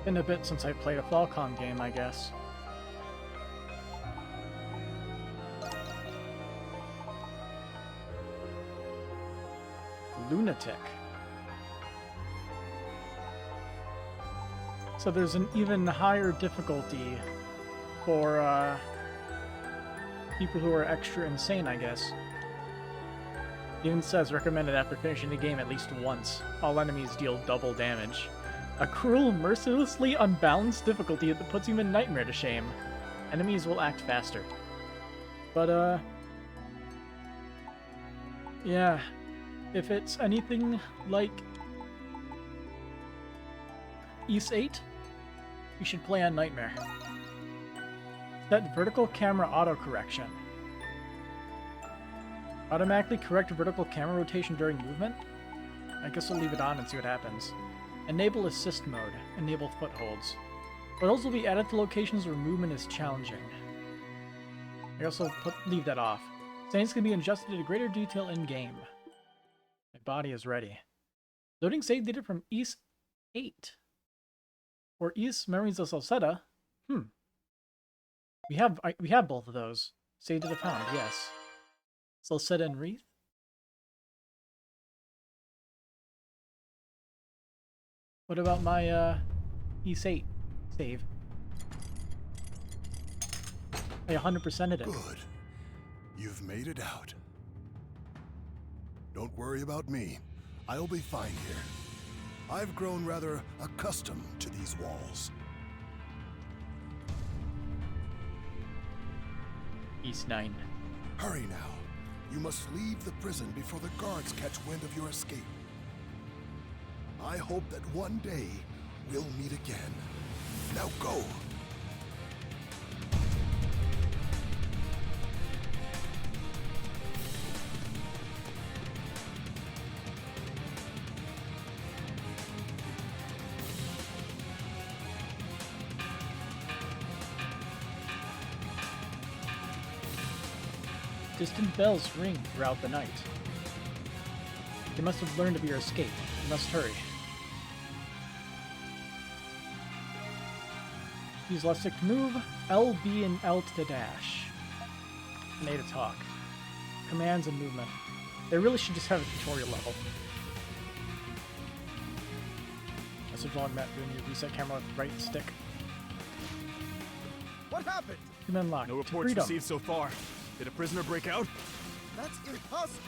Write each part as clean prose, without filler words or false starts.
Been a bit since I played a Falcon game, I guess. Lunatic. So there's an even higher difficulty for people who are extra insane, I guess. Even says recommended after finishing the game at least once. All enemies deal double damage. A cruel, mercilessly unbalanced difficulty that puts even Nightmare to shame. Enemies will act faster. But, yeah. If it's anything like Ys 8, you should play on Nightmare. Set vertical camera autocorrection. Automatically correct vertical camera rotation during movement? I guess I'll leave it on and see what happens. Enable assist mode. Enable footholds. Footholds will be added to locations where movement is challenging. I also leave that off. Settings can be adjusted to greater detail in-game. My body is ready. Loading save data from Ys 8. Or Ys Memories of Salsetta. We have both of those. Save data found, yes. Salsetta and Wreath. What about my Ys 8 save? I 100%ed it. Good. You've made it out. Don't worry about me. I'll be fine here. I've grown rather accustomed to these walls. Ys 9. Hurry now. You must leave the prison before the guards catch wind of your escape. I hope that one day we'll meet again. Now go! Distant bells ring throughout the night. They must have learned of your escape. You must hurry. Use left stick to move, L, B, and L to dash. And A to talk. Commands and movement. They really should just have a tutorial level. Message log map doing your reset camera with right stick. What happened? Command lock. No To reports freedom. received so far. Did a prisoner break out? That's impossible.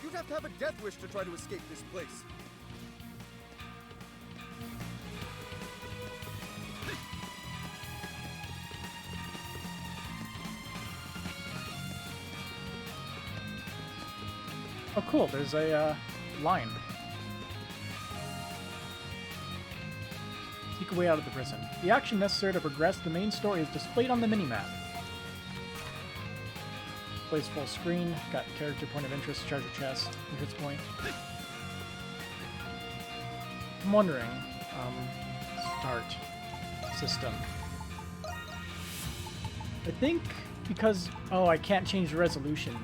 You'd have to have a death wish to try to escape this place. Oh cool, there's a line. Seek a way out of the prison. The action necessary to progress the main story is displayed on the minimap. Plays full screen, got character point of interest, treasure chest, interest point. I'm wondering, start system. I think because, oh, I can't change the resolution.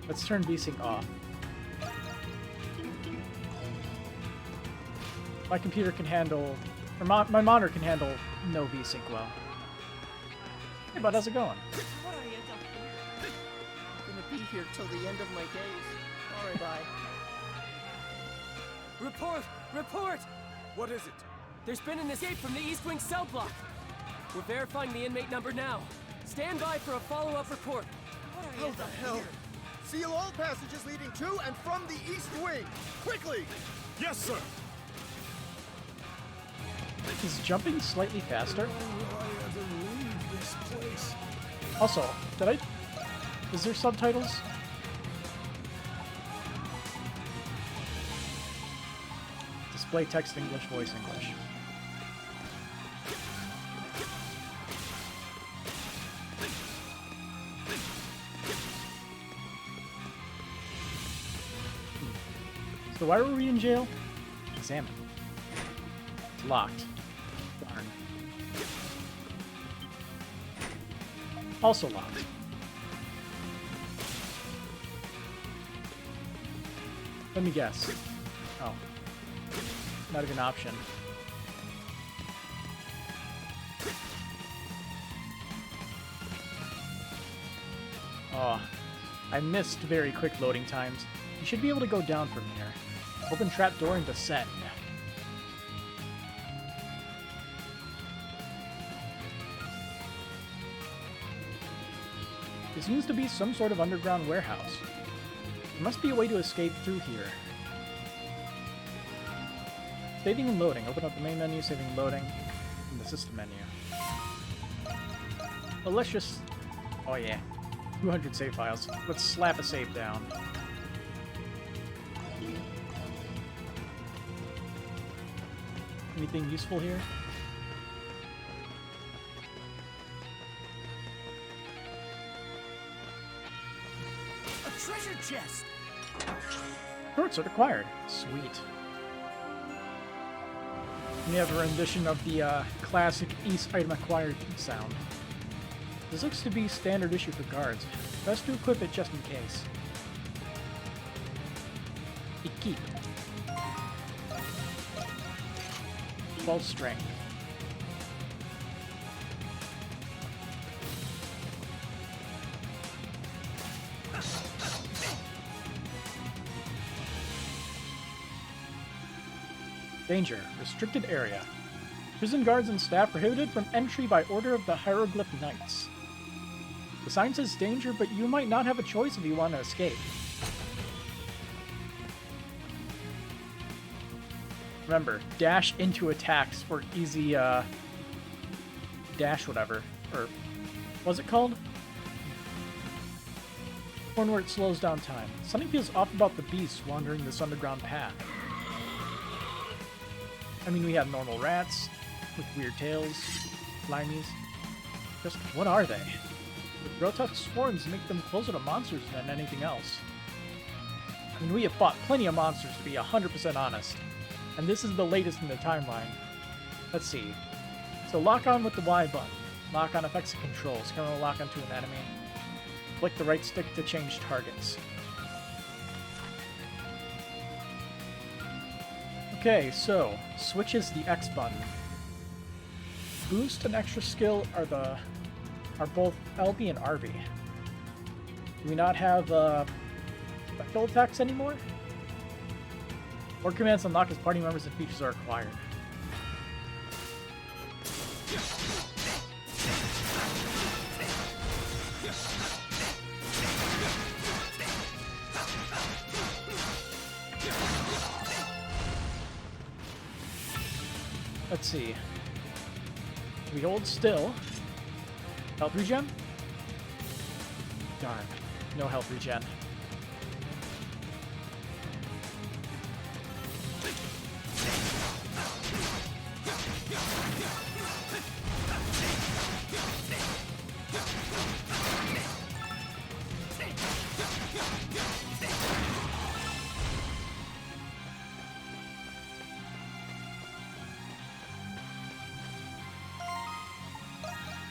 Let's turn VSync off. My computer can handle, or my monitor can handle no VSync well. Hey bud, how's it going? Be here till the end of my days. Alright, bye. Report! Report! What is it? There's been an escape from the East Wing cell block. We're verifying the inmate number now. Stand by for a follow-up report. How the hell? Seal all passages leading to and from the East Wing! Quickly! Yes, sir! Is jumping slightly faster? Also, is there subtitles? Display text English, voice English. So why were we in jail? Examine. It's locked. Darn. Also locked. Let me guess. Oh. Not even an option. Oh, I missed very quick loading times. You should be able to go down from here. Open trapdoor and descend. There seems to be some sort of underground warehouse. There must be a way to escape through here. Saving and loading. Open up the main menu, saving and loading, and the system menu. But let's just... Oh yeah. 200 save files. Let's slap a save down. Anything useful here? A treasure chest! Short sword acquired. Sweet. We have a rendition of the classic East item acquired sound. This looks to be standard issue for guards. Best to equip it just in case. Equip. 12 strength. Danger. Restricted area. Prison guards and staff prohibited from entry by order of the Hieroglyph Knights. The sign says danger, but you might not have a choice if you want to escape. Remember, dash into attacks for easy, dash whatever. Or, what's it called? One where it slows down time. Something feels off about the beasts wandering this underground path. I mean, we have normal rats with weird tails, slimies. Just what are they? The grotesque swarms make them closer to monsters than anything else. I mean, we have fought plenty of monsters, to be 100% honest. And this is the latest in the timeline. Let's see. So lock on with the Y button. Lock on affects the controls. Can we lock onto an enemy? Click the right stick to change targets. Okay, so switch is the X button. Boost and extra skill are both LB and RB. Do we not have special attacks anymore? More commands unlocked as party members and features are acquired. Let's see. We hold still. Health regen? Darn. No health regen.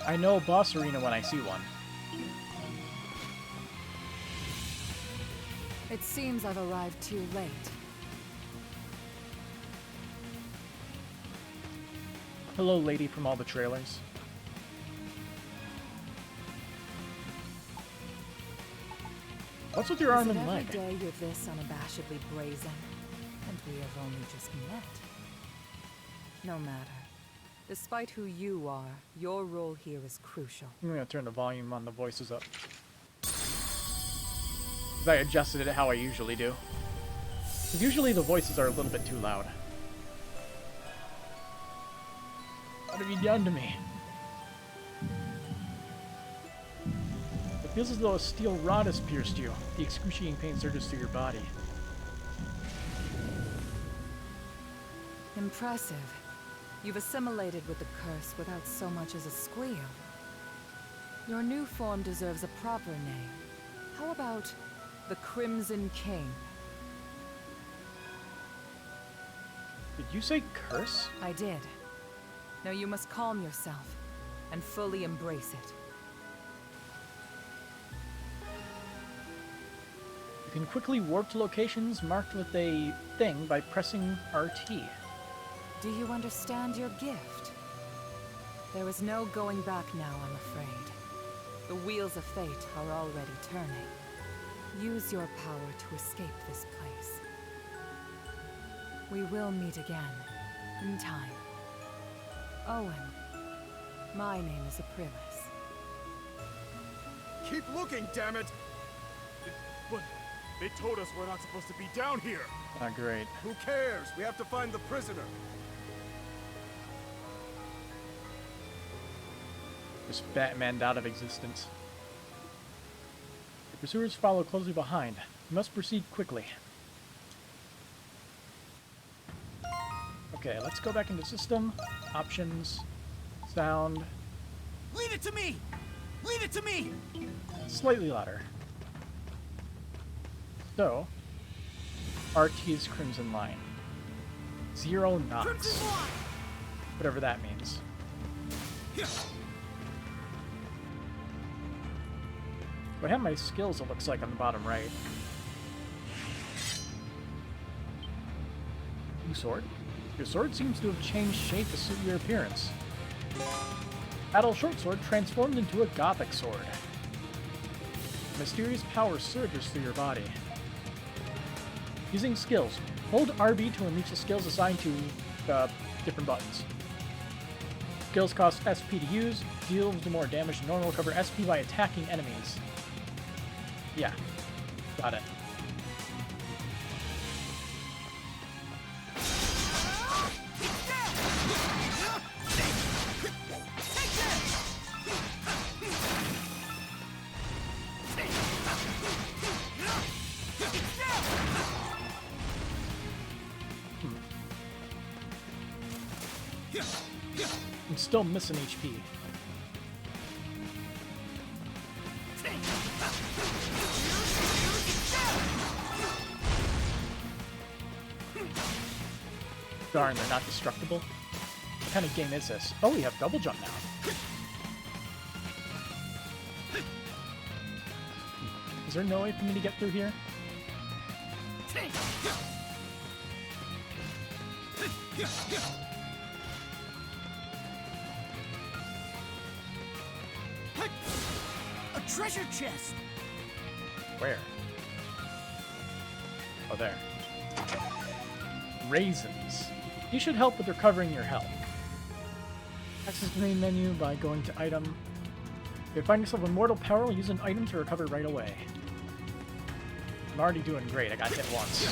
I know boss arena when I see one. It seems I've arrived too late. Hello, lady from all the trailers. What's with your arm and leg? Every day you're this unabashedly brazen, and we have only just met. No matter. Despite who you are, your role here is crucial. I'm gonna turn the volume on the voices up. 'Cause I adjusted it how I usually do. 'Cause usually the voices are a little bit too loud. What have you done to me? It feels as though a steel rod has pierced you. The excruciating pain surges through your body. Impressive. You've assimilated with the curse without so much as a squeal. Your new form deserves a proper name. How about the Crimson King? Did you say curse? I did. Now you must calm yourself and fully embrace it. You can quickly warp to locations marked with a thing by pressing RT. Do you understand your gift? There is no going back now, I'm afraid. The wheels of fate are already turning. Use your power to escape this place. We will meet again, in time. Owen, my name is Aprilis. Keep looking, damn it! But they told us we're not supposed to be down here. Not great. Who cares? We have to find the prisoner. Just Batmaned out of existence. The pursuers follow closely behind. You must proceed quickly. Okay, let's go back into system. Options. Sound. Leave it to me! Leave it to me! Slightly louder. So, RT's Crimson Line. 0 knots. Crimson Line! Whatever that means. I have my skills, it looks like, on the bottom right. New sword. Your sword seems to have changed shape to suit your appearance. Battle short sword transformed into a gothic sword. Mysterious power surges through your body. Using skills. Hold RB to unleash the skills assigned to different buttons. Skills cost SP to use, deals more damage than normal, recover SP by attacking enemies. Yeah, got it. I'm still missing HP. Darn, they're not destructible. What kind of game is this? Oh, we have double jump now. Is there no way for me to get through here? A treasure chest! Where? Oh, there. Raisins. You should help with recovering your health. Access the main menu by going to item. If you find yourself in mortal peril, use an item to recover right away. I'm already doing great. I got hit once.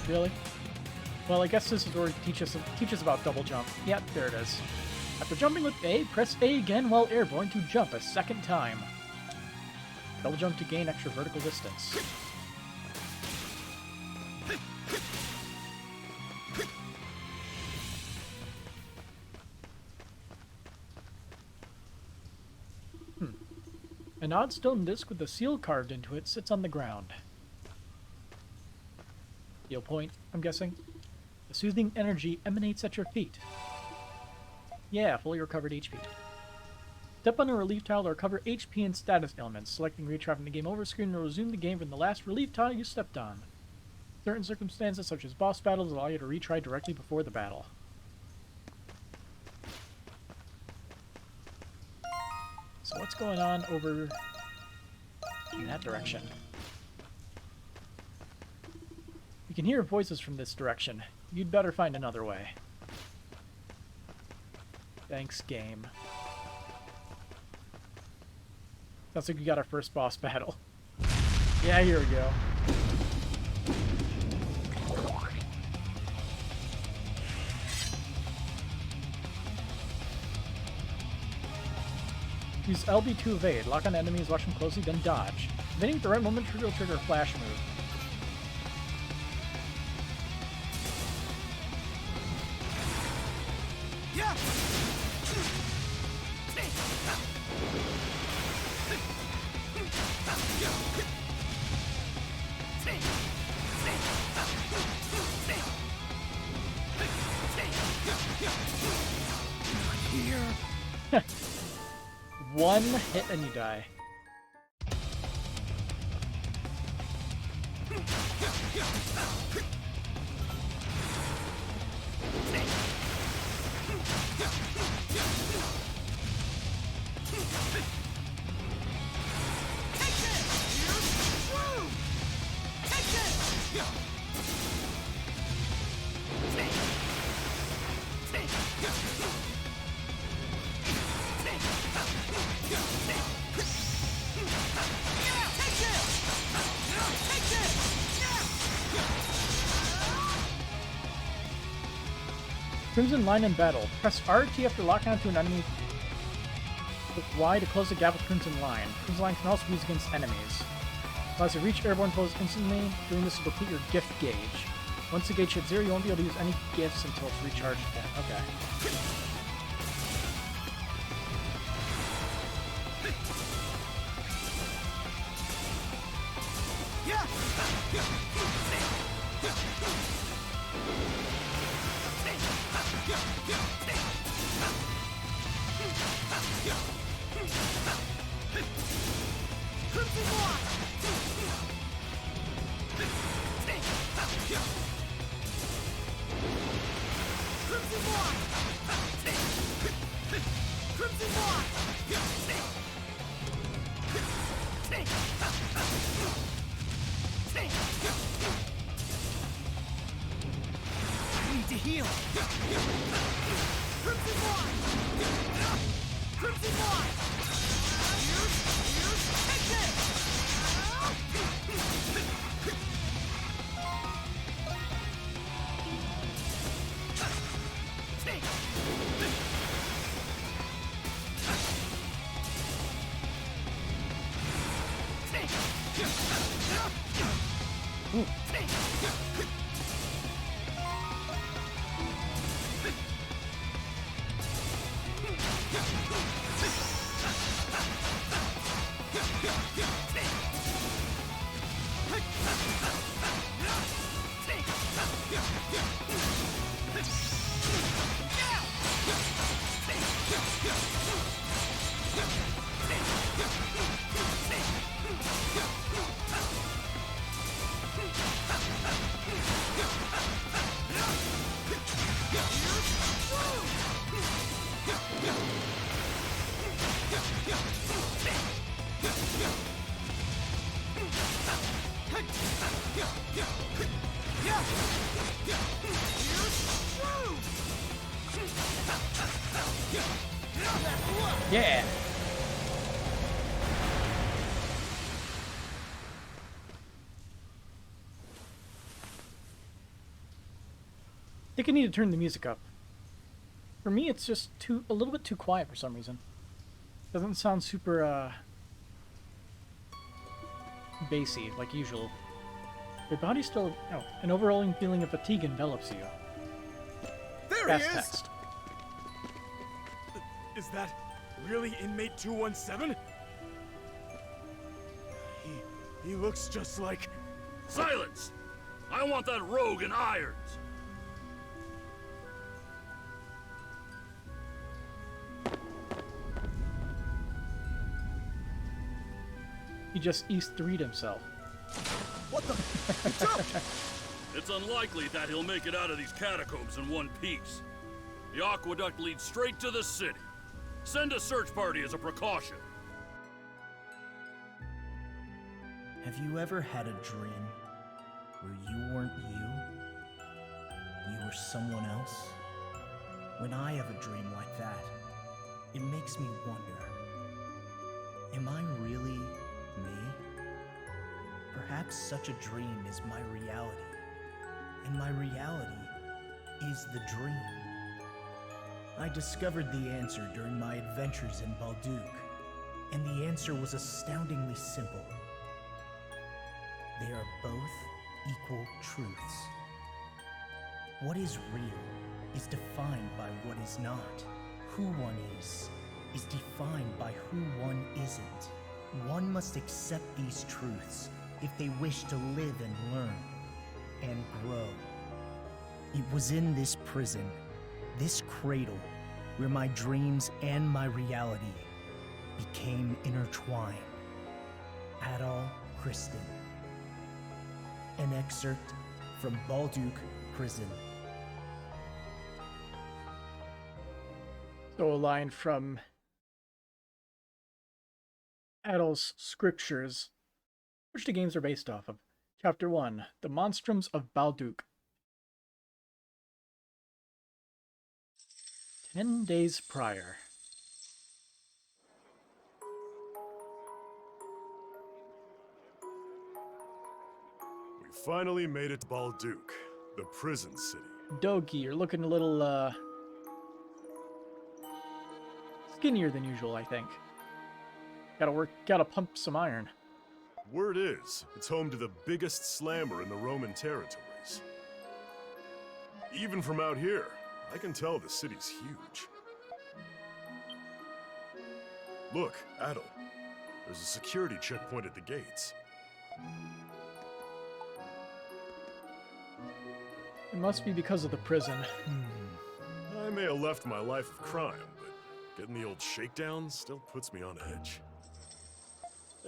Really? Well, I guess this is where it teaches about double jump. Yep, there it is. After jumping with A, press A again while airborne to jump a second time. Double jump to gain extra vertical distance. An odd stone disc with a seal carved into it sits on the ground. Heal point, I'm guessing. The soothing energy emanates at your feet. Yeah, fully recovered HP. Step on a relief tile to recover HP and status ailments. Selecting retry from the game over screen will resume the game from the last relief tile you stepped on. Certain circumstances, such as boss battles, allow you to retry directly before the battle. So what's going on over in that direction? You can hear voices from this direction. You'd better find another way. Thanks, game. Sounds like we got our first boss battle. Yeah, here we go. Use LB to evade. Lock on enemies, watch them closely, then dodge. Evading at the right moment will trigger a flash move. One hit and you die. Crimson Line in battle. Press RT after locking onto an enemy with Y to close the gap with Crimson Line. Crimson Line can also be used against enemies. Allows you to reach airborne foes instantly. Doing this will deplete your gift gauge. Once the gauge hits 0, you won't be able to use any gifts until it's recharged again. Okay. Yeah! I think I need to turn the music up. For me, it's just a little bit too quiet for some reason. Doesn't sound super, bassy, like usual. Your body still... Oh, an overwhelming feeling of fatigue envelops you. There Fast he is! text. Is that really inmate 217? He looks just like... Silence! I want that rogue in irons! He just East 3'd himself. What the? He jumped! It's unlikely that he'll make it out of these catacombs in one piece. The aqueduct leads straight to the city. Send a search party as a precaution. Have you ever had a dream where you weren't you? You were someone else? When I have a dream like that, it makes me wonder, am I really me? Perhaps such a dream is my reality, and my reality is the dream. I discovered the answer during my adventures in Balduq, and the answer was astoundingly simple. They are both equal truths. What is real is defined by what is not. Who one is defined by who one isn't. One must accept these truths if they wish to live and learn and grow. It was in this prison, this cradle, where my dreams and my reality became intertwined. Adol Kristen. An excerpt from Balduke Prison. So a line from Adol's scriptures, which the games are based off of. Chapter 1, The Monstrums of Balduke. 10 days prior. We finally made it to Balduke, the prison city. Dogi, you're looking a little, skinnier than usual, I think. Gotta pump some iron. Word is, it's home to the biggest slammer in the Roman territories. Even from out here, I can tell the city's huge. Look, Adol. There's a security checkpoint at the gates. It must be because of the prison. I may have left my life of crime, but getting the old shakedown still puts me on edge.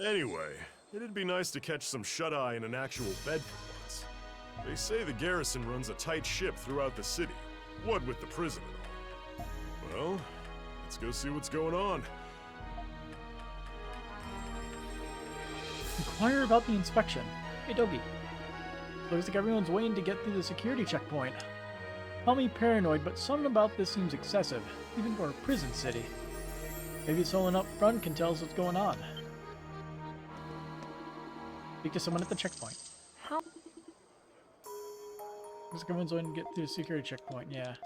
Anyway, it'd be nice to catch some shut-eye in an actual bed for once. They say the garrison runs a tight ship throughout the city, what with the prison and all. Well, let's go see what's going on. Inquire about the inspection. Hey, Dogi. Looks like everyone's waiting to get through the security checkpoint. Call me paranoid, but something about this seems excessive, even for a prison city. Maybe someone up front can tell us what's going on. Speak to someone at the checkpoint. How? Looks like everyone's waiting to get through the security checkpoint, yeah.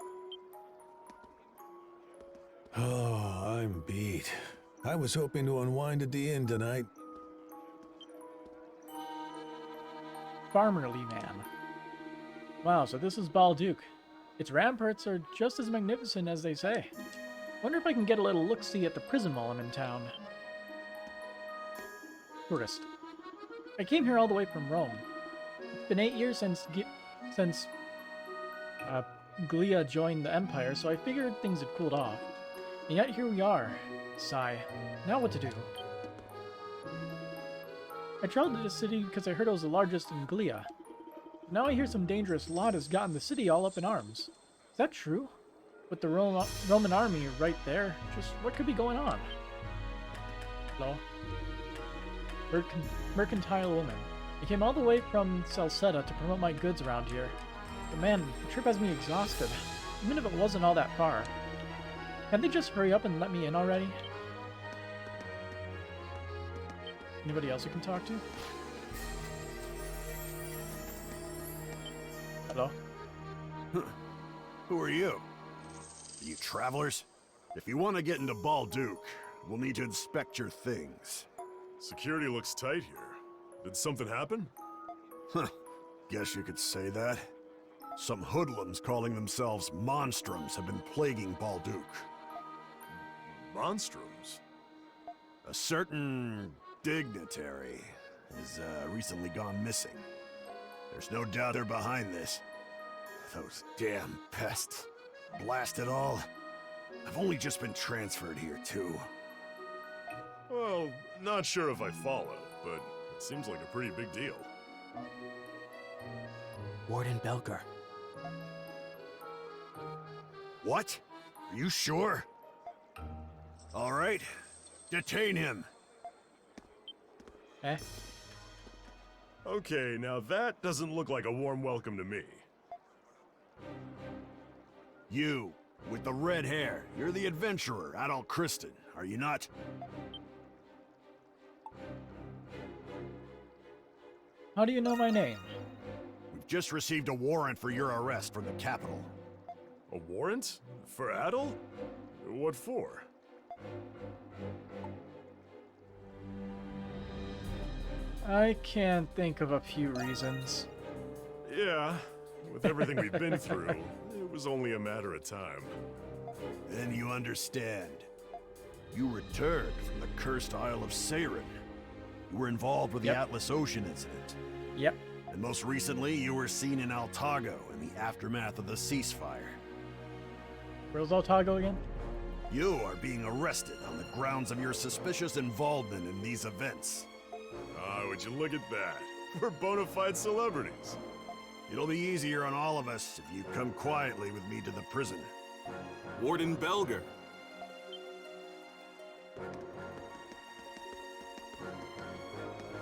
Oh, I'm beat. I was hoping to unwind at the inn tonight. Farmerly man. Wow, so this is Balduke. Its ramparts are just as magnificent as they say. Wonder if I can get a little look-see at the prison while I'm in town. Tourist. I came here all the way from Rome. It's been 8 years since Glia joined the Empire, so I figured things had cooled off. And yet here we are. Sigh. Now what to do? I traveled to this city because I heard it was the largest in Glia. Now I hear some dangerous lot has gotten the city all up in arms. Is that true? With the Roman army right there, just what could be going on? Hello? Mercantile woman. I came all the way from Salsetta to promote my goods around here. But man, the trip has me exhausted, even if it wasn't all that far. Can't they just hurry up and let me in already? Anybody else you can talk to? Hello? Who are you? Are you travelers? If you want to get into Balduke, we'll need to inspect your things. Security looks tight here. Did something happen? Huh. Guess you could say that. Some hoodlums calling themselves Monstrums have been plaguing Balduke. Monstrums? A certain dignitary has recently gone missing. There's no doubt they're behind this. Those damn pests. Blast it all. I've only just been transferred here, too. Well, not sure if I follow, but it seems like a pretty big deal. Warden Belker. What? Are you sure? All right. Detain him. Eh? Okay, now that doesn't look like a warm welcome to me. You, with the red hair. You're the adventurer, Adol Kristen, are you not? How do you know my name? We've just received a warrant for your arrest from the capital. A warrant? For Adol? What for? I can't think of a few reasons. Yeah, with everything we've been through, it was was only a matter of time. Then you understand. You returned from the cursed Isle of Seiren. You were involved with the Atlas Ocean incident. Yep. And most recently, you were seen in Altago in the aftermath of the ceasefire. Where's Altago again? You are being arrested on the grounds of your suspicious involvement in these events. Ah, would you look at that? We're bona fide celebrities. It'll be easier on all of us if you come quietly with me to the prison. Warden Belger.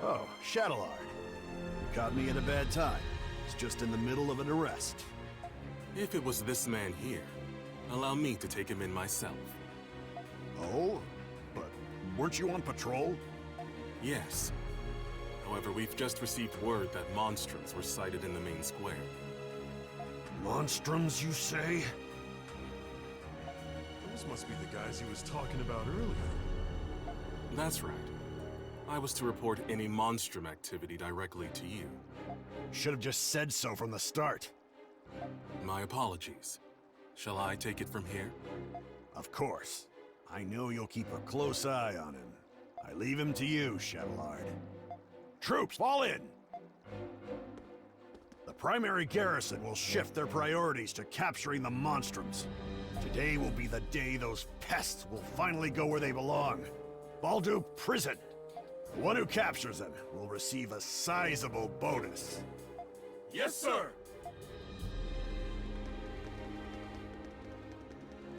Oh, Shadowlard. You caught me at a bad time. It's just in the middle of an arrest. If it was this man here, allow me to take him in myself. Oh? But weren't you on patrol? Yes. However, we've just received word that Monstrums were sighted in the main square. Monstrums, you say? Those must be the guys he was talking about earlier. That's right. I was to report any Monstrum activity directly to you. Should have just said so from the start. My apologies. Shall I take it from here? Of course. I know you'll keep a close eye on him. I leave him to you, Shadowlard. Troops, fall in! The primary garrison will shift their priorities to capturing the Monstrums. Today will be the day those pests will finally go where they belong. Balduke Prison. The one who captures them will receive a sizable bonus. Yes, sir!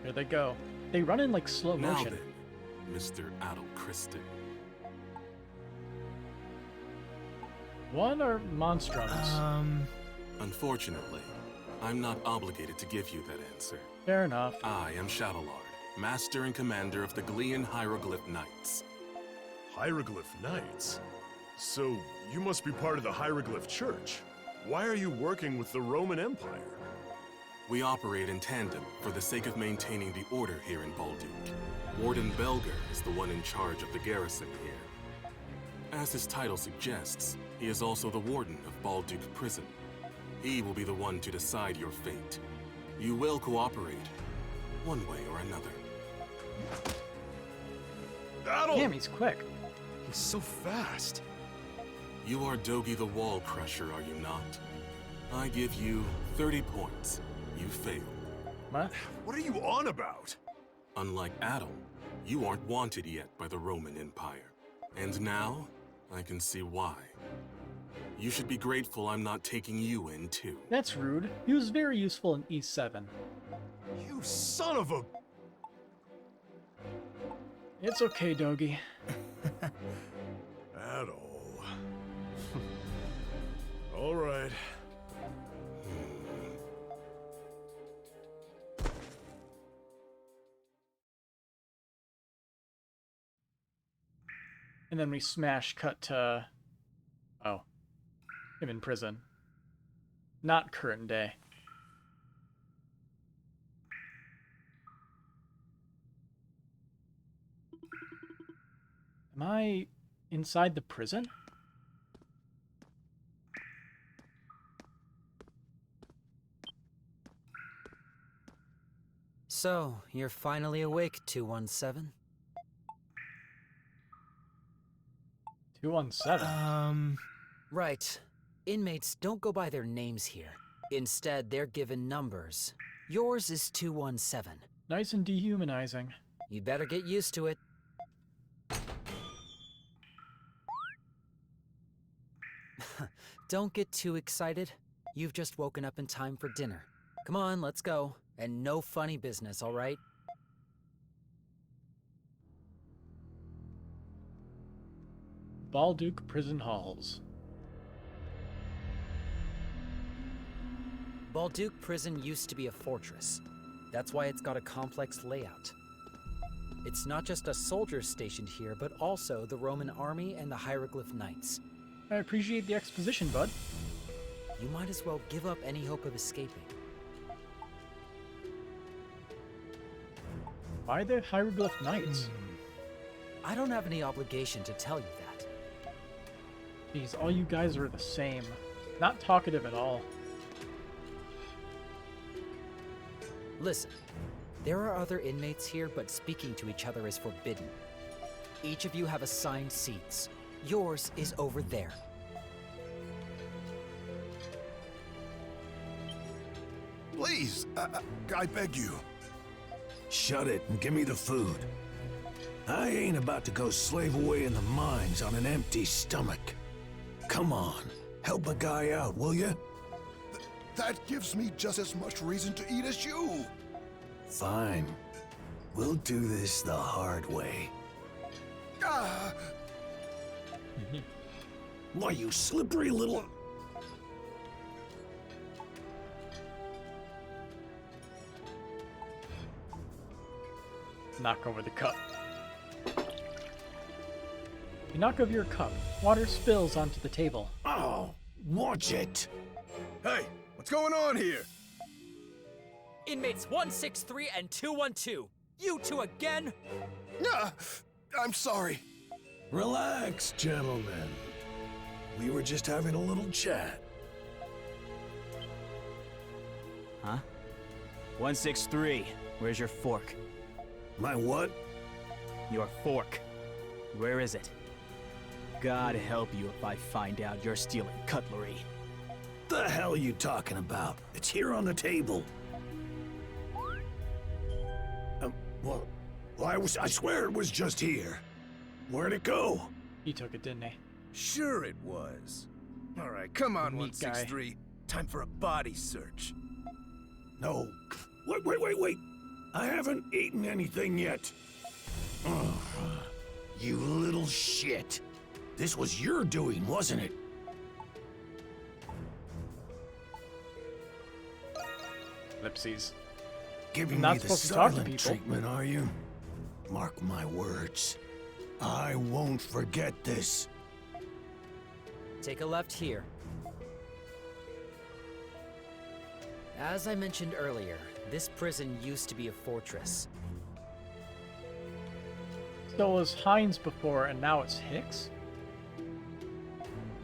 Here they go. They run in like slow Now motion. then, Mr. Adel Kristen. One are Monstrums. Unfortunately, I'm not obligated to give you that answer. Fair enough. I am Shadowlard, Master and Commander of the Glean Hieroglyph Knights. Hieroglyph Knights? So, you must be part of the Hieroglyph Church. Why are you working with the Roman Empire? We operate in tandem for the sake of maintaining the order here in Balduke. Warden Belger is the one in charge of the garrison here. As his title suggests, he is also the warden of Balduke Prison. He will be the one to decide your fate. You will cooperate, one way or another. Battle! Damn, he's quick. He's so fast. You are Dogi the Wall Crusher, are you not? I give you 30 points. You fail. What? What are you on about? Unlike Adam, you aren't wanted yet by the Roman Empire. And now, I can see why. You should be grateful I'm not taking you in, too. That's rude. He was very useful in E7. You son of a... It's okay, Dogi. At all. All right. And then we smash cut to... Oh. Him in prison. Not current day. Am I inside the prison? So, you're finally awake, 217? 217? Right. Inmates don't go by their names here. Instead, they're given numbers. Yours is 217. Nice and dehumanizing. You better get used to it. Don't get too excited. You've just woken up in time for dinner. Come on, let's go. And no funny business, all right? Balduke Prison Halls. Balduke Prison used to be a fortress. That's why it's got a complex layout. It's not just us soldiers stationed here, but also the Roman army and the Hieroglyph Knights. I appreciate the exposition, bud. You might as well give up any hope of escaping. Why the Hieroglyph Knights? I don't have any obligation to tell you that. Jeez, all you guys are the same. Not talkative at all. Listen, there are other inmates here, but speaking to each other is forbidden. Each of you have assigned seats. Yours is over there. Please, I beg you. Shut it and give me the food. I ain't about to go slave away in the mines on an empty stomach. Come on, help a guy out, will ya? That gives me just as much reason to eat as you. Fine. We'll do this the hard way. Ah! Why, you slippery little... Knock over the cup. You knock over your cup. Water spills onto the table. Oh, watch it! Hey, what's going on here? Inmates 163 and 212. You two again? Ah, I'm sorry. Relax, gentlemen. We were just having a little chat. Huh? 163, where's your fork? My what? Your fork. Where is it? God help you if I find out you're stealing cutlery. The hell are you talking about? It's here on the table. Well, I swear it was just here. Where'd it go? He took it, didn't he? Sure it was. All right, come on, Meat guy. 163. Time for a body search. No. Wait. I haven't eaten anything yet. Ugh, you little shit. This was your doing, wasn't it? Ellipses. Giving Not me the supposed to talk to silent people. treatment, are you? Mark my words. I won't forget this. Take a left here. As I mentioned earlier, this prison used to be a fortress. So it was Hines before, and now it's Hicks?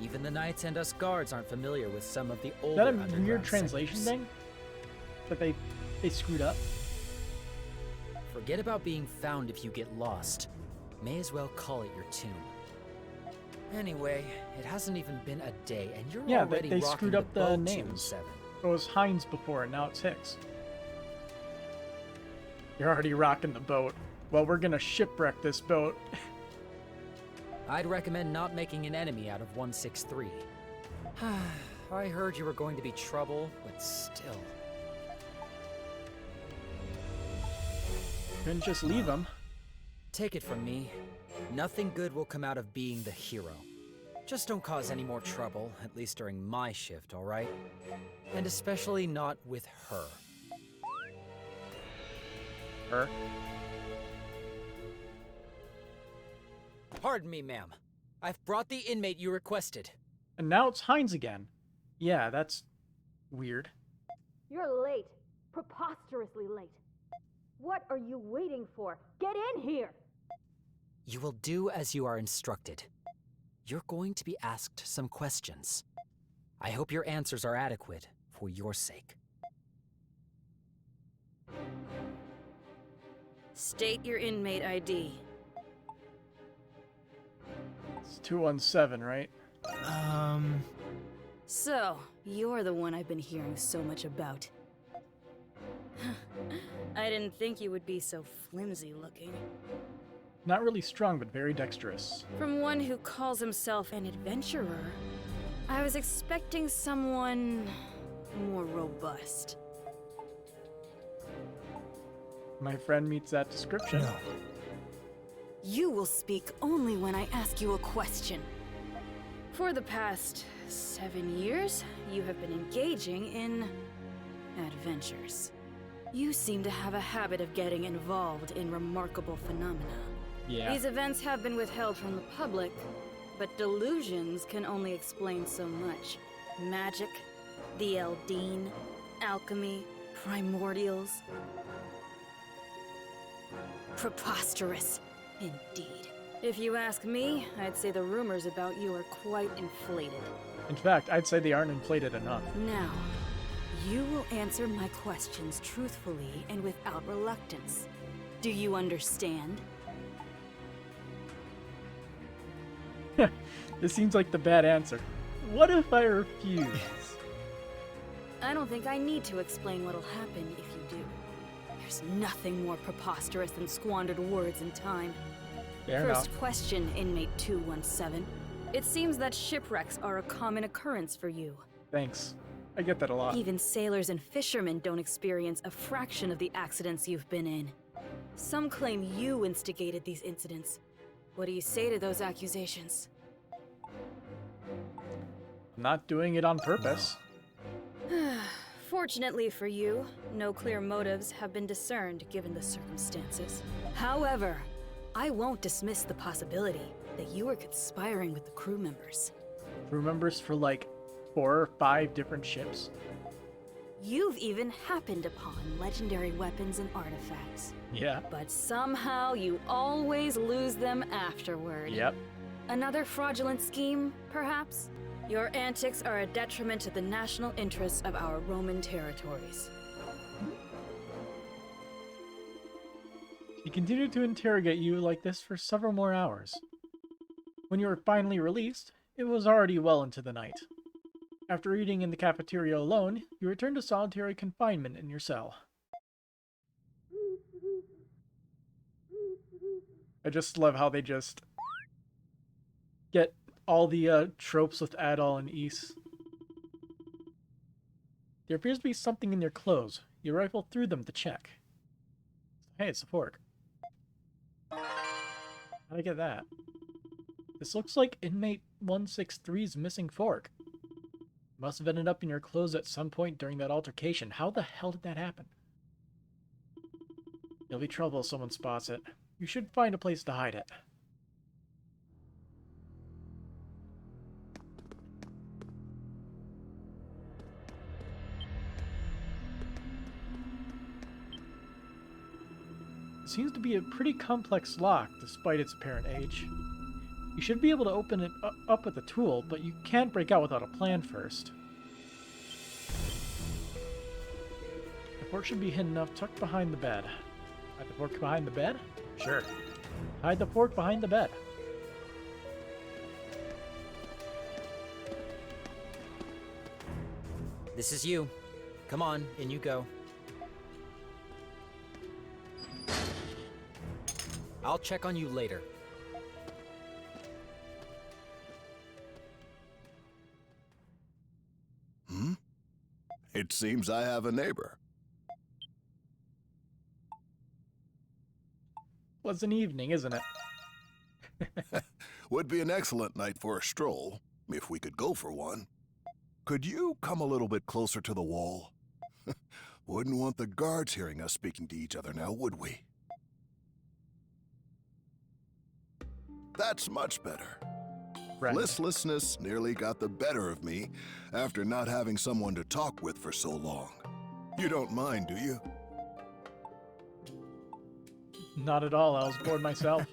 Even the knights and us guards aren't familiar with some of the Is older that a underground weird translation sectors. thing? That they screwed up? Forget about being found if you get lost. May as well call it your tomb. Anyway, it hasn't even been a day, and you're Yeah, already they rocking screwed up the boat names. 7. So it was Hines before, and now it's Hicks. You're already rocking the boat. Well, we're gonna shipwreck this boat. I'd recommend not making an enemy out of 163. I heard you were going to be trouble, but still. Couldn't just leave him. Take it from me. Nothing good will come out of being the hero. Just don't cause any more trouble, at least during my shift, alright? And especially not with her. Her? Pardon me, ma'am. I've brought the inmate you requested. And now it's Hines again. Yeah, that's weird. You're late. Preposterously late. What are you waiting for? Get in here! You will do as you are instructed. You're going to be asked some questions. I hope your answers are adequate for your sake. State your inmate ID. It's 217, right? So, you're the one I've been hearing so much about. I didn't think you would be so flimsy looking. Not really strong, but very dexterous. From one who calls himself an adventurer, I was expecting someone more robust. My friend meets that description. No. You will speak only when I ask you a question. For the past 7 years, you have been engaging in adventures. You seem to have a habit of getting involved in remarkable phenomena. Yeah. These events have been withheld from the public, but delusions can only explain so much. Magic, the Eldine, alchemy, primordials. Preposterous, indeed. If you ask me, I'd say the rumors about you are quite inflated. In fact, I'd say they aren't inflated enough. Now, You will answer my questions truthfully and without reluctance. Do you understand? This seems like the bad answer. What if I refuse? I don't think I need to explain what'll happen if you do. There's nothing more preposterous than squandered words and time. Fair First enough. question, inmate 217. It seems that shipwrecks are a common occurrence for you. Thanks. I get that a lot. Even sailors and fishermen don't experience a fraction of the accidents you've been in. Some claim you instigated these incidents. What do you say to those accusations? I'm not doing it on purpose. Fortunately for you, no clear motives have been discerned given the circumstances. However, I won't dismiss the possibility that you were conspiring with the crew members. Crew members for like 4 or 5 different ships. You've even happened upon legendary weapons and artifacts. Yeah. But somehow you always lose them afterward. Yep. Another fraudulent scheme, perhaps? Your antics are a detriment to the national interests of our Roman territories. He continued to interrogate you like this for several more hours. When you were finally released, it was already well into the night. After eating in the cafeteria alone, you returned to solitary confinement in your cell. I just love how they just get all the tropes with Adol and Ys. There appears to be something in your clothes. You rifle through them to check. Hey, it's a fork. How'd I get that? This looks like inmate 163's missing fork. Must have ended up in your clothes at some point during that altercation. How the hell did that happen? You'll be trouble if someone spots it. You should find a place to hide it. It seems to be a pretty complex lock, despite its apparent age. You should be able to open it up with a tool, but you can't break out without a plan first. The fork should be hidden enough tucked behind the bed. Hide the fork behind the bed? Sure. Hide the fork behind the bed. This is you. Come on, in you go. I'll check on you later. It seems I have a neighbor. Was an evening, isn't it? Would be an excellent night for a stroll, if we could go for one. Could you come a little bit closer to the wall? Wouldn't want the guards hearing us speaking to each other now, would we? That's much better. Right. Listlessness nearly got the better of me after not having someone to talk with for so long. You don't mind, do you? Not at all. I was bored myself.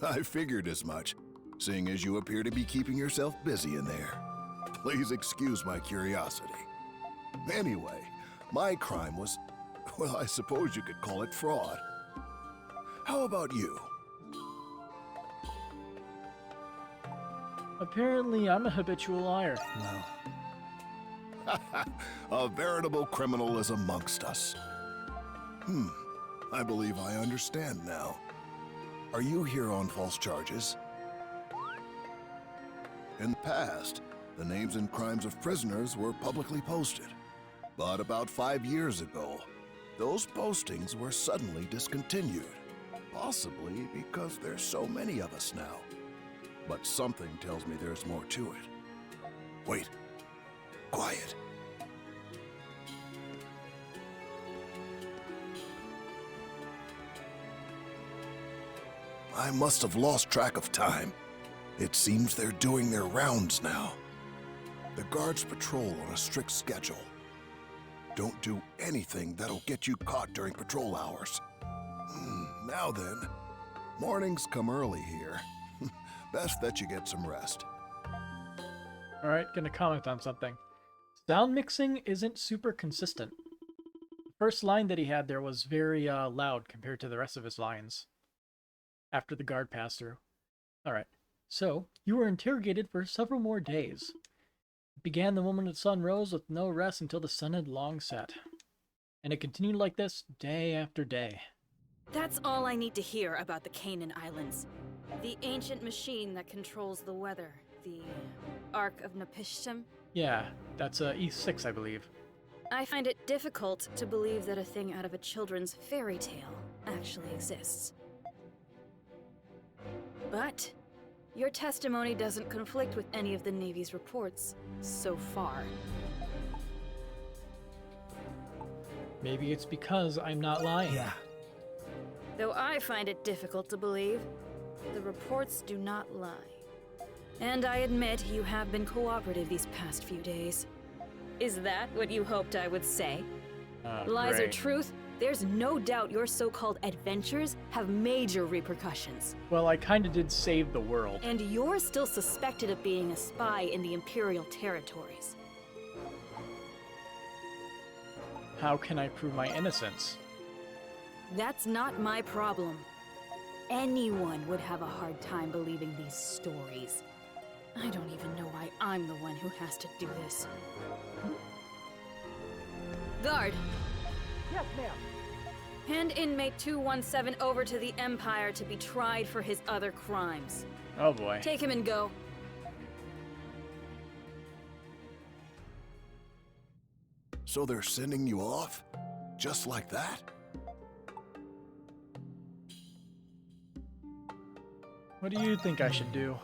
I figured as much, seeing as you appear to be keeping yourself busy in there. Please excuse my curiosity. Anyway, my crime was, well, I suppose you could call it fraud. How about you? Apparently, I'm a habitual liar. No. A veritable criminal is amongst us. I believe I understand now. Are you here on false charges? In the past, the names and crimes of prisoners were publicly posted. But about 5 years ago, those postings were suddenly discontinued. Possibly because there's so many of us now. But something tells me there's more to it. Wait. Quiet. I must have lost track of time. It seems they're doing their rounds now. The guards patrol on a strict schedule. Don't do anything that'll get you caught during patrol hours. Now then, mornings come early here. Best that you get some rest. Alright, gonna comment on something. Sound mixing isn't super consistent. The first line that he had there was very loud compared to the rest of his lines after the guard passed through. Alright, so you were interrogated for several more days. It began the moment the sun rose with no rest until the sun had long set. And it continued like this day after day. That's all I need to hear about the Canaan Islands. The ancient machine that controls the weather. The Ark of Napishtim. Yeah, that's E6, I believe. I find it difficult to believe that a thing out of a children's fairy tale actually exists. But your testimony doesn't conflict with any of the Navy's reports so far. Maybe it's because I'm not lying. Yeah. Though I find it difficult to believe, the reports do not lie. And I admit you have been cooperative these past few days. Is that what you hoped I would say? Lies or great. truth, there's no doubt your so-called adventures have major repercussions. Well, I kinda did save the world. And you're still suspected of being a spy in the Imperial territories. How can I prove my innocence? That's not my problem. Anyone would have a hard time believing these stories. I don't even know why I'm the one who has to do this. Guard! Yes, ma'am. Hand inmate 217 over to the Empire to be tried for his other crimes. Oh boy. Take him and go. So they're sending you off? Just like that? What do you think I should do?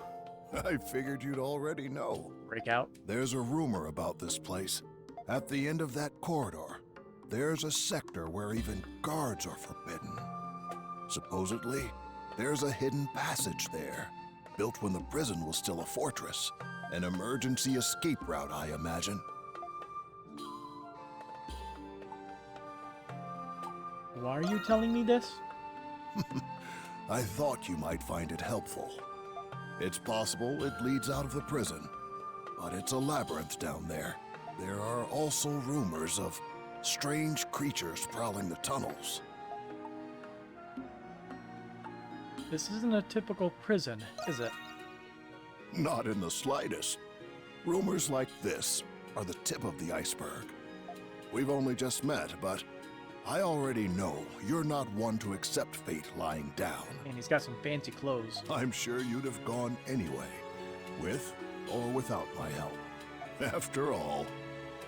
I figured you'd already know. Break out? There's a rumor about this place. At the end of that corridor, there's a sector where even guards are forbidden. Supposedly, there's a hidden passage there, built when the prison was still a fortress. An emergency escape route, I imagine. Why are you telling me this? I thought you might find it helpful. It's possible it leads out of the prison, but it's a labyrinth down there. There are also rumors of strange creatures prowling the tunnels. This isn't a typical prison, is it? Not in the slightest. Rumors like this are the tip of the iceberg. We've only just met, but I already know you're not one to accept fate lying down. And he's got some fancy clothes. I'm sure you'd have gone anyway, with or without my help. After all,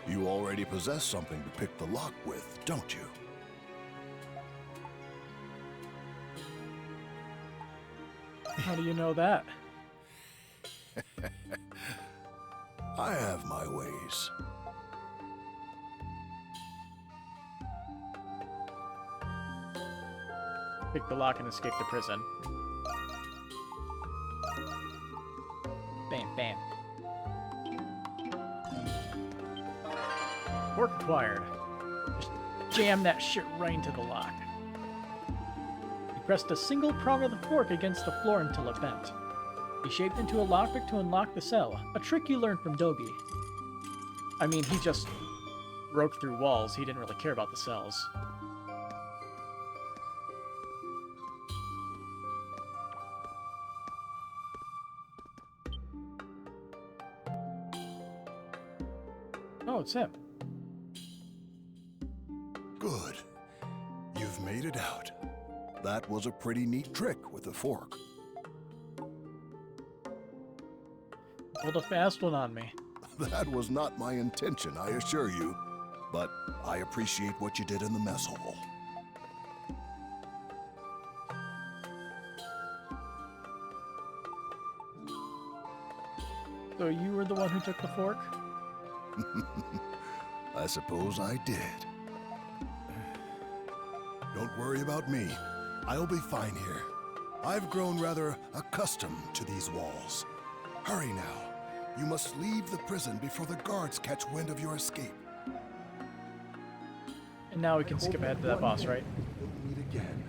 you already possess something to pick the lock with, don't you? How do you know that? I have my ways. Pick the lock and escape the prison. Bam, bam. Fork acquired. Just jam that shit right into the lock. He pressed a single prong of the fork against the floor until it bent. He shaped into a lockpick to unlock the cell, a trick you learned from Dogi. I mean, he just broke through walls. He didn't really care about the cells. Oh, it's him. Good. You've made it out. That was a pretty neat trick with the fork. Pulled a fast one on me. That was not my intention, I assure you. But I appreciate what you did in the mess hall. So you were the one who took the fork? I suppose I did. Don't worry about me. I'll be fine here. I've grown rather accustomed to these walls. Hurry now. You must leave the prison before the guards catch wind of your escape. And now we can skip ahead to that boss, right? We'll meet again.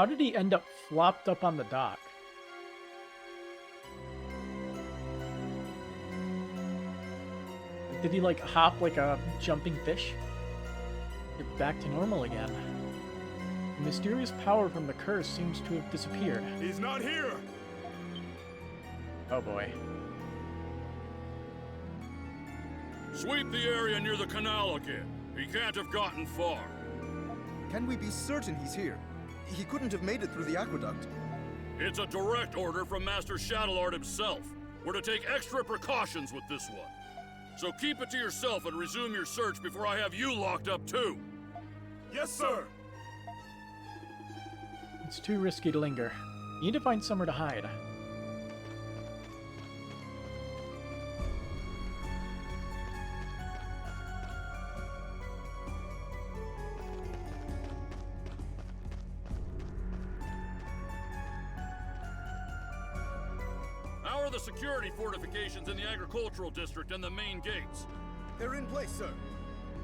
How did he end up flopped up on the dock? Did he, like, hop like a jumping fish? Get back to normal again. The mysterious power from the curse seems to have disappeared. He's not here! Oh boy. Sweep the area near the canal again. He can't have gotten far. Can we be certain he's here? He couldn't have made it through the aqueduct. It's a direct order from Master Shadowlord himself. We're to take extra precautions with this one. So keep it to yourself and resume your search before I have you locked up too. Yes, sir! It's too risky to linger. You need to find somewhere to hide. How are the security fortifications in the agricultural district and the main gates? They're in place, sir.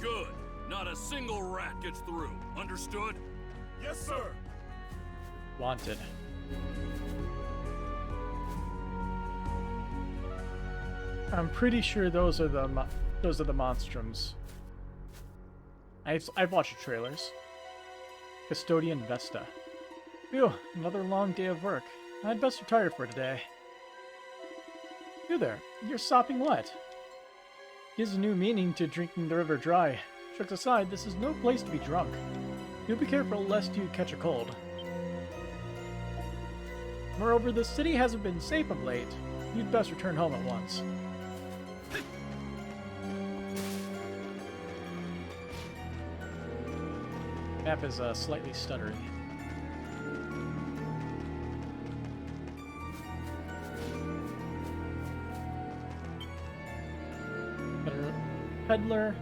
Good. Not a single rat gets through. Understood? Yes, sir! Wanted. I'm pretty sure those are the Monstrums. I've watched the trailers. Custodian Vesta. Phew, another long day of work. I'd best retire for today. You there, you're sopping wet. Gives a new meaning to drinking the river dry. Jokes aside, this is no place to be drunk. Do be careful lest you catch a cold. Moreover, the city hasn't been safe of late. You'd best return home at once. Map is slightly stuttery. Peddler.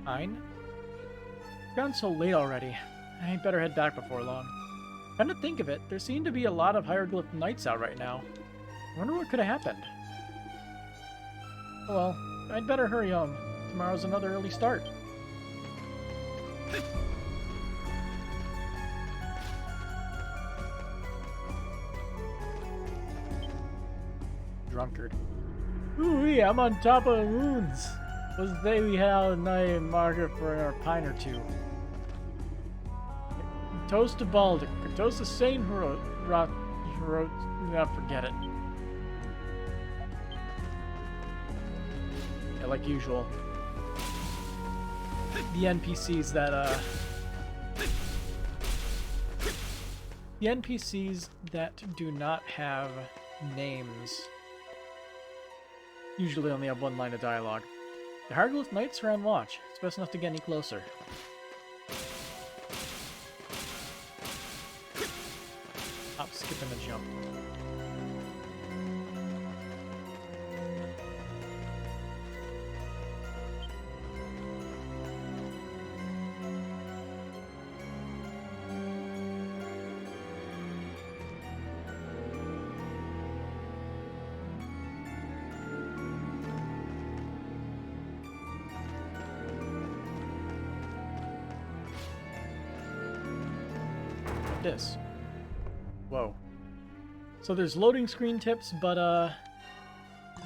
Fine. It's gotten so late already. I better head back before long. Come to think of it, there seem to be a lot of hieroglyph knights out right now. I wonder what could have happened. Oh well, I'd better hurry home. Tomorrow's another early start. Drunkard. Ooh, yeah, I'm on top of the moons. Was they we had a night marker for our pine or two. Toast to Baltic. Toast to Saint Rock. Forget it. Yeah, like usual. The NPCs that, The NPCs that do not have names usually only have one line of dialogue. The Hieroglyph Knights are on watch. It's best not to get any closer. Hop, skip, and a jump. This. Whoa. So there's loading screen tips, but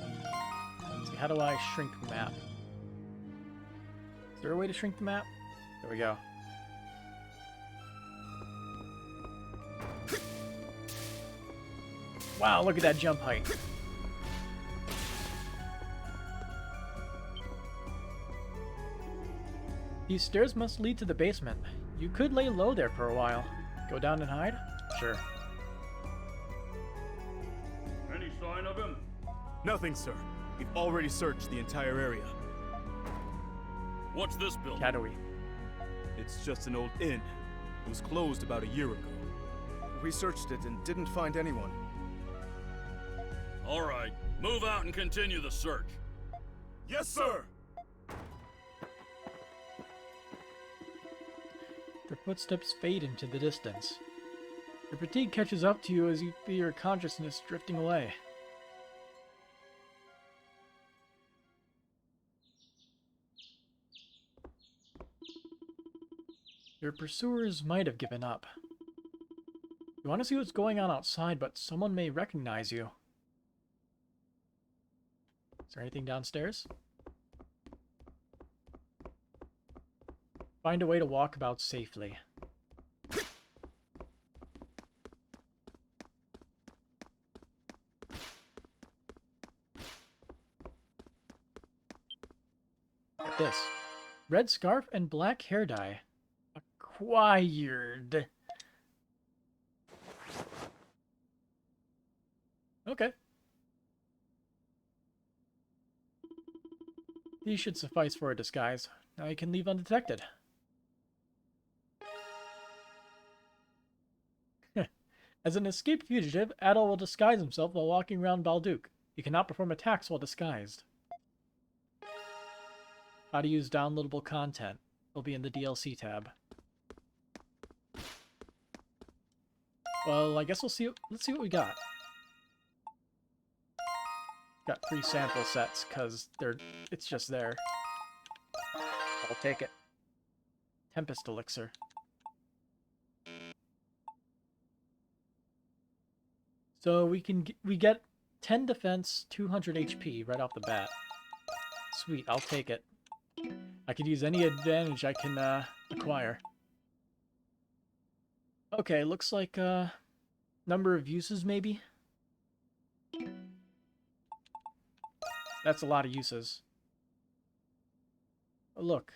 let's see, how do I shrink the map? Is there a way to shrink the map? There we go. Wow, look at that jump height. These stairs must lead to the basement. You could lay low there for a while. Go down and hide? Sure. Any sign of him? Nothing, sir. We've already searched the entire area. What's this building? Shadowy. It's just an old inn. It was closed about a year ago. We searched it and didn't find anyone. All right, move out and continue the search. Yes, sir! Their footsteps fade into the distance. Your fatigue catches up to you as you feel your consciousness drifting away. Your pursuers might have given up. You want to see what's going on outside, but someone may recognize you. Is there anything downstairs? Find a way to walk about safely. Get this. Red scarf and black hair dye. Acquired. Okay. These should suffice for a disguise. Now you can leave undetected. As an escaped fugitive, Adol will disguise himself while walking around Balduke. He cannot perform attacks while disguised. How to use downloadable content will be in the DLC tab. Well, I guess we'll see. Let's see what we got. Got 3 sample sets because it's just there. I'll take it. Tempest Elixir. So we get 10 defense, 200 HP right off the bat. Sweet, I'll take it. I could use any advantage I can acquire. Okay, looks like number of uses maybe. That's a lot of uses. Oh, look.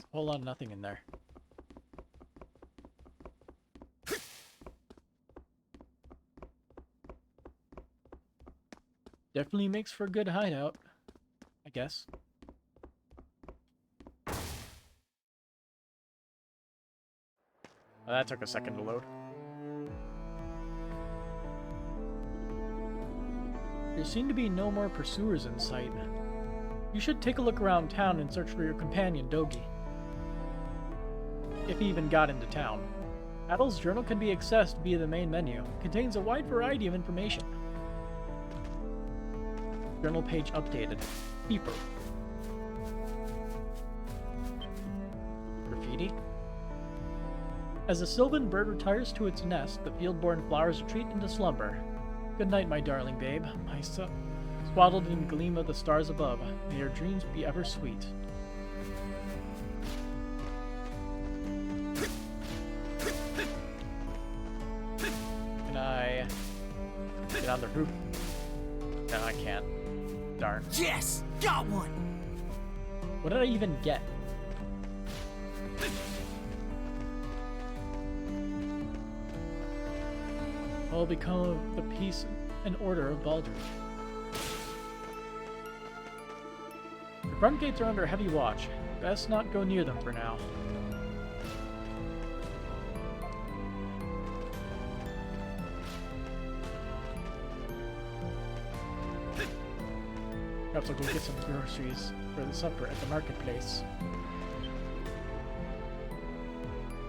A whole lot of nothing in there. Definitely makes for a good hideout, I guess. Oh, that took a second to load. There seem to be no more pursuers in sight. You should take a look around town and search for your companion, Dogi. If he even got into town. Adol's journal can be accessed via the main menu. It contains a wide variety of information. Journal page updated. Keeper. Graffiti. As the sylvan bird retires to its nest, the field-born flowers retreat into slumber. Good night, my darling babe. My son, swaddled in the gleam of the stars above. May your dreams be ever sweet. Can I get on the roof? No, I can't. Darn. Yes! Got one! What did I even get? What will become of the peace and order of Baldur's? The front gates are under heavy watch. Best not go near them for now. Perhaps I'll go get some groceries for the supper at the marketplace.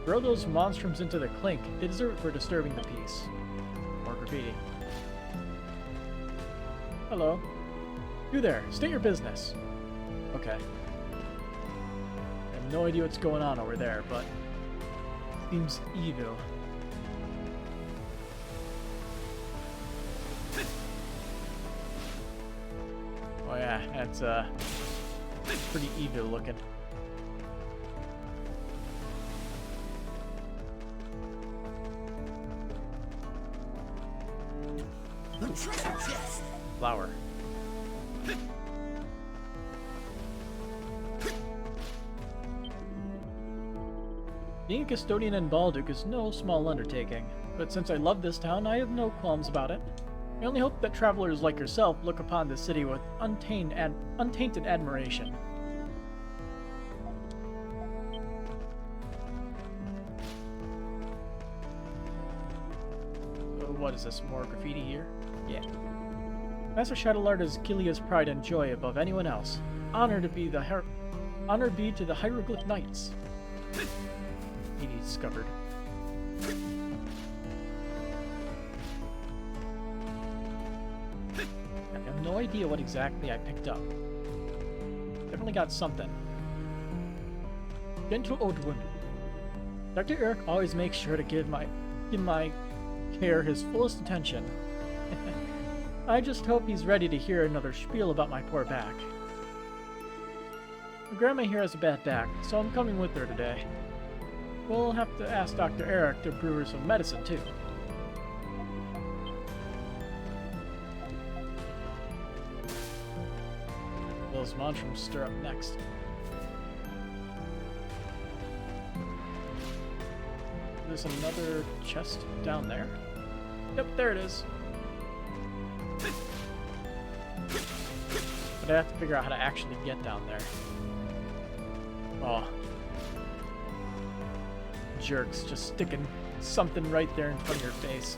Throw those monstrums into the clink. They deserve it for disturbing the peace. More graffiti. Hello. You there. State your business. Okay. I have no idea what's going on over there, but it seems evil. Oh yeah, that's pretty evil looking. Flower. Being a custodian in Balduke is no small undertaking, but since I love this town, I have no qualms about it. I only hope that travelers like yourself look upon this city with untainted admiration. What is this, more graffiti here? Yeah. Master Shadowlord is Kilia's pride and joy above anyone else. Honor be to the Hieroglyph Knights. he discovered. I have no idea what exactly I picked up. Definitely got something. Gentle old woman. Dr. Eric always makes sure to give my care his fullest attention. I just hope he's ready to hear another spiel about my poor back. My grandma here has a bad back, so I'm coming with her today. We'll have to ask Dr. Eric to brew her some medicine, too. Those Monstrums stir up next. There's another chest down there. Yep, there it is. But I have to figure out how to actually get down there. Oh. Jerks, just sticking something right there in front of your face.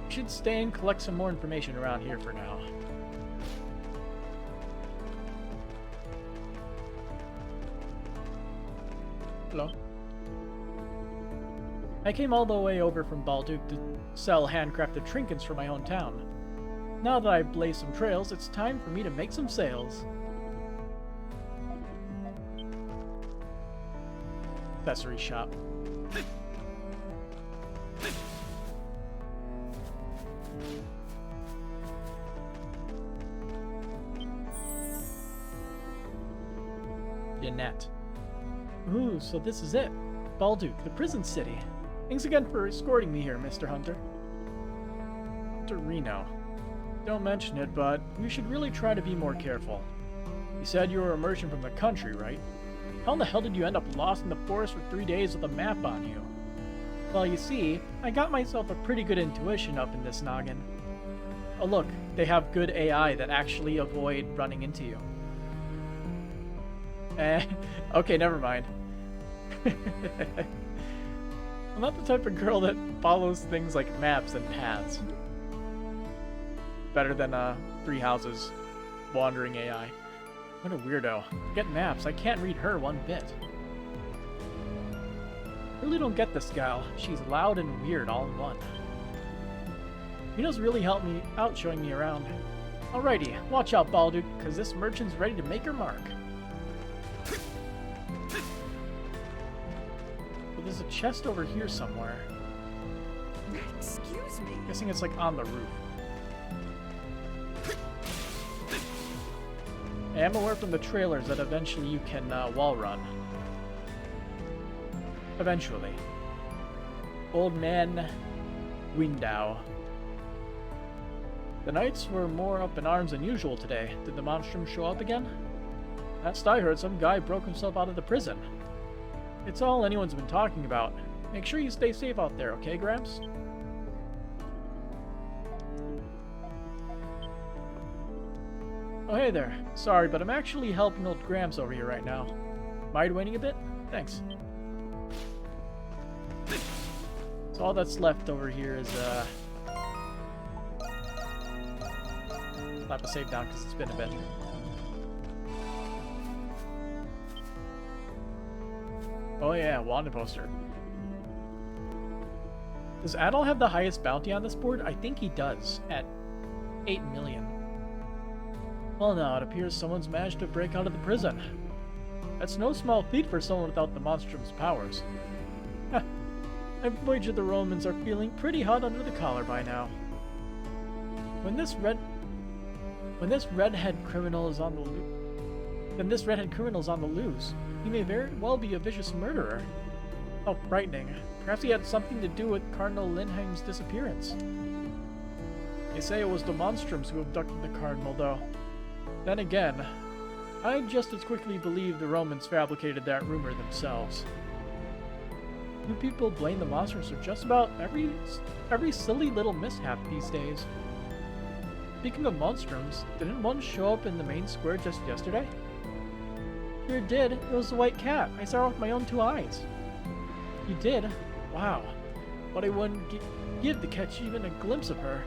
Should stay and collect some more information around here for now. Hello. I came all the way over from Balduke to sell handcrafted trinkets for my own town. Now that I've blazed some trails, it's time for me to make some sales. Accessory shop. Yannette. Ooh, so this is it. Balduke, the prison city. Thanks again for escorting me here, Mr. Hunter. Dr. Reno. Don't mention it, but you should really try to be more careful. You said you were emerging from the country, right? How in the hell did you end up lost in the forest for 3 days with a map on you? Well, you see, I got myself a pretty good intuition up in this noggin. Oh look, they have good AI that actually avoid running into you. Okay, never mind. I'm not the type of girl that follows things like maps and paths. Better than, 3 houses, wandering AI. What a weirdo. Forget maps, I can't read her one bit. Really don't get this gal. She's loud and weird all in one. Reno's really helped me out showing me around. Alrighty, watch out, Balduke, cause this merchant's ready to make her mark. But there's a chest over here somewhere. Excuse me. Guessing it's like on the roof. I am aware from the trailers that eventually you can wall run. Eventually. Old Man Window. The knights were more up in arms than usual today. Did the Monstrum show up again? Last I heard, some guy broke himself out of the prison. It's all anyone's been talking about. Make sure you stay safe out there, okay, Gramps? Oh, hey there. Sorry, but I'm actually helping old Gramps over here right now. Mind waiting a bit? Thanks. So all that's left over here is, I'll have to save down because it's been a bit. Oh yeah, wanted poster. Does Adol have the highest bounty on this board? I think he does, at 8 million. Well now, it appears someone's managed to break out of the prison. That's no small feat for someone without the Monstrum's powers. I wager the Romans are feeling pretty hot under the collar by now. When this redhead criminal is on the loose, he may very well be a vicious murderer. How frightening. Perhaps he had something to do with Cardinal Lindheim's disappearance. They say it was the Monstrums who abducted the Cardinal, though. Then again, I'd just as quickly believe the Romans fabricated that rumor themselves. You people blame the Monstrums for just about every silly little mishap these days. Speaking of Monstrums, didn't one show up in the main square just yesterday? Sure it did. It was the white cat. I saw her with my own 2 eyes. You did? Wow. But I wouldn't give to catch even a glimpse of her.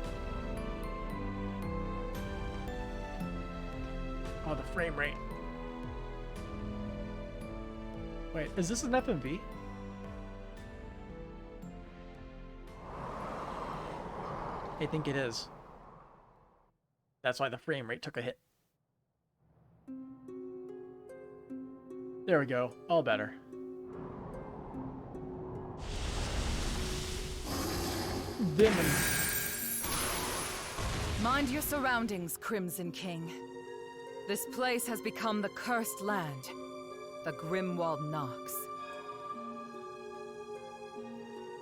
Oh, the frame rate. Wait, is this an FMV? I think it is. That's why the frame rate took a hit. There we go. All better. Demon. Mind your surroundings, Crimson King. This place has become the cursed land. The Grimwald Nox.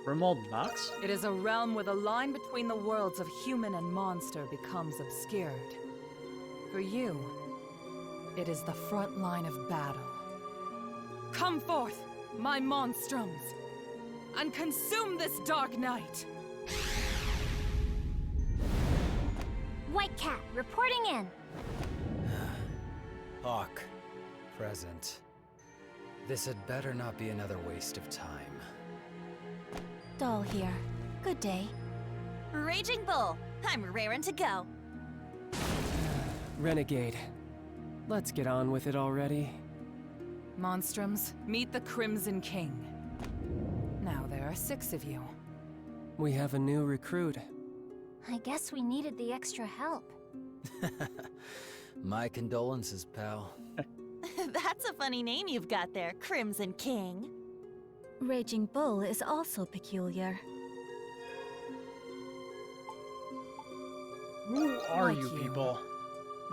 Grimwald Nox? It is a realm where the line between the worlds of human and monster becomes obscured. For you, it is the front line of battle. Come forth, my Monstrums, and consume this dark night! White Cat, reporting in. Hawk, present. This had better not be another waste of time. Doll here. Good day. Raging Bull, I'm raring to go. Renegade. Let's get on with it already. Monstrums, meet the Crimson King. Now there are 6 of you. We have a new recruit. I guess we needed the extra help. My condolences, pal. That's a funny name you've got there, Crimson King. Raging Bull is also peculiar. Who are Like you people?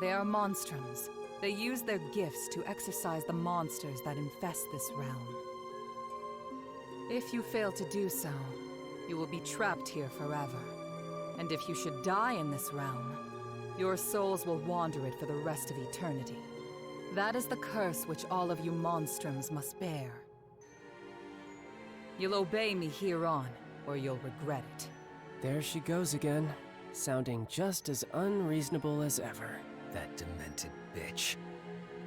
They are Monstrums. They use their gifts to exorcise the monsters that infest this realm. If you fail to do so, you will be trapped here forever. And if you should die in this realm, your souls will wander it for the rest of eternity. That is the curse which all of you Monstrums must bear. You'll obey me here on, or you'll regret it. There she goes again, sounding just as unreasonable as ever. That demented bitch.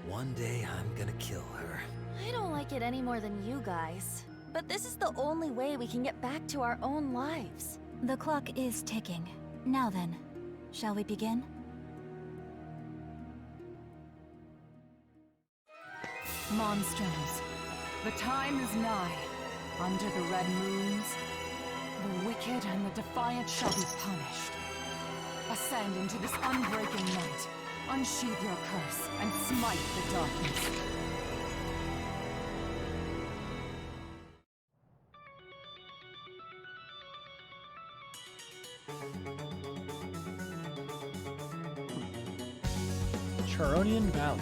One day I'm gonna kill her. I don't like it any more than you guys. But this is the only way we can get back to our own lives. The clock is ticking. Now then, shall we begin? Monstrums, the time is nigh. Under the red moons, the wicked and the defiant shall be punished. Ascend into this unbreaking night, unsheathe your curse, and smite the darkness. Charonian Valley.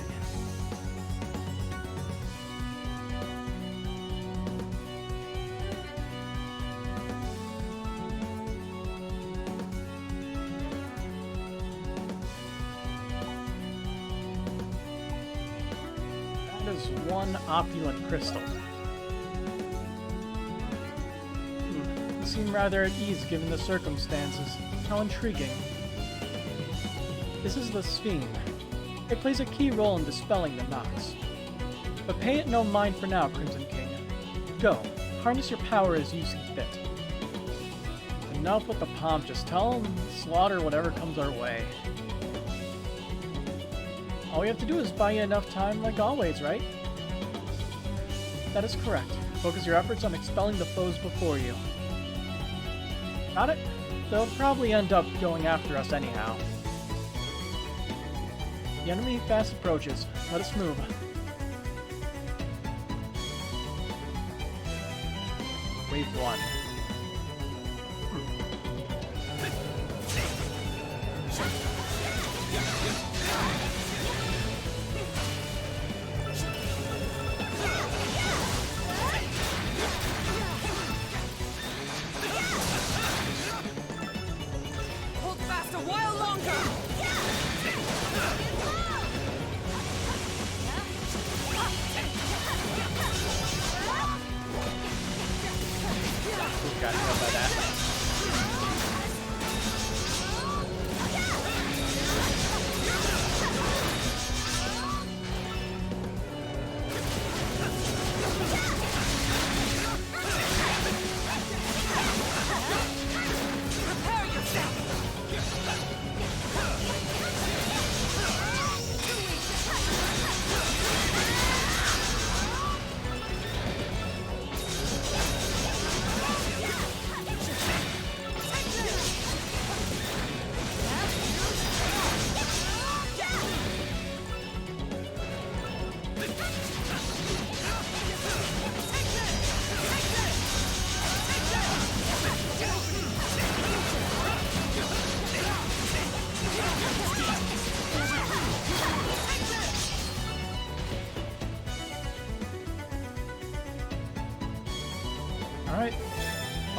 That is one opulent crystal. You seem rather at ease given the circumstances. How intriguing. This is the Sphinx. It plays a key role in dispelling the Nox. But pay it no mind for now, Crimson King. Go, harness your power as you see fit. Enough with the pomp, just tell them slaughter whatever comes our way. All we have to do is buy you enough time like always, right? That is correct. Focus your efforts on expelling the foes before you. Got it? They'll probably end up going after us anyhow. The enemy fast approaches. Let us move. Wave 1. Hold fast a while longer!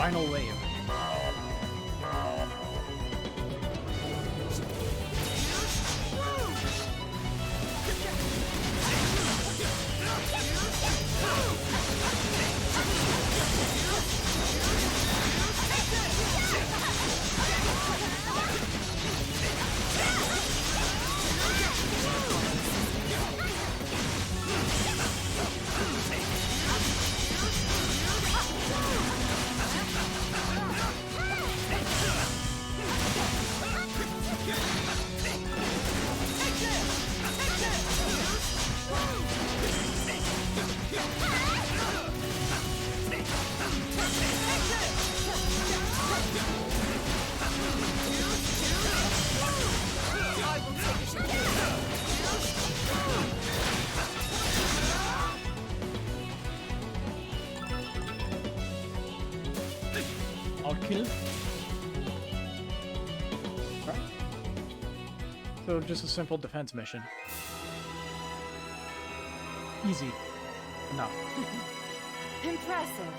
Final wave. I'll kill. Right. So just a simple defense mission. Easy. Enough. Impressive.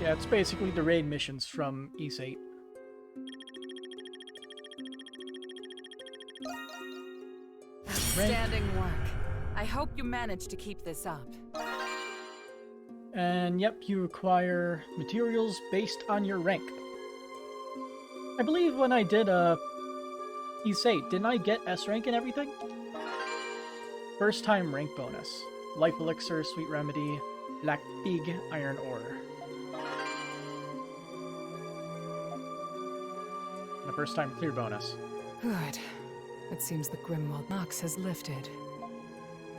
Yeah, it's basically the raid missions from Ys 8. Outstanding work. I hope you manage to keep this up. And yep, you acquire materials based on your rank. I believe when I did Ys 8, didn't I get S rank and everything? First time rank bonus. Life Elixir, Sweet Remedy, Black Pig, Iron Ore. The first time clear bonus. Good. It seems the Grimwald Nox has lifted.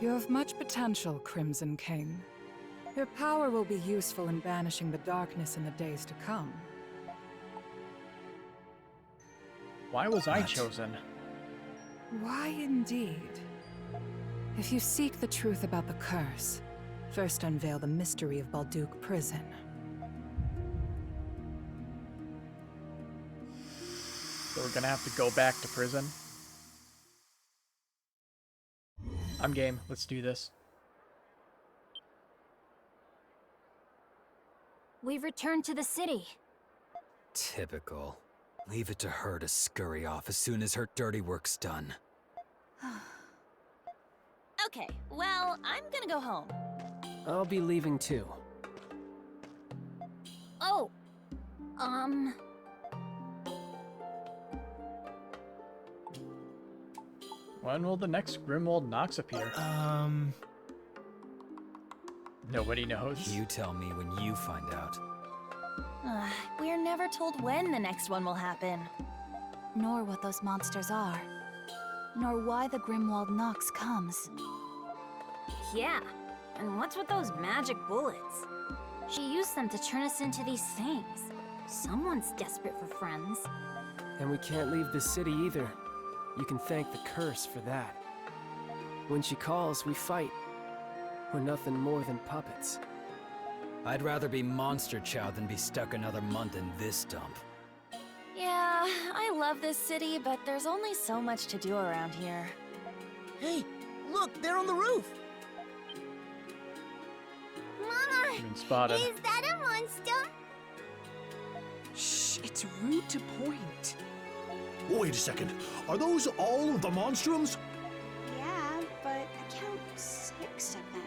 You have much potential, Crimson King. Your power will be useful in banishing the darkness in the days to come. Why was I chosen? Why indeed? If you seek the truth about the curse, first unveil the mystery of Balduke Prison. So we're gonna have to go back to prison? I'm game. Let's do this. We've returned to the city. Typical. Leave it to her to scurry off as soon as her dirty work's done. Okay, well, I'm gonna go home. I'll be leaving too. Oh, When will the next Grimwald Nox appear? Nobody knows. You tell me when you find out. We're never told when the next one will happen. nor what those monsters are, nor why the Grimwald Nox comes. Yeah, and what's with those magic bullets? She used them to turn us into these things. Someone's desperate for friends. And we can't leave the city either. You can thank the curse for that. When she calls, we fight. We're nothing more than puppets. I'd rather be Monster Chow than be stuck another month in this dump. Yeah, I love this city, but there's only so much to do around here. Hey, look, they're on the roof! Mama! You've been spotted. Is that a monster? Shh, it's rude to point. Wait a second. Are those all of the Monstrums? Yeah, but I count 6 of them.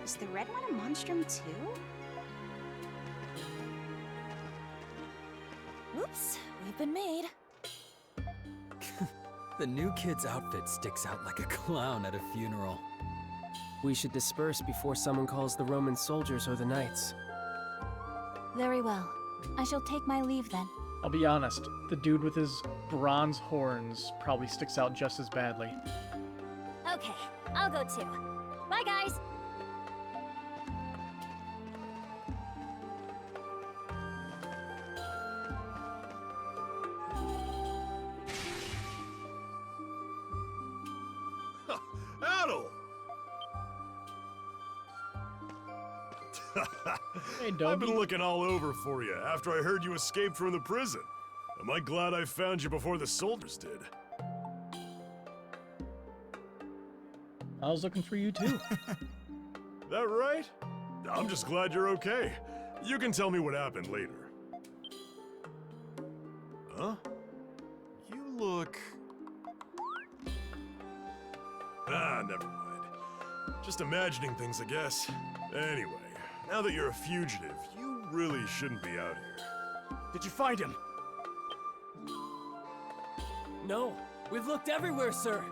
Is the red one a monstrum too? Oops, we've been made. The new kid's outfit sticks out like a clown at a funeral. We should disperse before someone calls the Roman soldiers or the knights. Very well. I shall take my leave then. I'll be honest, the dude with his bronze horns probably sticks out just as badly. Okay, I'll go too. Bye, guys! Adel! Hey, I've doggy. been looking all over for you after I heard you escaped from the prison. Am I glad I found you before the soldiers did? I was looking for you too. That right? I'm just glad you're okay. You can tell me what happened later. Huh? You look... Ah, never mind. Just imagining things, I guess. Anyway, now that you're a fugitive, you really shouldn't be out here. Did you find him? No, we've looked everywhere, sir.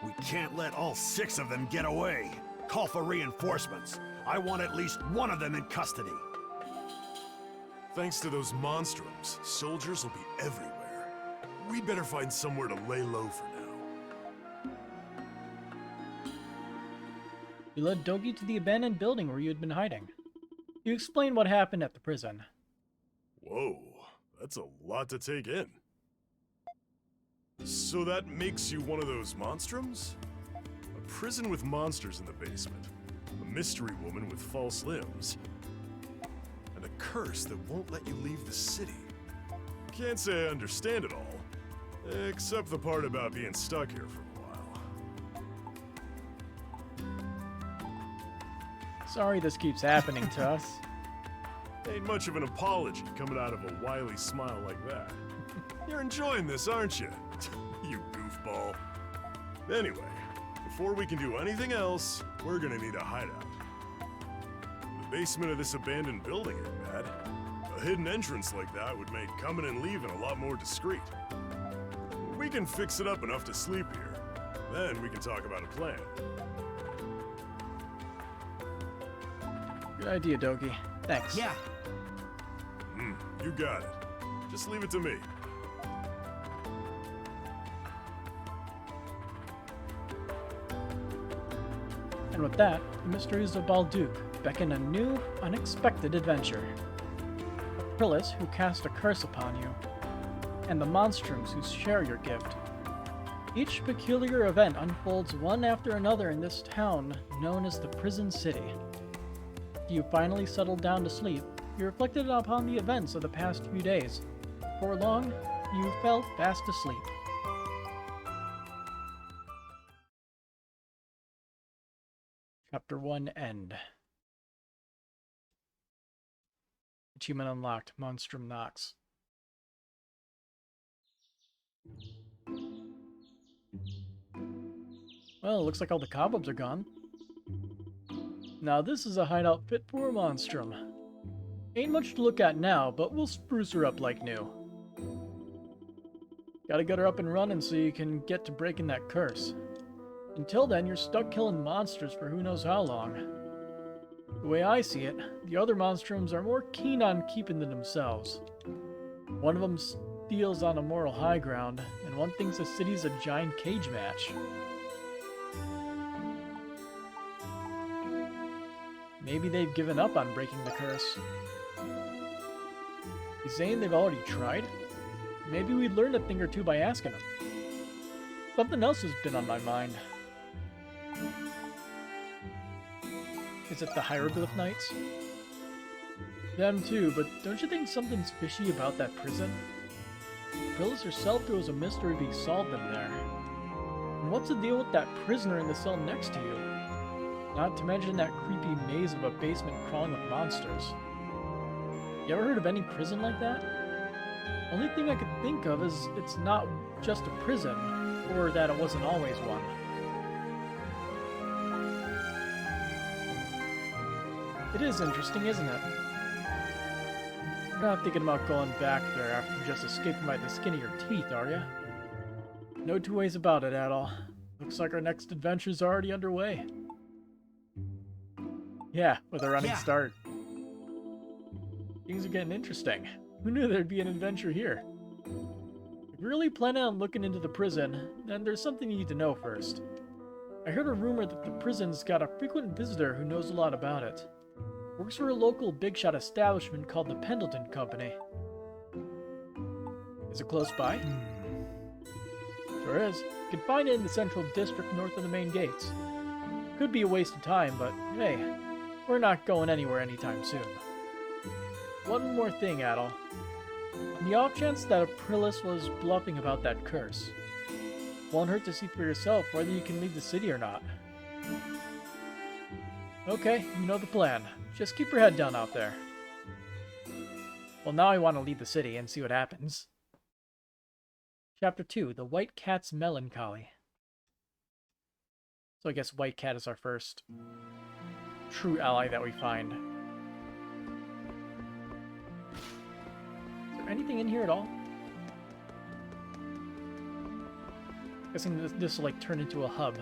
We can't let all 6 of them get away. Call for reinforcements. I want at least one of them in custody. Thanks to those monstrums, soldiers will be everywhere. We'd better find somewhere to lay low for now. You led Dogi to the abandoned building where you had been hiding. You explained what happened at the prison. Whoa, that's a lot to take in. So that makes you one of those monstrums? A prison with monsters in the basement. A mystery woman with false limbs. And a curse that won't let you leave the city. Can't say I understand it all. Except the part about being stuck here for a while. Sorry this keeps happening to us. Ain't much of an apology coming out of a wily smile like that. You're enjoying this, aren't you? You goofball. Anyway, before we can do anything else, we're gonna need a hideout. The basement of this abandoned building ain't bad. A hidden entrance like that would make coming and leaving a lot more discreet. We can fix it up enough to sleep here. Then we can talk about a plan. Good idea, Dogi. Thanks. Yeah. You got it. Just leave it to me. And with that, the mysteries of Balduke beckon a new, unexpected adventure. Aprillis, who cast a curse upon you, and the Monstrums who share your gift. Each peculiar event unfolds one after another in this town known as the Prison City. You finally settled down to sleep. You reflected upon the events of the past few days. For long, you fell fast asleep. Chapter 1 End. Achievement unlocked. Monstrum Knox. Well, looks like all the cobwebs are gone. Now this is a hideout fit for a monstrum. Ain't much to look at now, but we'll spruce her up like new. Gotta get her up and running so you can get to breaking that curse. Until then, you're stuck killing monsters for who knows how long. The way I see it, the other monstrums are more keen on keeping to themselves. One of them steals on a moral high ground, and one thinks the city's a giant cage match. Maybe they've given up on breaking the curse. You saying they've already tried? Maybe we'd learn a thing or two by asking them. Something else has been on my mind. Is it the Hieroglyph Knights? Them too, but don't you think something's fishy about that prison? Aprillis herself throws a mystery to be solved in there. And what's the deal with that prisoner in the cell next to you? Not to mention that creepy maze of a basement crawling with monsters. You ever heard of any prison like that? Only thing I could think of is it's not just a prison, or that it wasn't always one. It is interesting, isn't it? You're not thinking about going back there after just escaping by the skin of your teeth, are you? No two ways about it at all. Looks like our next adventure's already underway. Yeah, with a running start. Things are getting interesting. Who knew there'd be an adventure here? If you're really planning on looking into the prison, then there's something you need to know first. I heard a rumor that the prison's got a frequent visitor who knows a lot about it. Works for a local big shot establishment called the Pendleton Company. Is it close by? Sure is. You can find it in the central district north of the main gates. Could be a waste of time, but hey, we're not going anywhere anytime soon. One more thing, Adel. On the off chance that Aprilis was bluffing about that curse. Won't hurt to see for yourself whether you can leave the city or not. Okay, you know the plan. Just keep your head down out there. Well, now I want to leave the city and see what happens. Chapter 2, The White Cat's Melancholy. So I guess White Cat is our first true ally that we find. Is there anything in here at all? Guessing this will like turn into a hub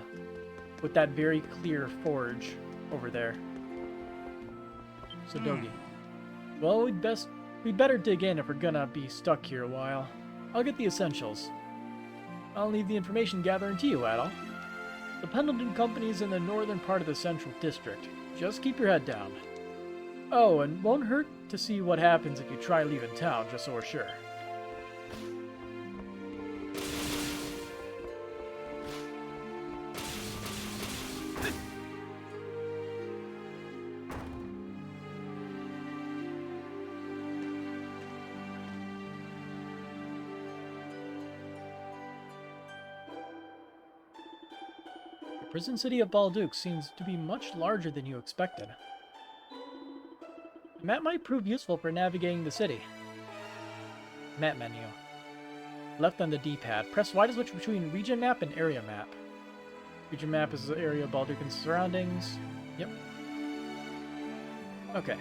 with that very clear forge over there. So Dogi. Well, we'd better dig in if we're gonna be stuck here a while. I'll get the essentials. I'll leave the information gathering to you, Adol. The Pendleton Company's in the northern part of the Central District. Just keep your head down. Oh, and won't hurt to see what happens if you try leaving town, just so we're sure. The prison city of Balduke seems to be much larger than you expected. The map might prove useful for navigating the city. Map menu. Left on the D-pad. Press Y to switch between region map and area map. Region map is the area of Balduke and surroundings. Yep. Okay.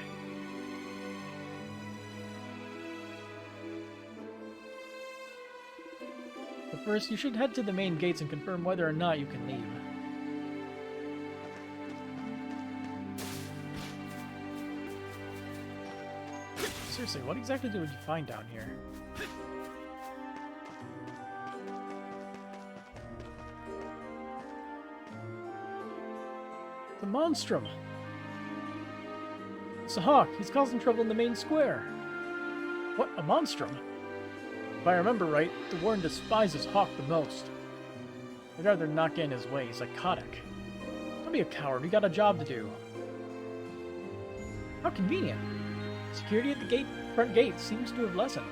But first, you should head to the main gates and confirm whether or not you can leave. Seriously, what exactly did you find down here? The Monstrum! It's a hawk. He's causing trouble in the main square. What? A Monstrum? If I remember right, the Warden despises Hawk the most. I'd rather not get in his way. He's psychotic. Don't be a coward. We got a job to do. How convenient. Security at the front gate seems to have lessened.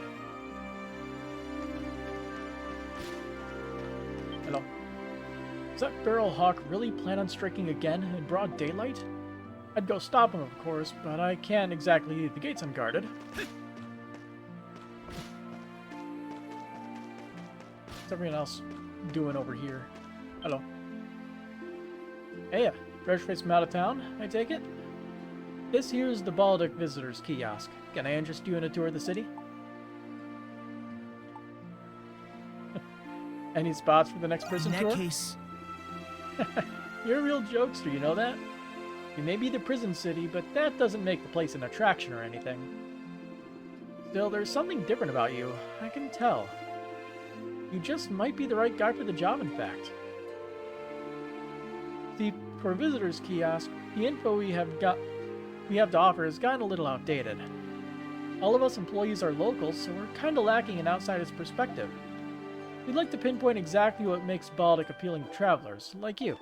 Hello. Does that feral hawk really plan on striking again in broad daylight? I'd go stop him, of course, but I can't exactly leave the gates unguarded. What's everyone else doing over here? Hello. Hey, fresh face from out of town, I take it? This here's the Balduck Visitors Kiosk. Can I interest you in a tour of the city? Any spots for the next prison tour? In that case... You're a real jokester, you know that? You may be the prison city, but that doesn't make the place an attraction or anything. Still, there's something different about you. I can tell. You just might be the right guy for the job, in fact. See, for a Visitors Kiosk, the info we have to offer has gotten a little outdated. All of us employees are locals, so we're kinda lacking an outsider's perspective. We'd like to pinpoint exactly what makes Balduck appealing to travelers, like you.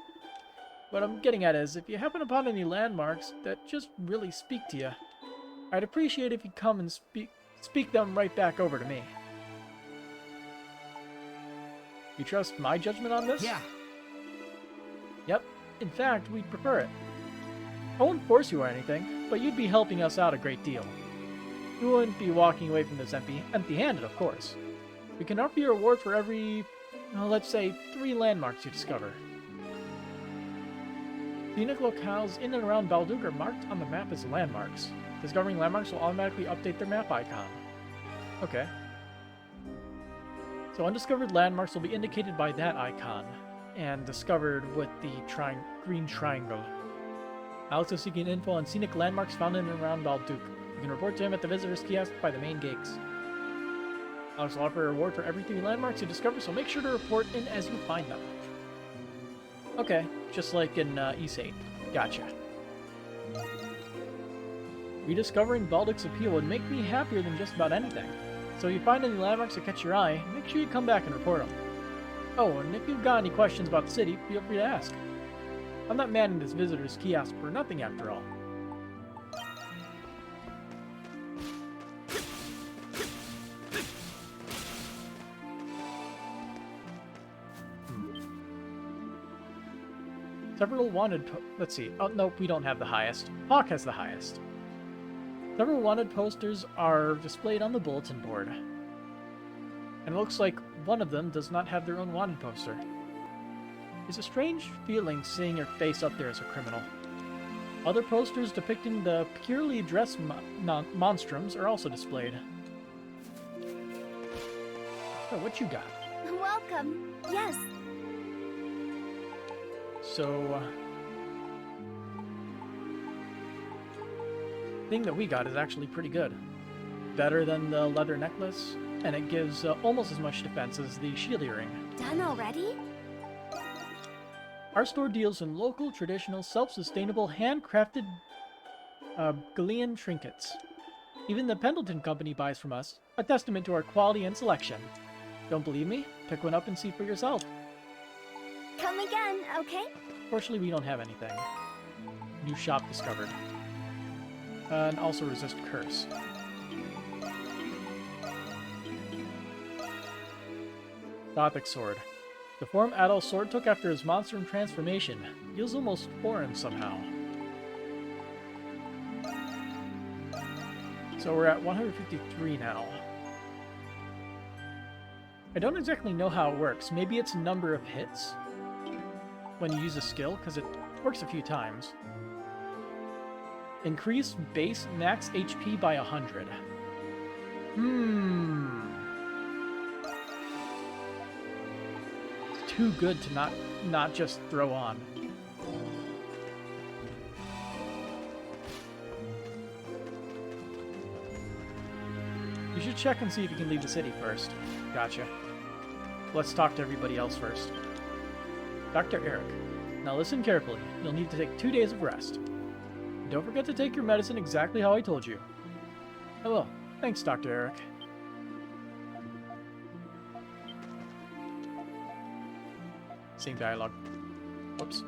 What I'm getting at is, if you happen upon any landmarks that just really speak to you, I'd appreciate if you come and speak them right back over to me. You trust my judgment on this? Yeah. Yep. In fact, we'd prefer it. I won't force you or anything, but you'd be helping us out a great deal. You wouldn't be walking away from this empty-handed, of course. We can offer you a reward for every, let's say, 3 landmarks you discover. Scenic locales in and around Balduke are marked on the map as landmarks. Discovering landmarks will automatically update their map icon. Okay. So undiscovered landmarks will be indicated by that icon, and discovered with the green triangle. Alex is seeking info on scenic landmarks found in and around Balduke. You can report to him at the Visitors Kiosk by the main gates. Alex will offer a reward for every 3 landmarks you discover, so make sure to report in as you find them. Okay, just like in East 8. Gotcha. Rediscovering Balduck's appeal would make me happier than just about anything. So if you find any landmarks that catch your eye, make sure you come back and report them. Oh, and if you've got any questions about the city, feel free to ask. I'm not manning this Visitor's Kiosk for nothing after all. Several wanted let's see. Oh, nope, we don't have the highest. Hawk has the highest. Several wanted posters are displayed on the bulletin board. And it looks like one of them does not have their own wanted poster. It's a strange feeling seeing your face up there as a criminal. Other posters depicting the purely dressed monstrums are also displayed. So, what you got? Welcome. Yes. So, thing that we got is actually pretty good. Better than the leather necklace, and it gives almost as much defense as the shield earring. Done already? Our store deals in local, traditional, self-sustainable, handcrafted Galean trinkets. Even the Pendleton Company buys from us, a testament to our quality and selection. Don't believe me? Pick one up and see for yourself. Come again, okay? Fortunately, we don't have anything. New shop discovered. And also resist curse. Gothic sword. The form Adol's sword took after his Monstrum transformation feels almost foreign somehow. So we're at 153 now. I don't exactly know how it works. Maybe it's number of hits when you use a skill, because it works a few times. Increase base max HP by 100. It's too good to not just throw on. You should check and see if you can leave the city first. Gotcha. Let's talk to everybody else first. Dr. Eric. Now listen carefully. You'll need to take 2 days of rest. Don't forget to take your medicine exactly how I told you. I will. Thanks, Dr. Eric. Same dialogue. Whoops.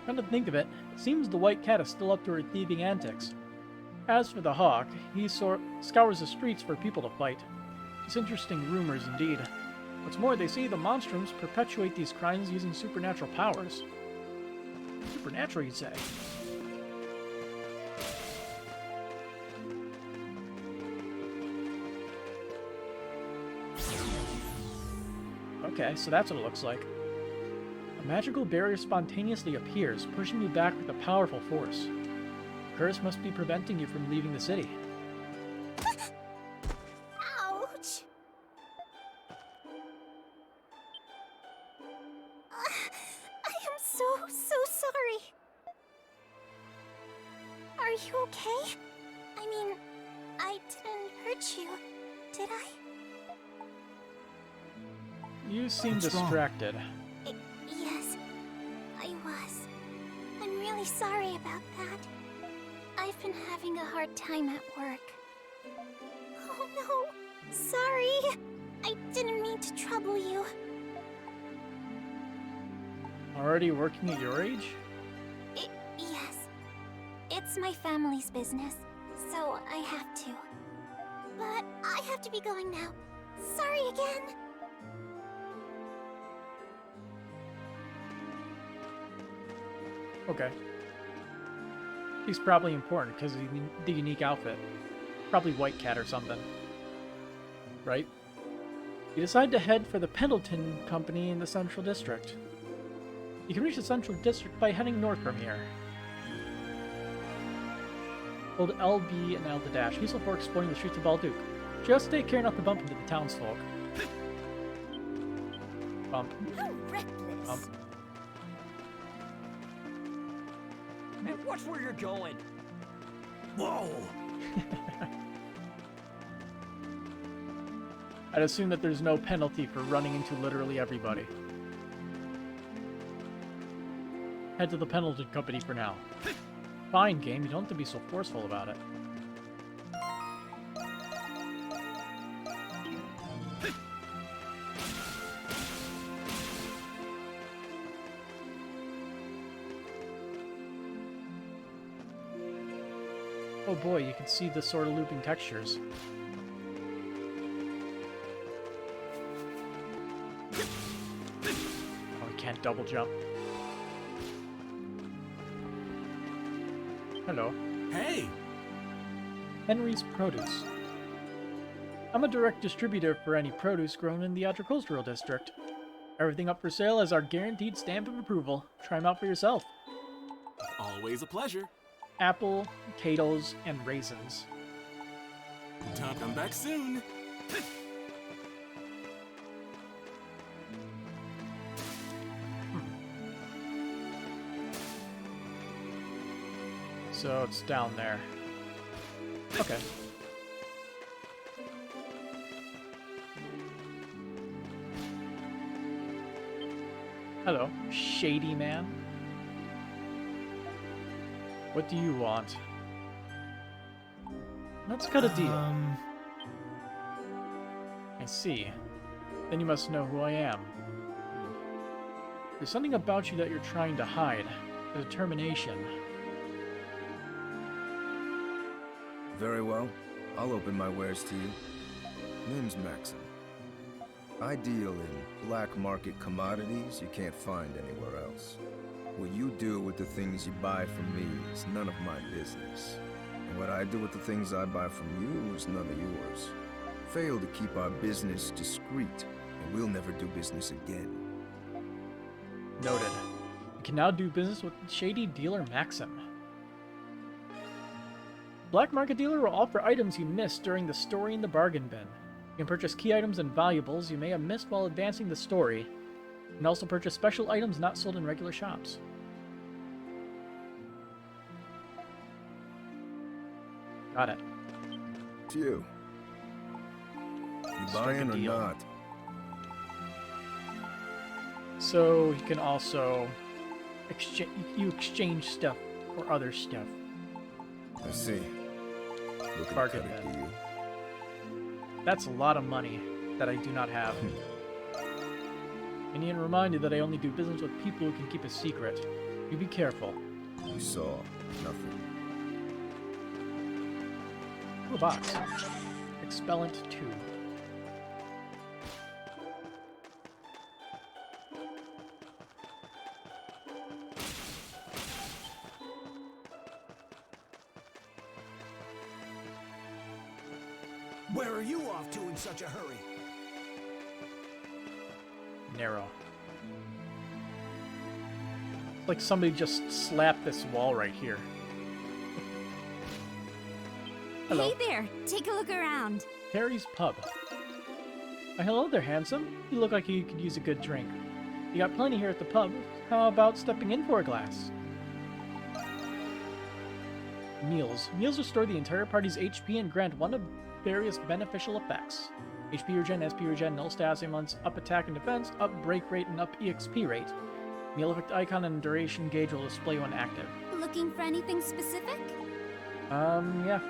Come to think of it, it seems the White Cat is still up to her thieving antics. As for the Hawk, he scours the streets for people to fight. It's interesting rumors indeed. What's more, they say the Monstrums perpetuate these crimes using supernatural powers. Supernatural, you'd say? Okay, so that's what it looks like. A magical barrier spontaneously appears, pushing you back with a powerful force. The curse must be preventing you from leaving the city. Ouch! I am so sorry. Are you okay? I mean, I didn't hurt you, did I? You seem What's wrong? distracted. Yes, I was. I'm really sorry about that. I've been having a hard time at work. Oh no, sorry. I didn't mean to trouble you. Already working at your age? Yes. It's my family's business, so I have to. But I have to be going now. Sorry again. Okay. He's probably important because of the unique outfit. Probably White Cat or something. Right? You decide to head for the Pendleton Company in the Central District. You can reach the Central District by heading north from here. Hold LB and L to dash. Useful for exploring the streets of Balduke. Just take care not to bump into the townsfolk. Bump. How reckless. Bump. Man, watch where you're going. Whoa! I'd assume that there's no penalty for running into literally everybody. Head to the Pendleton Company for now. Fine, game. You don't have to be so forceful about it. Oh boy, you can see the sort of looping textures. can't double jump. Hello. Hey! Henry's Produce. I'm a direct distributor for any produce grown in the agricultural district. Everything up for sale is our guaranteed stamp of approval. Try them out for yourself. Always a pleasure. Apple, potatoes, and raisins. Come back soon. So it's down there. Okay. Hello, shady man. What do you want? Let's cut a deal. I see. Then you must know who I am. There's something about you that you're trying to hide. A determination. Very well. I'll open my wares to you. Name's Maxim. I deal in black market commodities you can't find anywhere else. What you do with the things you buy from me is none of my business. And what I do with the things I buy from you is none of yours. Fail to keep our business discreet, and we'll never do business again. Noted. You can now do business with shady dealer Maxim. Black market dealer will offer items you missed during the story in the bargain bin. You can purchase key items and valuables you may have missed while advancing the story. You can also purchase special items not sold in regular shops. Got it. It's you. You buying or not? So you can also exchange stuff for other stuff. I see. Looking Bargain to cut it, bin. do you? That's a lot of money that I do not have. I need to remind you that I only do business with people who can keep a secret. You be careful. You saw nothing. Ooh, a box. Expellant 2. Where are you off to in such a hurry? Narrow. It's like somebody just slapped this wall right here. Hello. Hey there, take a look around. Harry's Pub. Hello there, handsome. You look like you could use a good drink. You got plenty here at the pub. How about stepping in for a glass? Meals. Meals restore the entire party's HP and grant one of various beneficial effects. HP regen, SP regen, null stats, aimlets, up attack and defense, up break rate, and up EXP rate. Meal effect icon and duration gauge will display when active. Looking for anything specific? Yeah.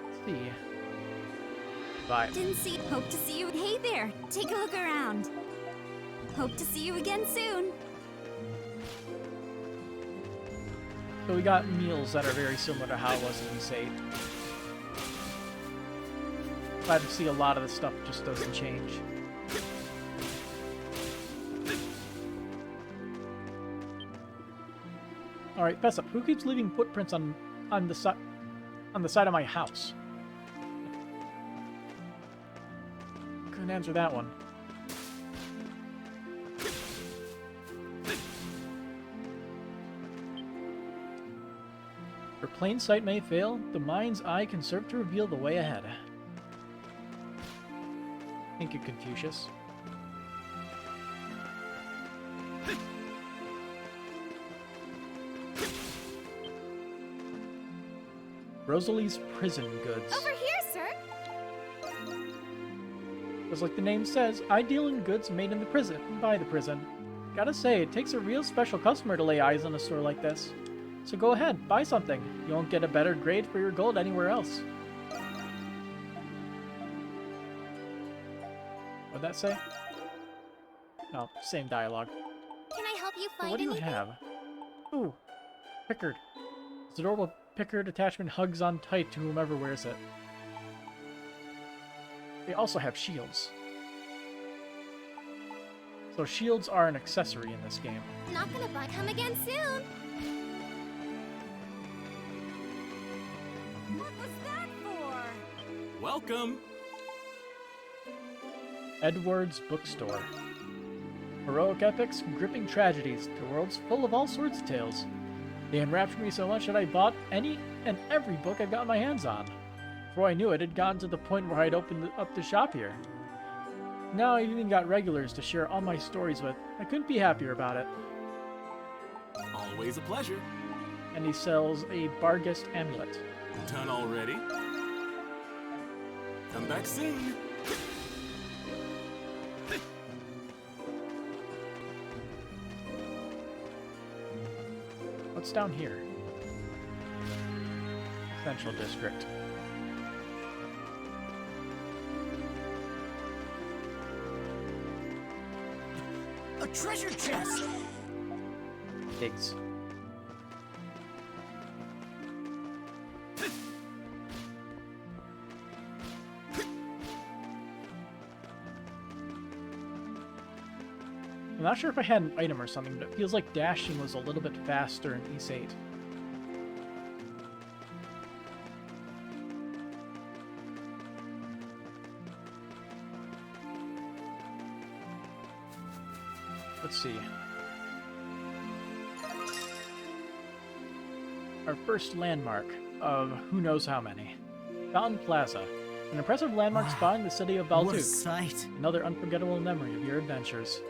Let's see. Bye. Didn't see. Hope to see you. Hey there, take a look around. Hope to see you again soon. So we got meals that are very similar to how it was in East 8. Glad to see a lot of the stuff just doesn't change. Alright, fess up. Who keeps leaving footprints on the side of my house? Couldn't answer that one. For plain sight may fail, the mind's eye can serve to reveal the way ahead. Thank you, Confucius. Rosalie's prison goods. Over here, sir. Just like the name says, I deal in goods made in the prison, by the prison. Gotta say, it takes a real special customer to lay eyes on a store like this. So go ahead, buy something. You won't get a better grade for your gold anywhere else. What'd that say? Oh, same dialogue. Can I help you So find what do you anything? have? Ooh, Pickard. This adorable Pickard attachment hugs on tight to whomever wears it. They also have shields. So shields are an accessory in this game. Not gonna buy. Come again soon. What was that for? Welcome! Edward's Bookstore. Heroic epics, gripping tragedies, to worlds full of all sorts of tales. They enraptured me so much that I bought any and every book I got my hands on. Before I knew it, had gotten to the point where I'd opened up the shop here. Now I've even got regulars to share all my stories with. I couldn't be happier about it. Always a pleasure. And he sells a Barghest amulet. Done already? Come back soon. What's down here? Central District. A treasure chest! Pigs. I'm not sure if I had an item or something, but it feels like dashing was a little bit faster in Ys 8. Let's see. Our first landmark of who knows how many. Fountain Plaza. An impressive landmark spot in the city of Balduke. What a sight. Another unforgettable memory of your adventures.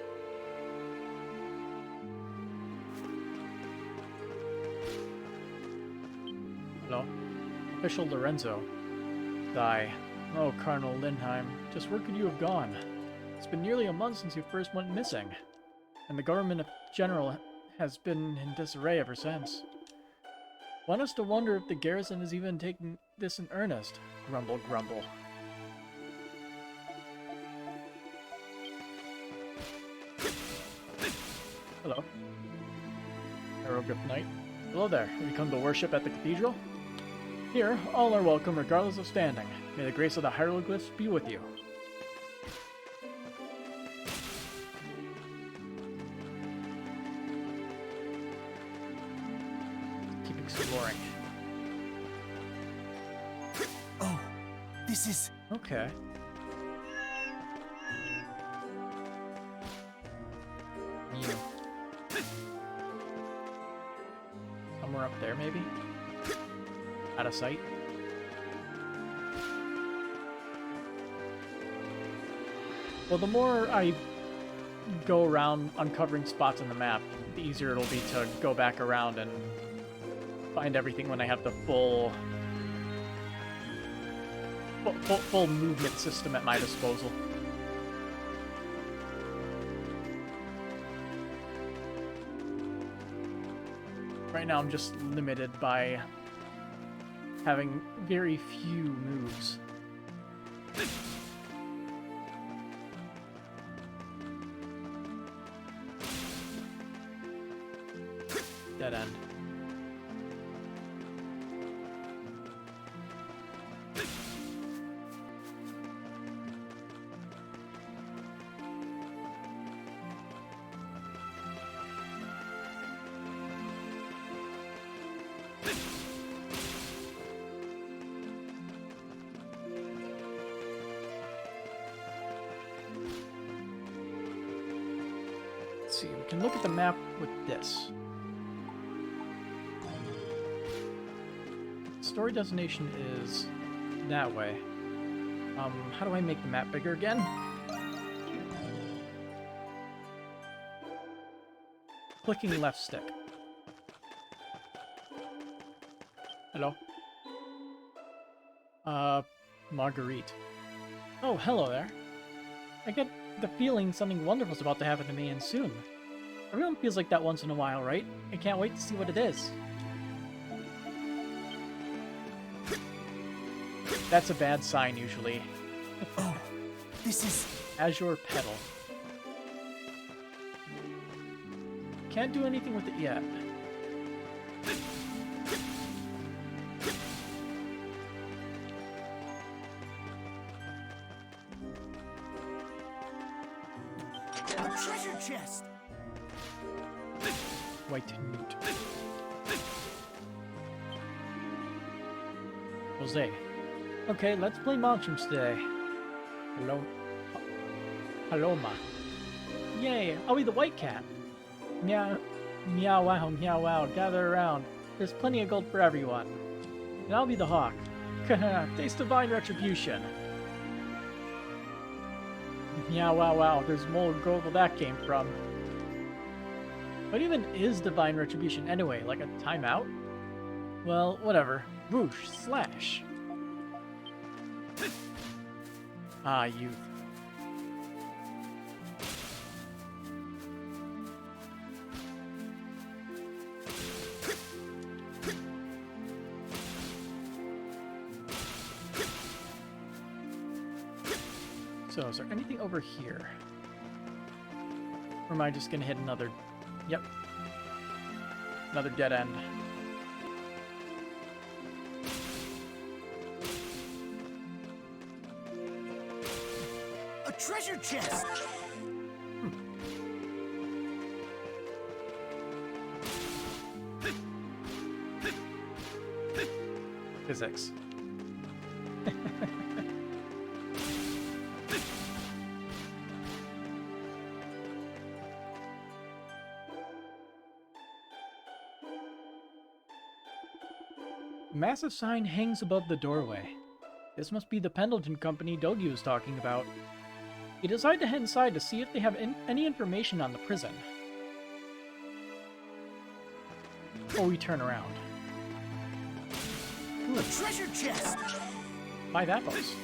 Hello? Official Lorenzo. Die. Oh, Cardinal Lindheim. Just where could you have gone? It's been nearly a month since you first went missing. And the government in general has been in disarray ever since. Want us to wonder if the garrison is even taking this in earnest. Grumble, grumble. Hello. Hieroglyph Knight. Hello there. Have you come to worship at the cathedral? Here, all are welcome regardless of standing. May the grace of the hieroglyphs be with you. Keep exploring. Oh, this is... Okay. You. Somewhere up there, maybe? Out of sight? Well, the more I go around uncovering spots on the map, the easier it'll be to go back around and find everything when I have the full movement system at my disposal. Right now I'm just limited by having very few moves. Dead end. Let's see, we can look at the map with this. Story destination is that way. How do I make the map bigger again? Clicking left stick. Hello? Marguerite. Oh, hello there. I get the feeling something wonderful's about to happen to me and soon. Everyone feels like that once in a while, right? I can't wait to see what it is. That's a bad sign, usually. Oh, this is... Azure Petal. Can't do anything with it yet. treasure chest! White newt. Jose. Okay, let's play Monstrums today. Hello. Paloma. Yay, I'll be the white cat. Meow, meow wow, meow wow, gather around. There's plenty of gold for everyone. And I'll be the hawk. Taste divine retribution. Meow wow wow, there's more gold where that came from. What even is divine retribution anyway? Like a timeout? Well, whatever. Whoosh, slash. Ah, youth. So, is there anything over here? Or am I just gonna hit another... Yep. Another dead end. A treasure chest! Physics. A massive sign hangs above the doorway. This must be the Pendleton Company Dogi was talking about. You decide to head inside to see if they have any information on the prison. Or we turn around. A treasure chest! 5 apples.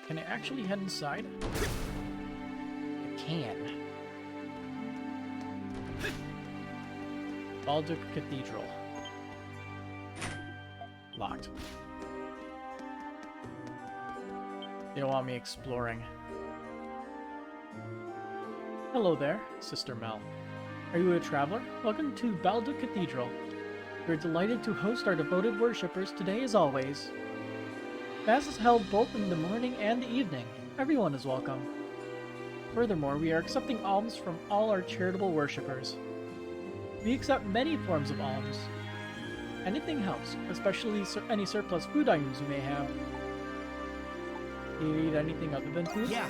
Can I actually head inside? I can. Balduc Cathedral. Locked. They don't want me exploring. Hello there, Sister Mel. Are you a traveler? Welcome to Balduc Cathedral. We're delighted to host our devoted worshippers today as always. Mass is held both in the morning and the evening. Everyone is welcome. Furthermore, we are accepting alms from all our charitable worshippers. We accept many forms of alms. Anything helps, especially any surplus food items you may have. Do you eat anything other than food? Yeah.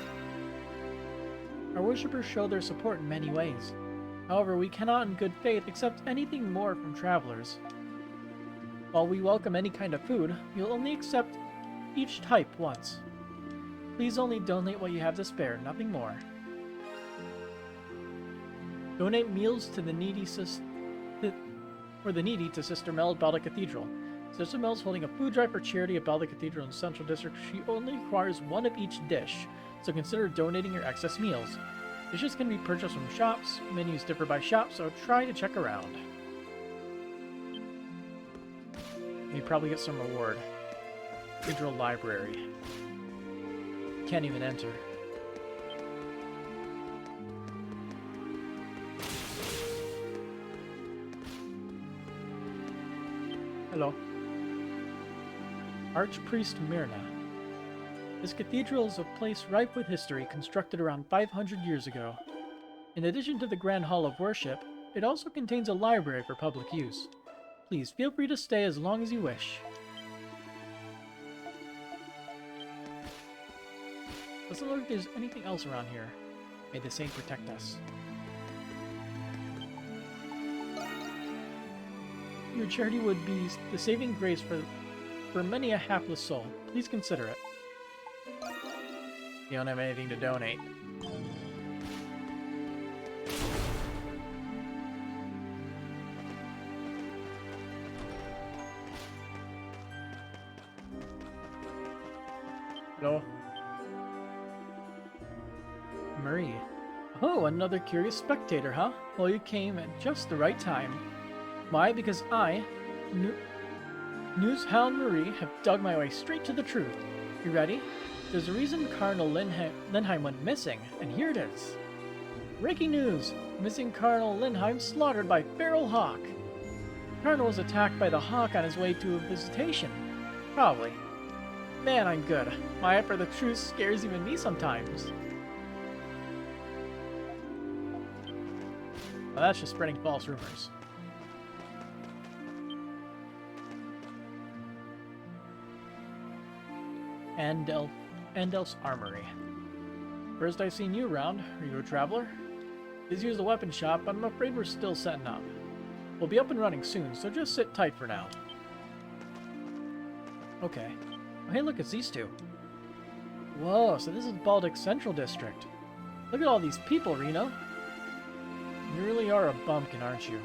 Our worshippers show their support in many ways. However, we cannot in good faith accept anything more from travelers. While we welcome any kind of food, we'll only accept each type once. Please only donate what you have to spare, nothing more. Donate meals to the needy to Sister Mel at Balduc Cathedral. Sister Mel is holding a food drive for charity at Balduc Cathedral in Central District. She only requires one of each dish, so consider donating your excess meals. Dishes can be purchased from shops. Menus differ by shop, so try to check around. You probably get some reward. Cathedral Library. Can't even enter. Hello. Archpriest Myrna. This cathedral is a place ripe with history, constructed around 500 years ago. In addition to the Grand Hall of Worship, it also contains a library for public use. Please feel free to stay as long as you wish. Doesn't look like there's anything else around here. May the saint protect us. Your charity would be the saving grace for many a hapless soul. Please consider it. You don't have anything to donate. Hello? Marie. Oh, another curious spectator, huh? Well, you came at just the right time. Why? Because I, Newshound Marie, have dug my way straight to the truth. You ready? There's a reason Cardinal Lindheim went missing, and here it is. Breaking news! Missing Cardinal Lindheim slaughtered by feral hawk. Cardinal was attacked by the hawk on his way to a visitation. Probably. Man, I'm good. My eye for the truth scares even me sometimes. Well, that's just spreading false rumors. Andel's Armory. First I've seen you around. Are you a traveler? This here's the weapon shop, but I'm afraid we're still setting up. We'll be up and running soon, so just sit tight for now. Okay. Oh, hey, look, it's these two. Whoa, so this is Baldic Central District. Look at all these people, Reno. You really are a bumpkin, aren't you?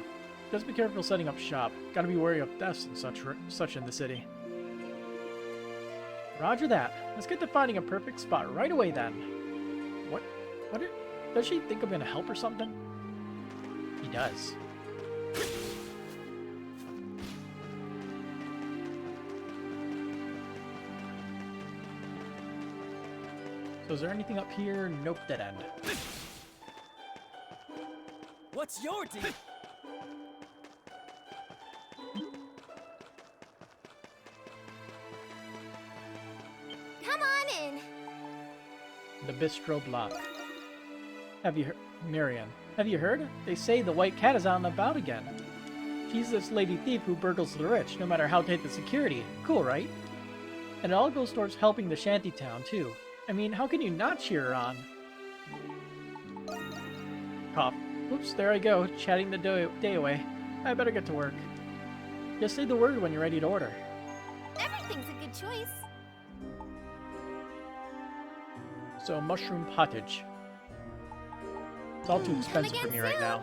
Just be careful setting up shop. Gotta be wary of thefts and such in the city. Roger that. Let's get to finding a perfect spot right away then. Does she think I'm gonna help or something? He does. So is there anything up here? Nope, dead end. What's your deal? Come on in. The Bistro Block. Have you heard, Marion? Have you heard? They say the White Cat is out and about again. She's this lady thief who burgles the rich, no matter how tight the security. Cool, right? And it all goes towards helping the shantytown too. I mean, how can you not cheer her on? Cough. Oops, there I go, chatting the day away. I better get to work. Just say the word when you're ready to order. Everything's a good choice. So, mushroom pottage. It's all too expensive for me right now.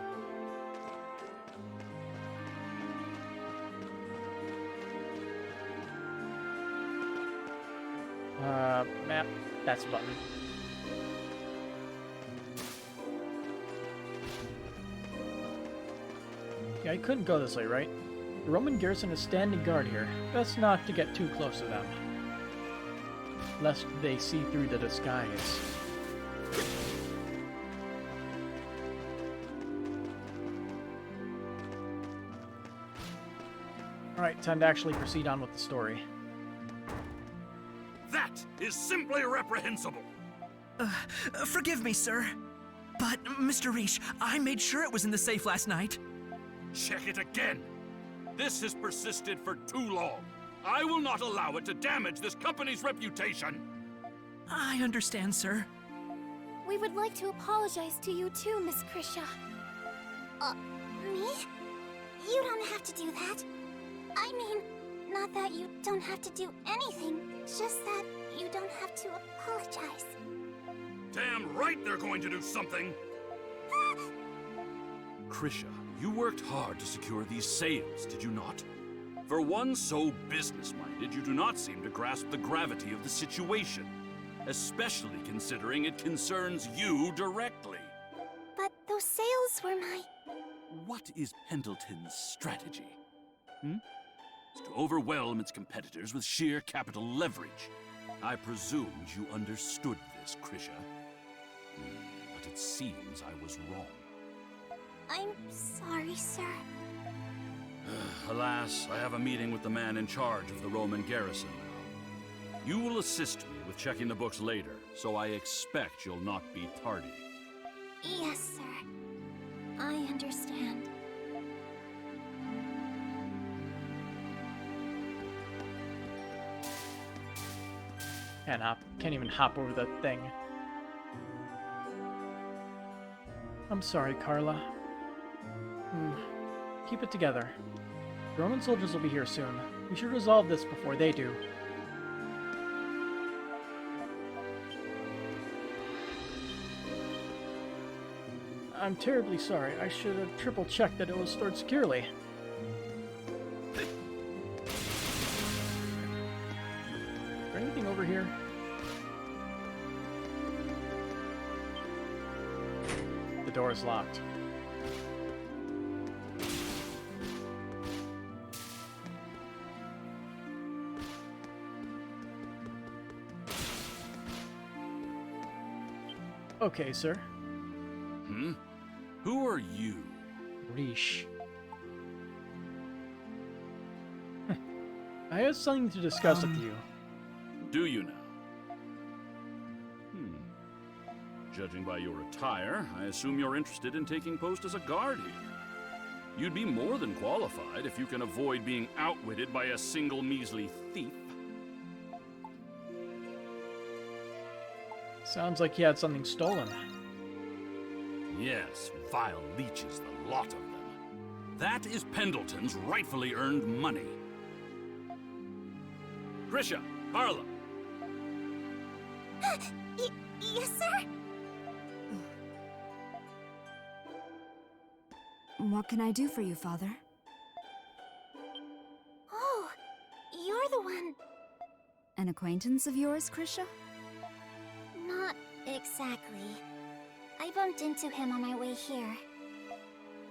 Map. That's a button. Yeah, I couldn't go this way, right? The Roman garrison is standing guard here. Best not to get too close to them, lest they see through the disguise. Alright, time to actually proceed on with the story. That is simply reprehensible! Forgive me, sir. But, Mr. Reish, I made sure it was in the safe last night. Check it again! This has persisted for too long. I will not allow it to damage this company's reputation! I understand, sir. We would like to apologize to you too, Miss Krisha. Me? You don't have to do that. I mean, not that you don't have to do anything, just that you don't have to apologize. Damn right they're going to do something! Krisha, you worked hard to secure these sales, did you not? For one so business-minded, you do not seem to grasp the gravity of the situation, especially considering it concerns you directly. But those sales were my... What is Pendleton's strategy? It's to overwhelm its competitors with sheer capital leverage. I presumed you understood this, Krisha. But it seems I was wrong. I'm sorry, sir. Alas, I have a meeting with the man in charge of the Roman garrison now. You will assist me with checking the books later, so I expect you'll not be tardy. Yes, sir. I understand. Can't even hop over the thing. I'm sorry, Carla. Keep it together. The Roman soldiers will be here soon. We should resolve this before they do. I'm terribly sorry. I should have triple-checked that it was stored securely. Is there anything over here? The door is locked. Okay, sir. Who are you? Reish. I have something to discuss with you. do you now? Judging by your attire, I assume you're interested in taking post as a guard here. You'd be more than qualified if you can avoid being outwitted by a single measly thief. Sounds like he had something stolen. Yes, vile leeches, the lot of them. That is Pendleton's rightfully earned money. Grisha, Carla. Yes, sir? What can I do for you, Father? Oh, you're the one. An acquaintance of yours, Krisha? Not exactly. I bumped into him on my way here.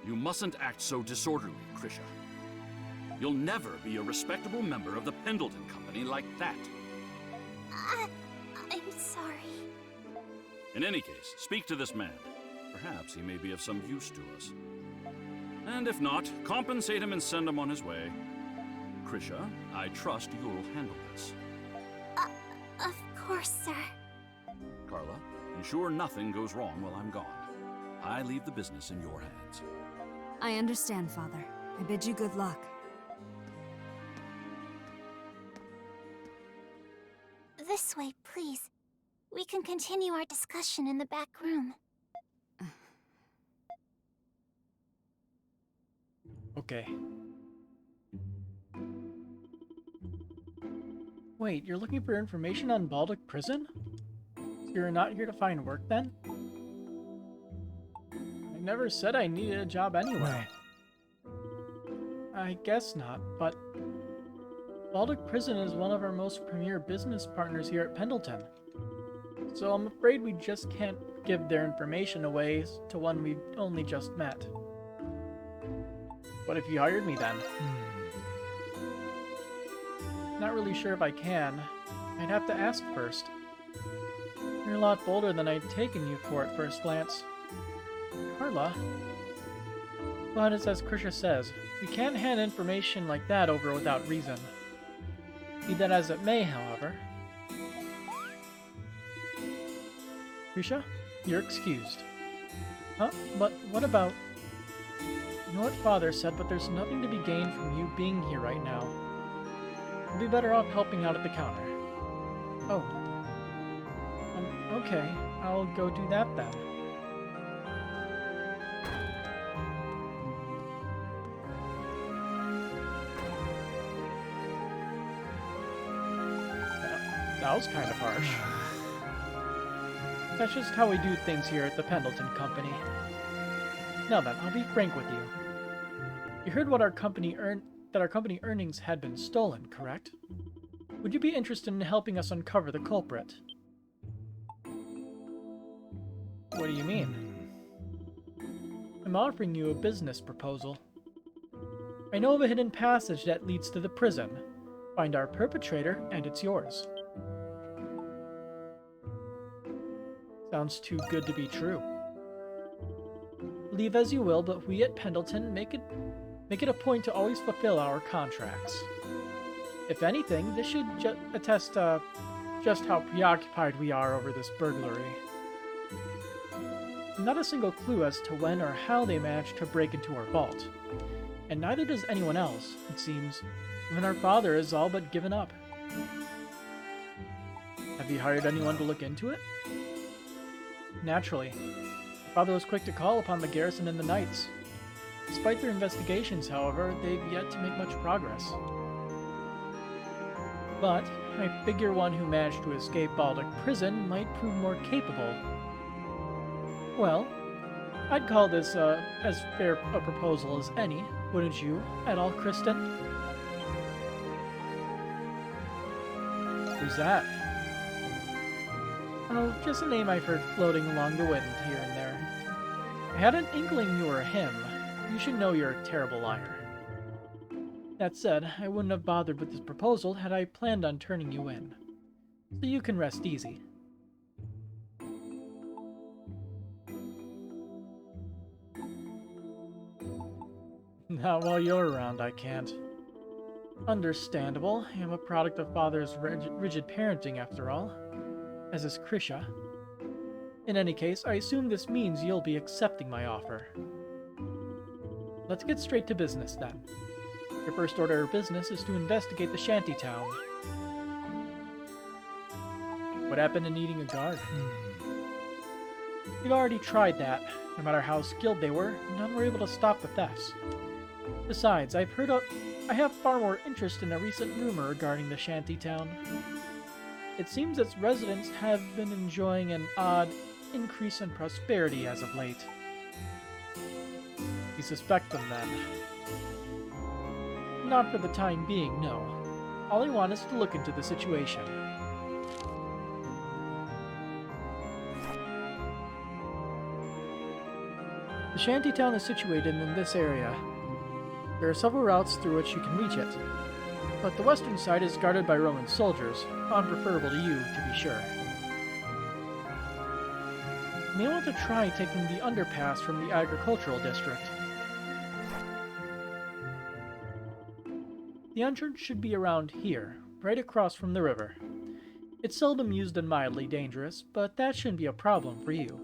You mustn't act so disorderly, Krisha. You'll never be a respectable member of the Pendleton Company like that. I'm sorry. In any case, speak to this man. Perhaps he may be of some use to us. And if not, compensate him and send him on his way. Krisha, I trust you'll handle this. Of course, sir. Carla, ensure nothing goes wrong while I'm gone. I leave the business in your hands. I understand, Father. I bid you good luck. This way, please. We can continue our discussion in the back room. Okay. Wait, you're looking for information on Baltic Prison? So you're not here to find work then? I never said I needed a job anyway. I guess not, but Baltic Prison is one of our most premier business partners here at Pendleton. So I'm afraid we just can't give their information away to one we've only just met. What if you hired me then? Not really sure if I can. I'd have to ask first. You're a lot bolder than I'd taken you for at first glance. Carla? But it's as Krisha says, we can't hand information like that over without reason. Be that as it may, however. Krisha, you're excused. Huh? But what about... You know what Father said, but there's nothing to be gained from you being here right now. You'll be better off helping out at the counter. Oh. Okay. I'll go do that then. That was kind of harsh. That's just how we do things here at the Pendleton Company. Now then, I'll be frank with you. You heard what our company that our company earnings had been stolen, correct? Would you be interested in helping us uncover the culprit? What do you mean? I'm offering you a business proposal. I know of a hidden passage that leads to the prison. Find our perpetrator, and it's yours. Sounds too good to be true. Believe as you will, but we at Pendleton make it a point to always fulfill our contracts. If anything, this should attest just how preoccupied we are over this burglary. Not a single clue as to when or how they managed to break into our vault. And neither does anyone else, it seems. Even our father is all but given up. Have you hired anyone to look into it? Naturally. Father was quick to call upon the garrison and the knights. Despite their investigations, however, they've yet to make much progress. But I figure one who managed to escape Baltic Prison might prove more capable. Well, I'd call this as fair a proposal as any, wouldn't you, at all, Kristen? Who's that? Oh, just a name I've heard floating along the wind here and there. I had an inkling you were him. You should know you're a terrible liar. That said, I wouldn't have bothered with this proposal had I planned on turning you in. So you can rest easy. Not while you're around, I can't. Understandable. I am a product of father's rigid parenting, after all. As is Krisha. In any case, I assume this means you'll be accepting my offer. Let's get straight to business, then. Your first order of business is to investigate the shantytown. What happened in eating a guard? We've already tried that. No matter how skilled they were, none were able to stop the thefts. Besides, I have far more interest in a recent rumor regarding the shantytown. It seems its residents have been enjoying an odd increase in prosperity as of late. You suspect them, then? Not for the time being, no. All I want is to look into the situation. The shantytown is situated in this area. There are several routes through which you can reach it, but the western side is guarded by Roman soldiers, unpreferable to you, to be sure. You may want to try taking the underpass from the agricultural district. The entrance should be around here, right across from the river. It's seldom used and mildly dangerous, but that shouldn't be a problem for you.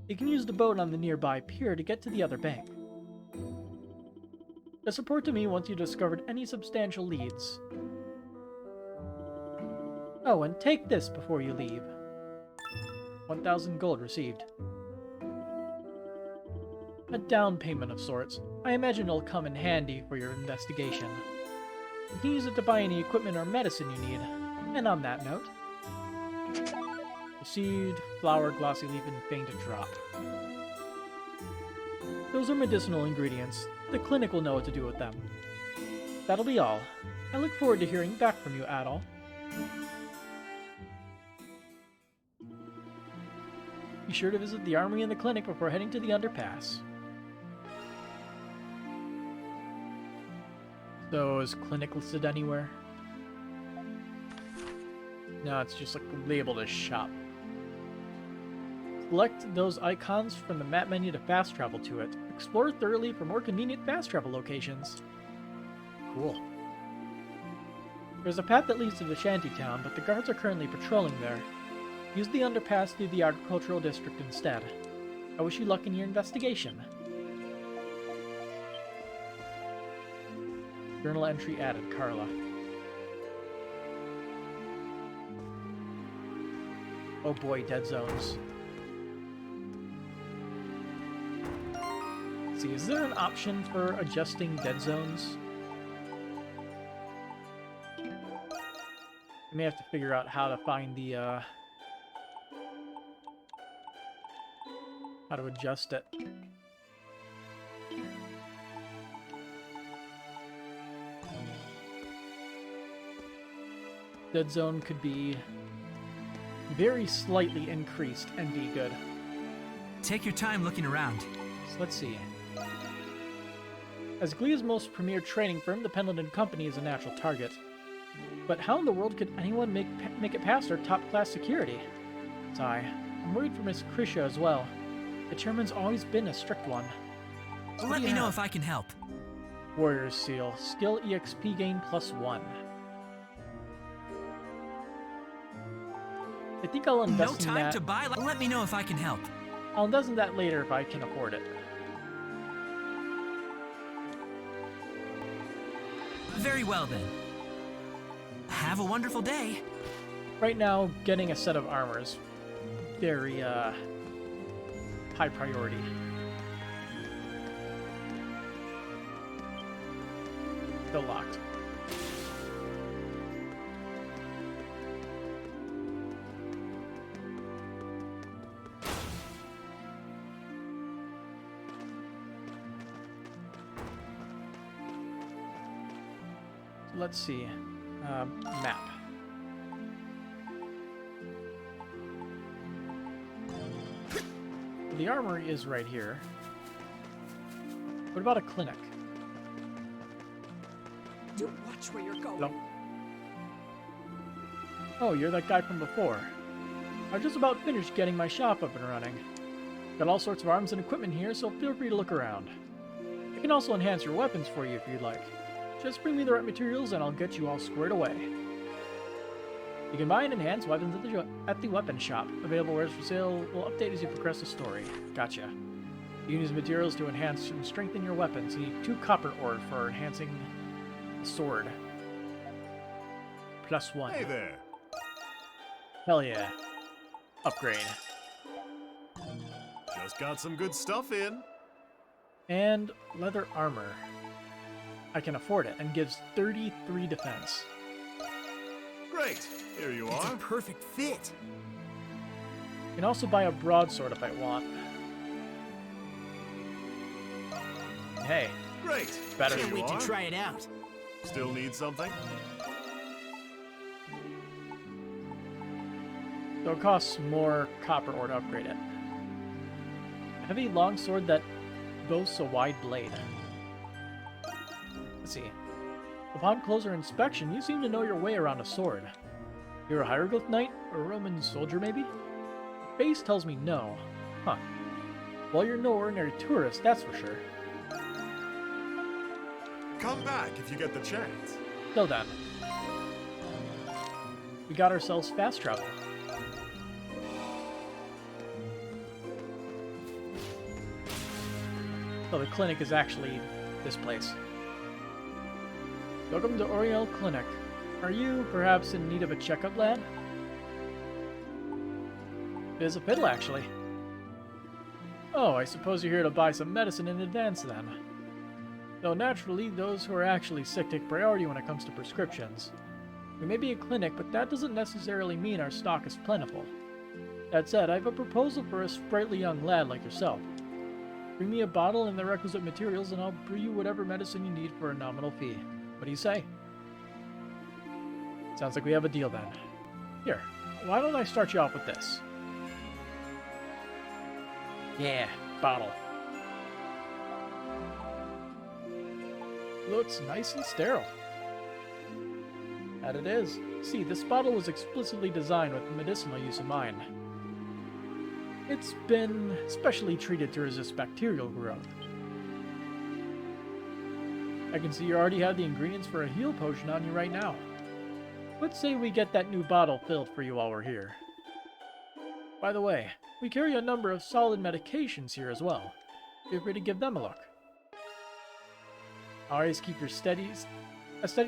You can use the boat on the nearby pier to get to the other bank. Just report to me once you've discovered any substantial leads. Oh, and take this before you leave. 1,000 gold received. A down payment of sorts. I imagine it'll come in handy for your investigation. You can use it to buy any equipment or medicine you need. And on that note... Received, flower, glossy leaf, and faint drop. Those are medicinal ingredients. The clinic will know what to do with them. That'll be all. I look forward to hearing back from you, Adol. Be sure to visit the armory and the clinic before heading to the underpass. So, is clinic listed anywhere? No, it's just like labeled as shop. Select those icons from the map menu to fast travel to it. Explore thoroughly for more convenient fast travel locations. Cool. There's a path that leads to the shantytown, but the guards are currently patrolling there. Use the underpass through the agricultural district instead. I wish you luck in your investigation. Journal entry added, Carla. Oh boy, dead zones. Let's see, is there an option for adjusting dead zones? I may have to figure out how to find the, how to adjust it. Dead zone could be very slightly increased and be good. Take your time looking around. So let's see. As Glea's most premier trading firm, the Pendleton Company is a natural target. But how in the world could anyone make it past our top-class security? Sigh. I'm worried for Miss Krisha as well. The chairman's always been a strict one. So let me know if I can help. Warrior's Seal. Skill EXP gain +1. I think I'll invest in that. No time to buy. Let me know if I can help. I'll invest in that later if I can afford it. Very well then. Have a wonderful day. Right now, getting a set of armor is very high priority. Still locked. Let's see. Map. The armory is right here. What about a clinic? Do watch where you're going. Hello? Oh, you're that guy from before. I just about finished getting my shop up and running. Got all sorts of arms and equipment here, so feel free to look around. I can also enhance your weapons for you if you'd like. Just bring me the right materials and I'll get you all squared away. You can buy and enhance weapons at the weapon shop. Available wares for sale will update as you progress the story. Gotcha. You can use materials to enhance and strengthen your weapons. You need 2 copper ore for enhancing the sword. +1. Hey there. Hell yeah. Upgrade. Just got some good stuff in. And leather armor. I can afford it, and gives 33 defense. Great. Here you It's are. a perfect fit. You can also buy a broadsword if I want. Hey. Great. Better. Here Can't you wait are. to try it out. Still need something? So it costs more copper ore to upgrade it. A heavy longsword that boasts a wide blade. Let's see. Upon closer inspection, you seem to know your way around a sword. You're a hieroglyph knight? Or a Roman soldier, maybe? Your face tells me no. Huh. Well, you're no ordinary tourist, that's for sure. Come back if you get the chance. So then. We got ourselves fast travel. So the clinic is actually this place. Welcome to Oriel Clinic. Are you perhaps in need of a checkup, lad? It is a fiddle, actually. Oh, I suppose you're here to buy some medicine in advance, then. Though naturally, those who are actually sick take priority when it comes to prescriptions. We may be a clinic, but that doesn't necessarily mean our stock is plentiful. That said, I have a proposal for a sprightly young lad like yourself. Bring me a bottle and the requisite materials, and I'll brew you whatever medicine you need for a nominal fee. What do you say? Sounds like we have a deal then. Here, why don't I start you off with this? Yeah, bottle. Looks nice and sterile. That it is. See, this bottle was explicitly designed with medicinal use in mind. It's been specially treated to resist bacterial growth. I can see you already have the ingredients for a heal potion on you right now. Let's say we get that new bottle filled for you while we're here. By the way, we carry a number of solid medications here as well. Feel free to give them a look. Always keep a steady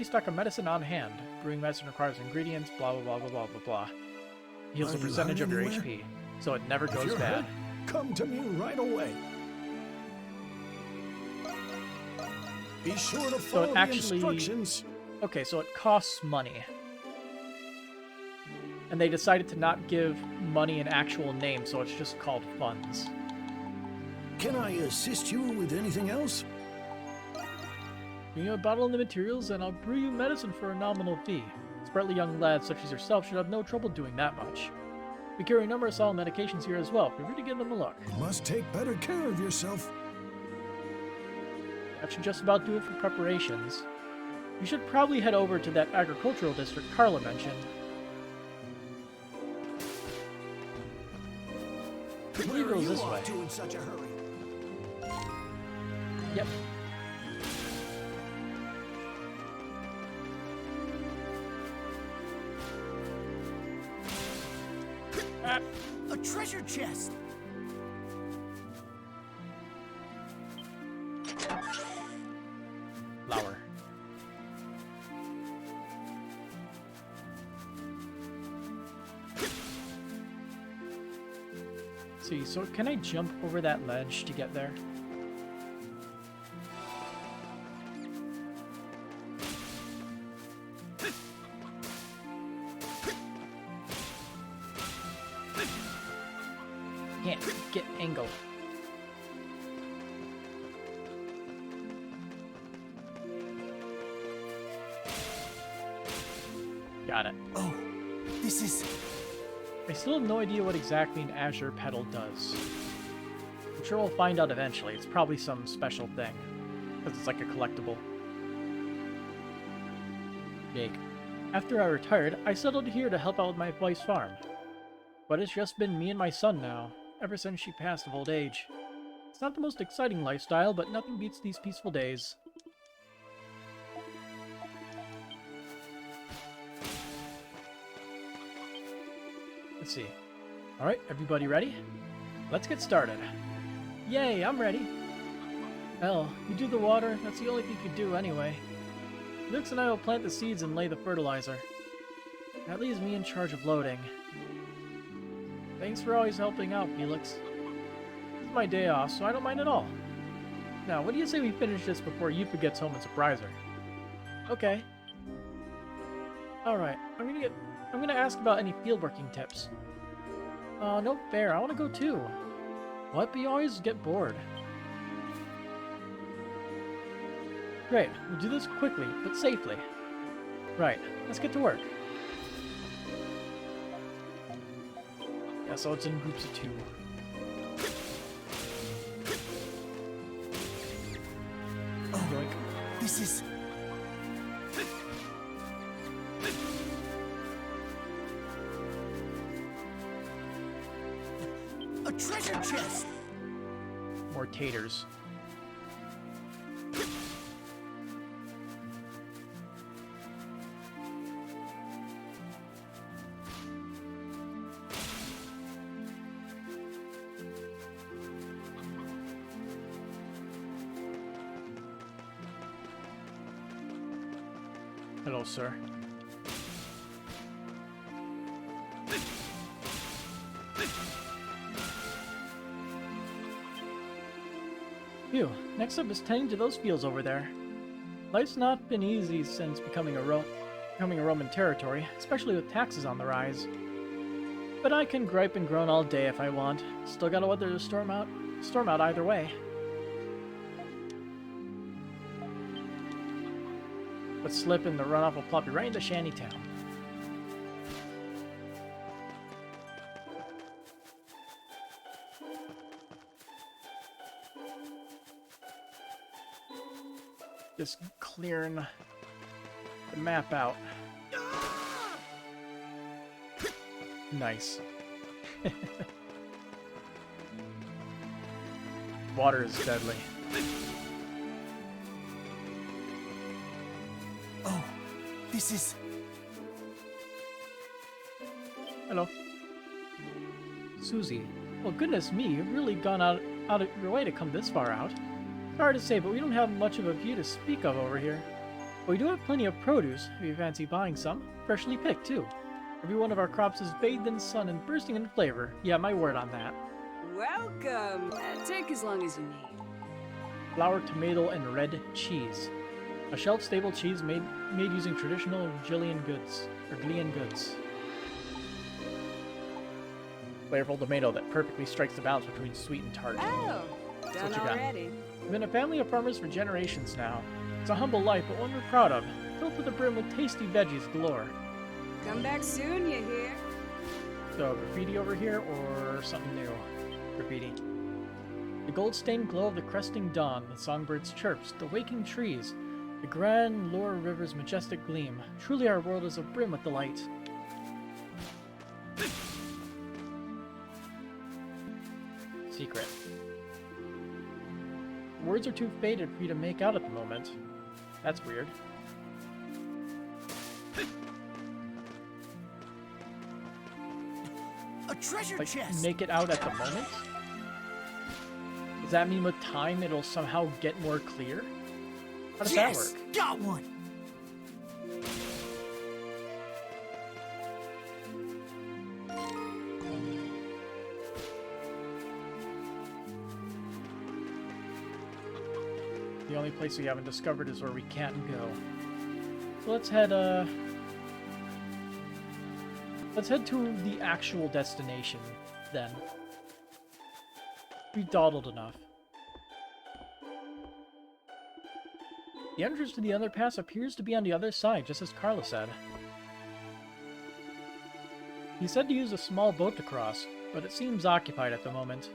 stock of medicine on hand. Brewing medicine requires ingredients, blah blah blah blah blah blah blah. Heals a percentage of your HP, so it never goes you're bad. hurt, come to me right away. Be sure to follow the instructions. Okay, so it costs money. And they decided to not give money an actual name, so it's just called funds. Can I assist you with anything else? Bring you a bottle and the materials, and I'll brew you medicine for a nominal fee. Sprightly young lads such as yourself should have no trouble doing that much. We carry a number of solid medications here as well. Feel free to give them a look. You must take better care of yourself. That should just about do it for preparations. You should probably head over to that agricultural district Carla mentioned. I believe it was this way. In such a hurry? Yep. A treasure chest! Flower. See, so can I jump over that ledge to get there? Can't get angle. Got it. Oh, this is... I still have no idea what exactly an Azure Petal does. I'm sure we'll find out eventually. It's probably some special thing, because it's like a collectible. Jake. After I retired, I settled here to help out with my wife's farm. But it's just been me and my son now, ever since she passed of old age. It's not the most exciting lifestyle, but nothing beats these peaceful days. Let's see. Alright, everybody ready? Let's get started. Yay, I'm ready. Hell, you do the water, that's the only thing you could do anyway. Felix and I will plant the seeds and lay the fertilizer. That leaves me in charge of loading. Thanks for always helping out, Felix. It's my day off, so I don't mind at all. Now, what do you say we finish this before Yupa gets home and surprise her? Okay. Alright, I'm gonna ask about any fieldworking tips. No fair, I wanna go too. What? But you always get bored. Great, we'll do this quickly, but safely. Right, let's get to work. Yeah, so it's in groups of 2. Oh, Yoink. this is... a treasure chest! More taters. Hello, sir. Phew, next up is tending to those fields over there. Life's not been easy since becoming a Roman territory, especially with taxes on the rise. But I can gripe and groan all day if I want. Still gotta weather the storm out either way. But slip and the runoff will plop you right into Shantytown. Just clearing the map out. Nice. Water is deadly. Oh, this is... Hello. Susie. Well, goodness me, you've really gone out of your way to come this far out. Hard to say, but we don't have much of a view to speak of over here. But we do have plenty of produce, if you fancy buying some. Freshly picked, too. Every one of our crops is bathed in sun and bursting in flavor. Yeah, my word on that. Welcome! Take as long as you need. Flour, tomato, and red cheese. A shelf-stable cheese made using traditional Gillian goods. Flavorful tomato that perfectly strikes the balance between sweet and tart. Oh, That's done what you got. already. We've been a family of farmers for generations now. It's a humble life, but one we're proud of. Filled to the brim with tasty veggies galore. Come back soon, you hear? So, graffiti over here, or something new? Graffiti. The gold-stained glow of the cresting dawn, the songbirds' chirps, the waking trees, the grand Loire River's majestic gleam. Truly our world is abrim with delight. Secret. Words are too faded for you to make out at the moment. That's weird. a treasure Like, chest! make it out at the moment? Does that mean with time it'll somehow get more clear? How does that work? Got one! The only place we haven't discovered is where we can't go. So let's head to the actual destination, then. We dawdled enough. The entrance to the underpass appears to be on the other side, just as Carla said. He said to use a small boat to cross, but it seems occupied at the moment.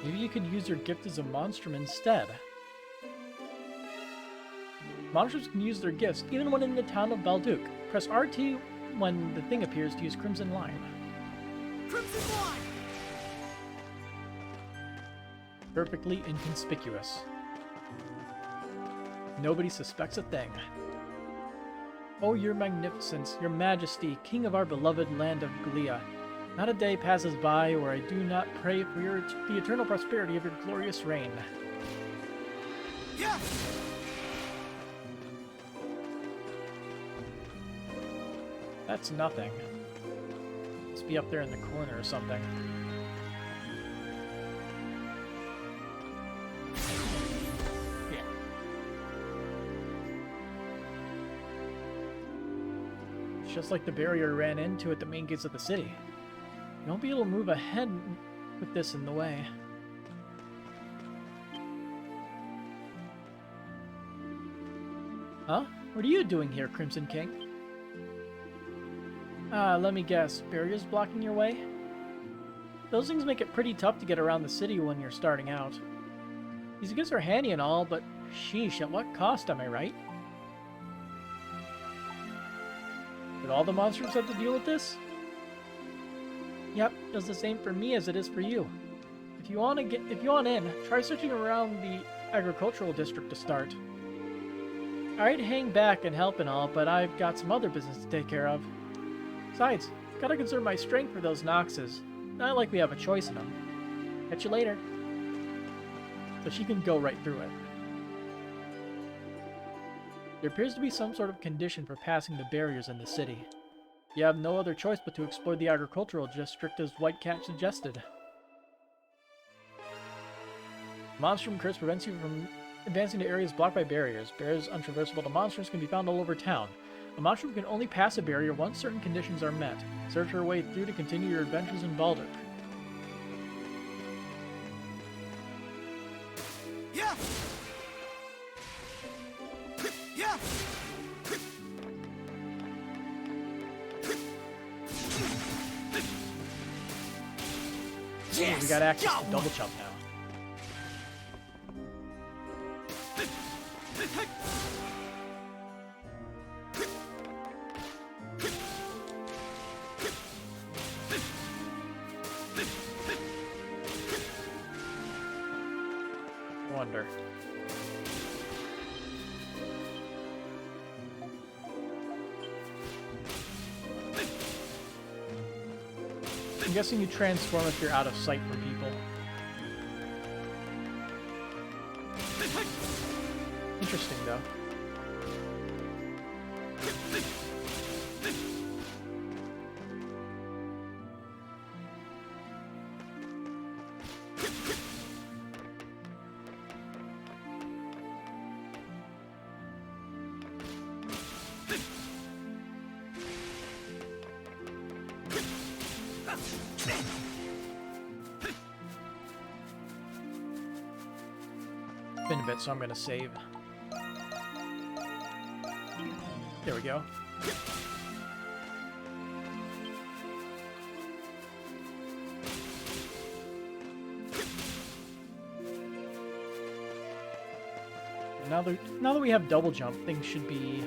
Maybe you could use your gift as a Monstrum instead. Monstrums can use their gifts even when in the town of Balduc. Press RT when the thing appears to use Crimson Lime. Crimson Lime! Perfectly inconspicuous. Nobody suspects a thing. Oh, your magnificence, your majesty, king of our beloved land of Glia. Not a day passes by where I do not pray for the eternal prosperity of your glorious reign. Yeah. That's nothing. Must be up there in the corner or something. Yeah. It's just like the barrier ran into at the main gates of the city. You won't be able to move ahead with this in the way. Huh? What are you doing here, Crimson King? Let me guess. Barriers blocking your way? Those things make it pretty tough to get around the city when you're starting out. These gifts are handy and all, but sheesh, at what cost, am I right? Did all the monsters have to deal with this? Yep, does the same for me as it is for you. If you want in, try searching around the agricultural district to start. I'd hang back and help and all, but I've got some other business to take care of. Besides, gotta conserve my strength for those Noxes. Not like we have a choice in them. Catch you later. So she can go right through it. There appears to be some sort of condition for passing the barriers in the city. You have no other choice but to explore the agricultural district as White Cat suggested. Monstrum curse prevents you from advancing to areas blocked by barriers. Barriers untraversable to monsters can be found all over town. A monstrum can only pass a barrier once certain conditions are met. Search your way through to continue your adventures in Baldur. Yeah. Yeah. Yes! We got access to double jump now. Wonder. I'm guessing you transform if you're out of sight from people. Interesting, though. Been a bit, so I'm gonna save. There we go. Now that we have double jump, things should be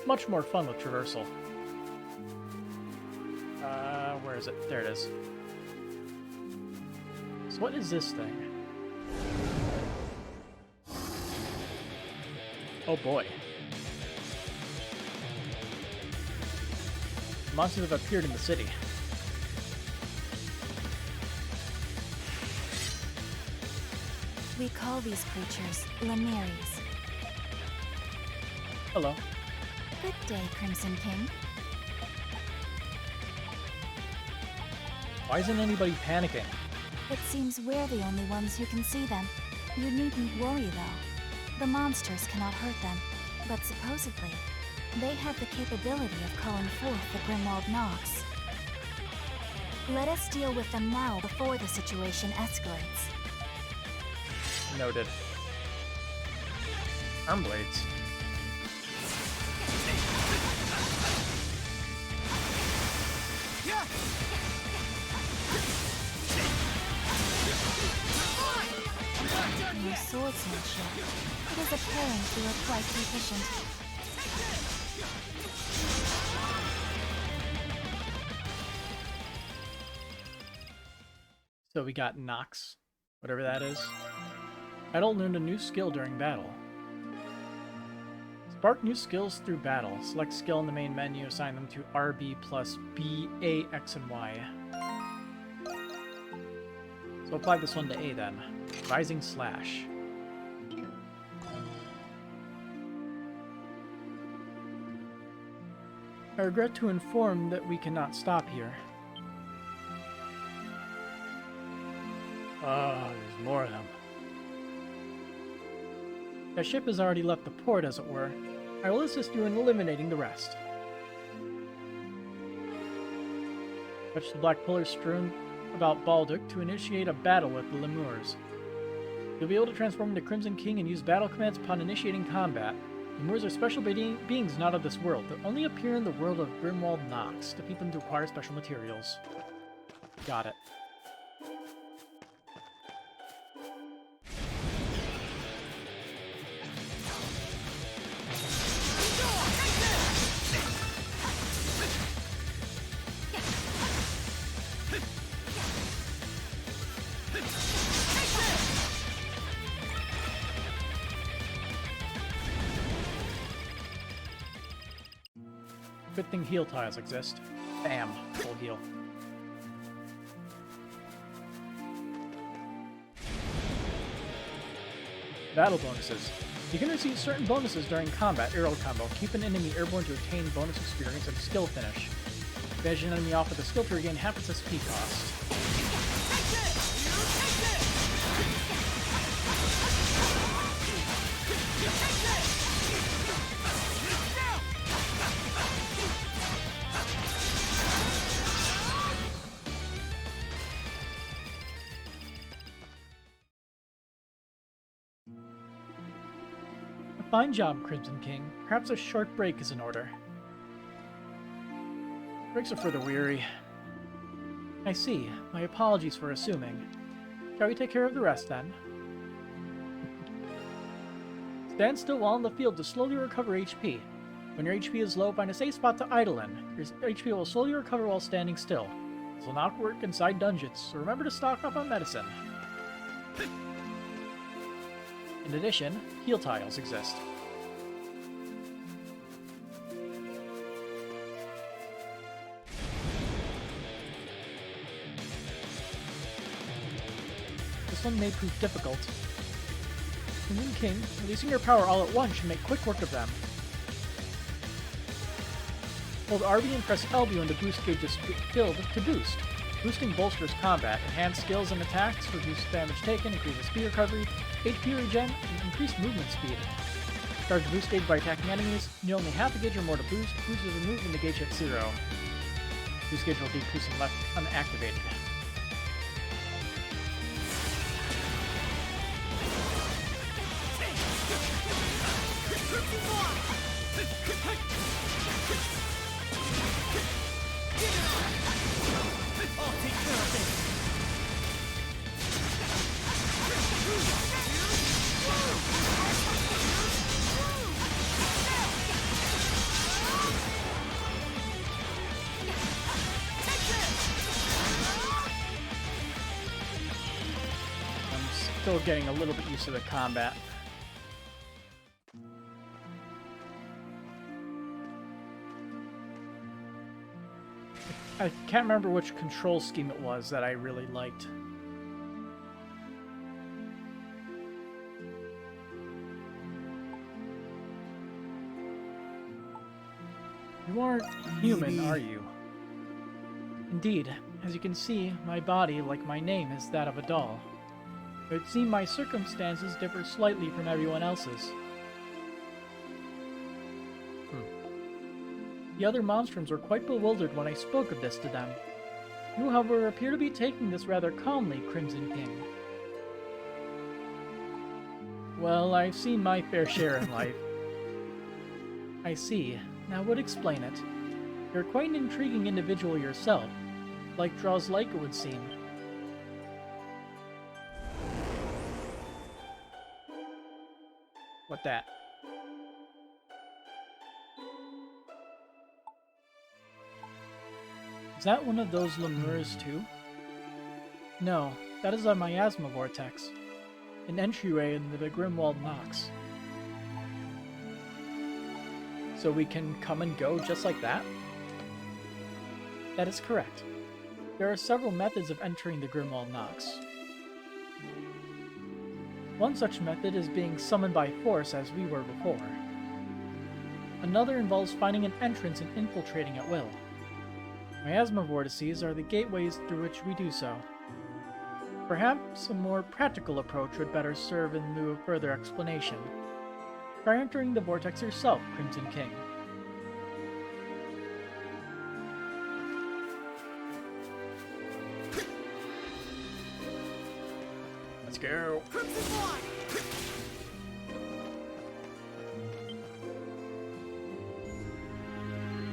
much more fun with traversal. Where is it? There it is. So what is this thing? Oh boy. Monsters have appeared in the city. We call these creatures Lemiries. Hello. Good day, Crimson King. Why isn't anybody panicking? It seems we're the only ones who can see them. You needn't worry, though. The monsters cannot hurt them, but supposedly, they have the capability of calling forth the Grimwald Nox. Let us deal with them now before the situation escalates. Noted. Arm blades. Your swordsmanship. It is apparent you are quite proficient. So we got Nox, whatever that is. Idle learned a new skill during battle. Spark new skills through battle. Select skill in the main menu, assign them to RB plus B, A, X, and Y. So apply this one to A then. Rising Slash. I regret to inform that we cannot stop here. There's more of them. The ship has already left the port, as it were. I will assist you in eliminating the rest. Fetch the black pillars strewn about Balduc to initiate a battle with the Lemurs. You'll be able to transform into Crimson King and use battle commands upon initiating combat. Lemurs are special beings not of this world that only appear in the world of Grimwald Nox. Defeat them to acquire special materials. Got it. Good thing heal tiles exist. Bam, full heal. Battle bonuses. You can receive certain bonuses during combat. Arrow combo. Keep an enemy airborne to obtain bonus experience and skill finish. Finish an enemy off with a skill to regain half its SP cost. Fine job, Crimson King. Perhaps a short break is in order. Breaks are for the weary. I see. My apologies for assuming. Shall we take care of the rest, then? Stand still while in the field to slowly recover HP. When your HP is low, find a safe spot to idle in. Your HP will slowly recover while standing still. This will not work inside dungeons, so remember to stock up on medicine. In addition, heal tiles exist. This one may prove difficult. Crimson King, releasing your power all at once should make quick work of them. Hold RB and press LB when the boost gauge is filled to boost. Boosting bolsters combat, enhance skills and attacks, reduce damage taken, increases speed recovery, HP regen, and increased movement speed. Charge the boost gauge by attacking enemies. You only have a gauge or more to boost. Boost is removed when the gauge hits 0. Boost gauge will decrease and left unactivated. Still getting a little bit used to the combat. I can't remember which control scheme it was that I really liked. You aren't human, are you? Indeed. As you can see, my body, like my name, is that of a doll. It would seem my circumstances differ slightly from everyone else's. The other Monstrums were quite bewildered when I spoke of this to them. You, however, appear to be taking this rather calmly, Crimson King. Well, I've seen my fair share in life. I see. Now what explain it? You're quite an intriguing individual yourself. Like draws like, it would seem. What that? Is that one of those lemurs too? No, that is a miasma vortex. An entryway into the Grimwald Nox. so we can come and go just like that? That is correct. There are several methods of entering the Grimwald Nox. One such method is being summoned by force, as we were before. Another involves finding an entrance and infiltrating at will. Miasma vortices are the gateways through which we do so. Perhaps a more practical approach would better serve in lieu of further explanation. Try entering the vortex yourself, Crimson King. Let's go.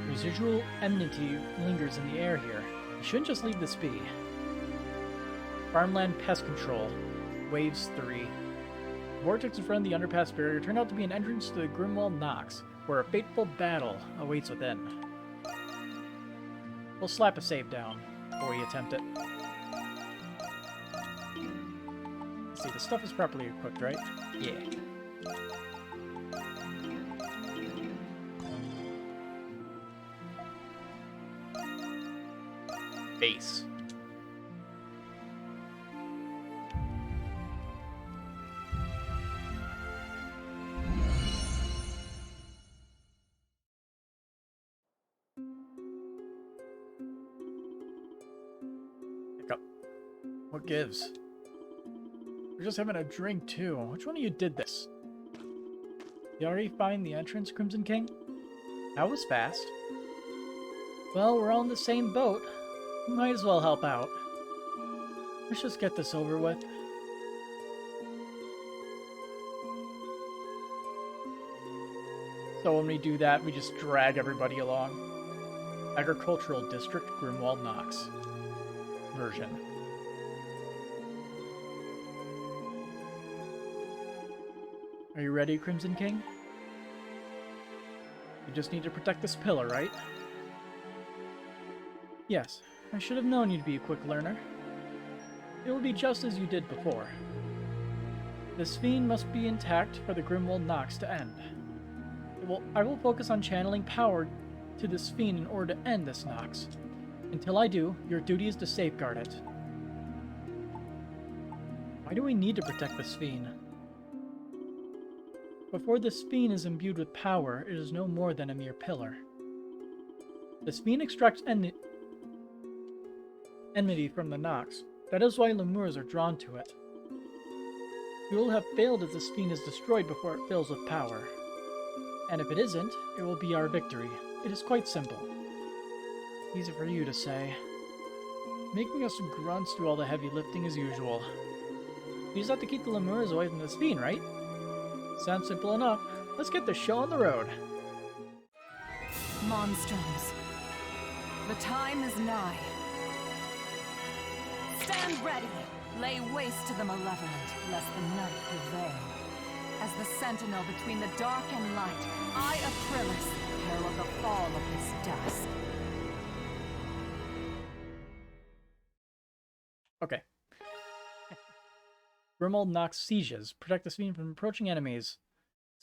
Residual enmity lingers in the air here. You shouldn't just leave this be. Farmland Pest Control. Waves 3. Vortex in front of the underpass barrier turned out to be an entrance to the Grimwald Nox, where a fateful battle awaits within. We'll slap a save down before we attempt it. Let's see, the stuff is properly equipped, right? Yeah. Base. Pick up. What gives? We're just having a drink too. Which one of you did this? You already find the entrance, Crimson King? That was fast. Well, we're all in the same boat. Might as well help out. Let's just get this over with. So when we do that, we just drag everybody along. Agricultural District, Grimwald Nox. Version. Are you ready, Crimson King? You just need to protect this pillar, right? Yes. I should have known you'd be a quick learner. It will be just as you did before. This fiend must be intact for the Grimwald Nox to end. I will focus on channeling power to this fiend in order to end this Nox. Until I do, your duty is to safeguard it. Why do we need to protect this fiend? Before this fiend is imbued with power, it is no more than a mere pillar. This fiend extracts enmity from the Nox. That is why lemurs are drawn to it. You will have failed if this fiend is destroyed before it fills with power. And if it isn't, it will be our victory. It is quite simple. Easy for you to say. Making us grunts do all the heavy lifting as usual. You just have to keep the lemurs away from this fiend, right? Sounds simple enough. Let's get the show on the road. Monstrums. The time is nigh. Stand ready! Lay waste to the malevolent, lest the night prevail. As the sentinel between the dark and light, I, Aprilis, herald the fall of this dusk. Okay. Grimwald Nox sieges. Protect the fiend from approaching enemies.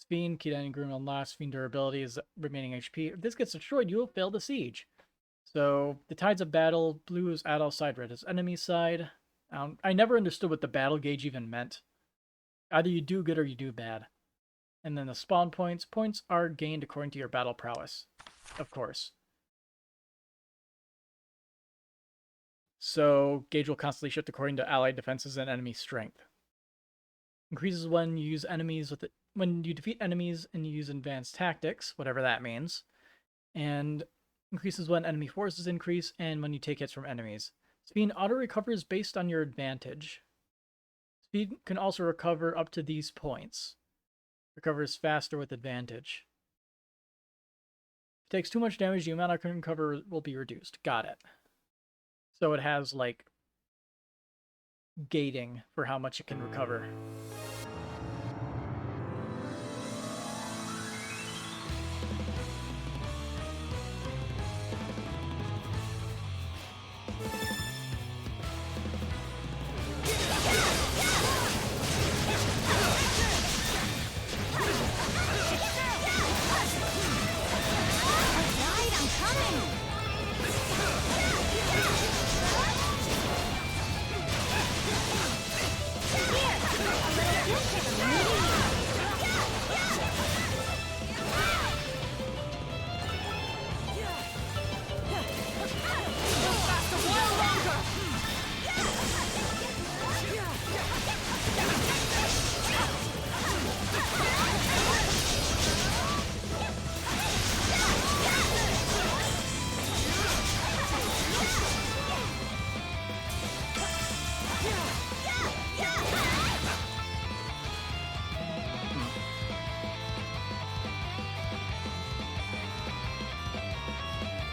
Fiend, key to any Grimwald Nox, fiend durability is remaining HP. If this gets destroyed, you will fail the siege. So, the tides of battle, blue is adult side, red is enemy side. I never understood what the battle gauge even meant. Either you do good or you do bad. And then the spawn points. Points are gained according to your battle prowess. Of course. So, gauge will constantly shift according to allied defenses and enemy strength. Increases when you use enemies with it, when you defeat enemies and you use advanced tactics, whatever that means. And increases when enemy forces increase and when you take hits from enemies. Speed auto-recovers based on your advantage. Speed can also recover up to these points. Recovers faster with advantage. If it takes too much damage, the amount I can recover will be reduced. Got it. So it has, like, gating for how much it can recover.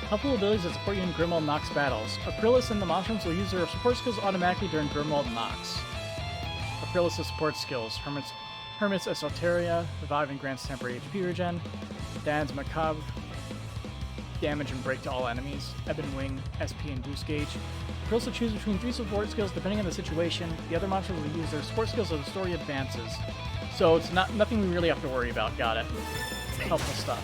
Helpful abilities that support you in Grimwald Nox battles. Aprilis and the Monstrums will use their support skills automatically during Grimwald Nox. Aprilis' support skills. Hermit's Esoteria, Revive and grants temporary HP regen. Dan's Macabre, damage and break to all enemies. Ebon Wing, SP and boost gauge. You can also choose between 3 support skills depending on the situation. The other monsters will use their support skills as the story advances. So it's nothing we really have to worry about. Got it. Helpful stuff.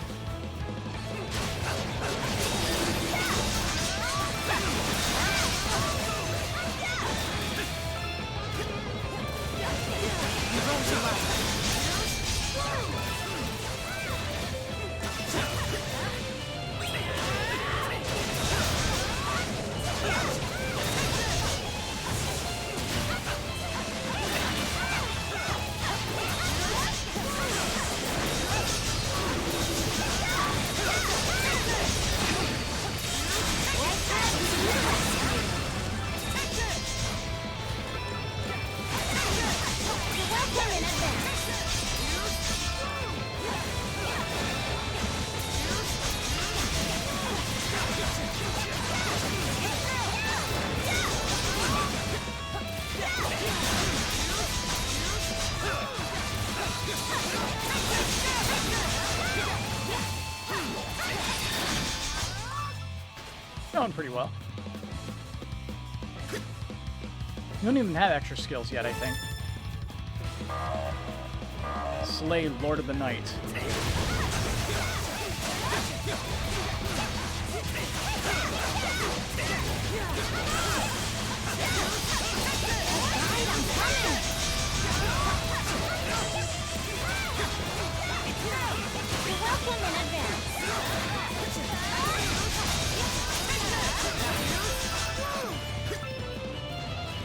Going pretty well. You don't even have extra skills yet, I think. Slay Lord of the Night.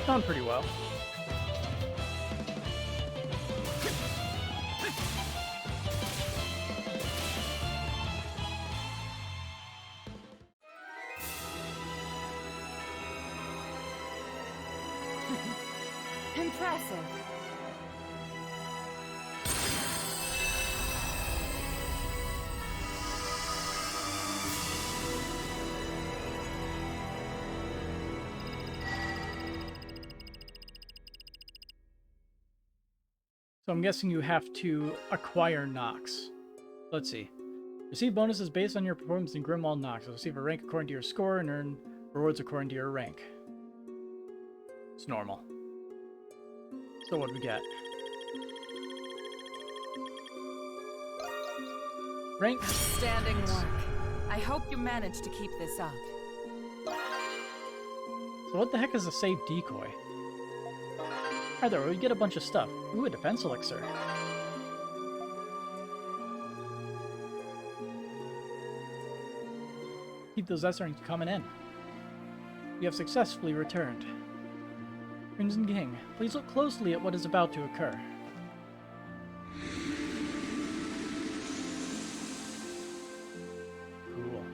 Going pretty well. Impressive. So I'm guessing you have to acquire Nox. Let's see. Receive bonuses based on your performance in Grimwald Nox. Receive a rank according to your score and earn rewards according to your rank. It's normal. So what do we get? Rank. Outstanding work. I hope you manage to keep this up. So what the heck is a save decoy? Either way, we get a bunch of stuff. Ooh, a defense elixir. Keep those S-rings coming in. You have successfully returned. Crimson King, please look closely at what is about to occur. Cool.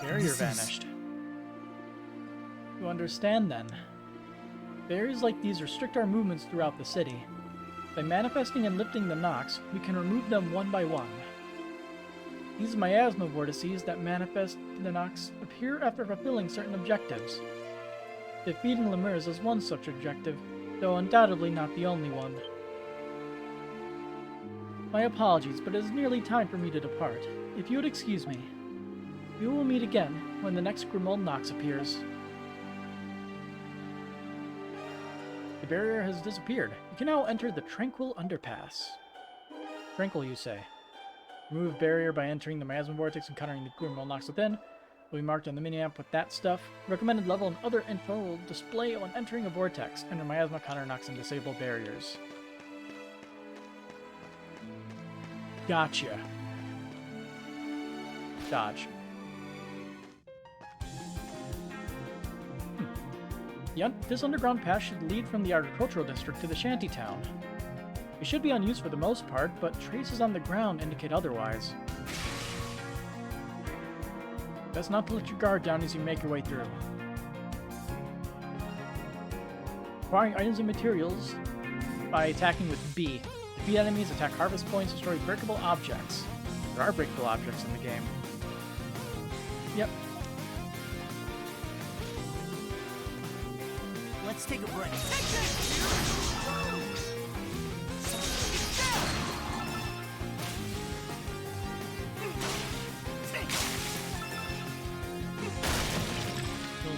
Barrier vanished. You understand, then. Barriers like these restrict our movements throughout the city. By manifesting and lifting the Nox, we can remove them one by one. These miasma vortices that manifest the Nox appear after fulfilling certain objectives. Defeating Lemurs is one such objective, though undoubtedly not the only one. My apologies, but it is nearly time for me to depart. If you would excuse me, we will meet again when the next Grimwald Nox appears. The barrier has disappeared. You can now enter the Tranquil Underpass. Tranquil, you say. Remove barrier by entering the Miasma Vortex and countering the Grimwald Nox within. Will be marked on the mini-map with that stuff. Recommended level and other info will display when entering a vortex. Enter Miasma, counter Nox, and disable barriers. Gotcha. Dodge. This underground path should lead from the agricultural district to the shantytown. It should be unused for the most part, but traces on the ground indicate otherwise. Best not to let your guard down as you make your way through. Acquiring items and materials by attacking with B. Defeat enemies, attack harvest points, destroy breakable objects. There are breakable objects in the game. Yep. Let's take a break.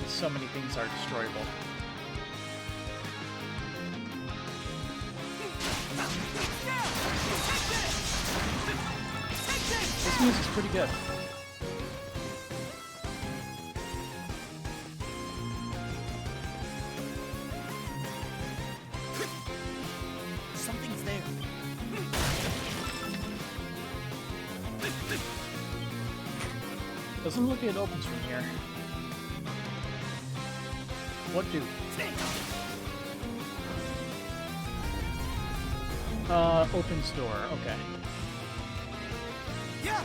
So many things are destroyable. This music's pretty good. Something's there. Doesn't look like it opens from here. What do? Opens door. Okay. Yeah.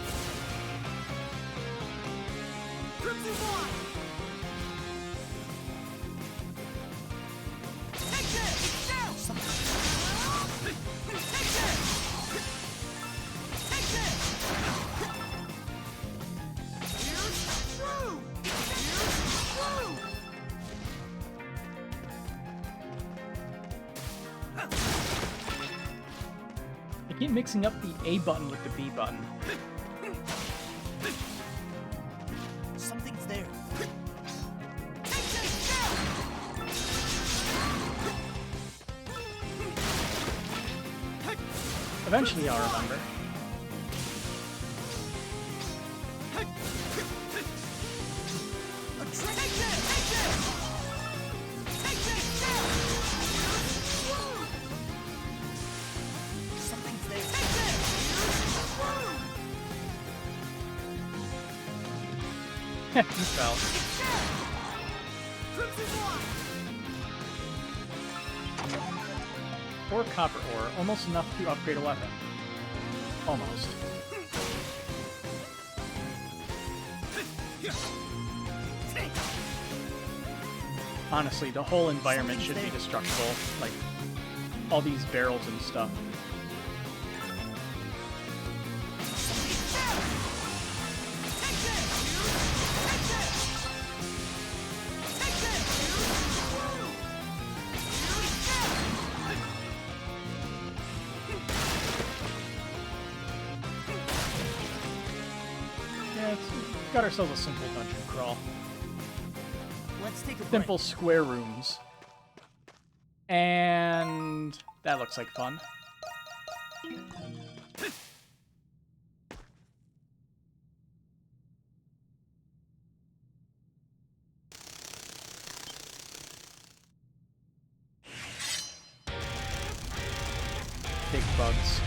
Crimson One. Take this. Down. Take this. Take this. Here's through. Here's through. I keep mixing up the A button with the B button. Something's there. Eventually I'll remember. He fell. Or copper ore, almost enough to upgrade a weapon. Almost. Honestly, the whole environment should be destructible. Like, all these barrels and stuff. Got ourselves a simple dungeon crawl. Let's take a Simple square rooms. And that looks like fun. Big bugs.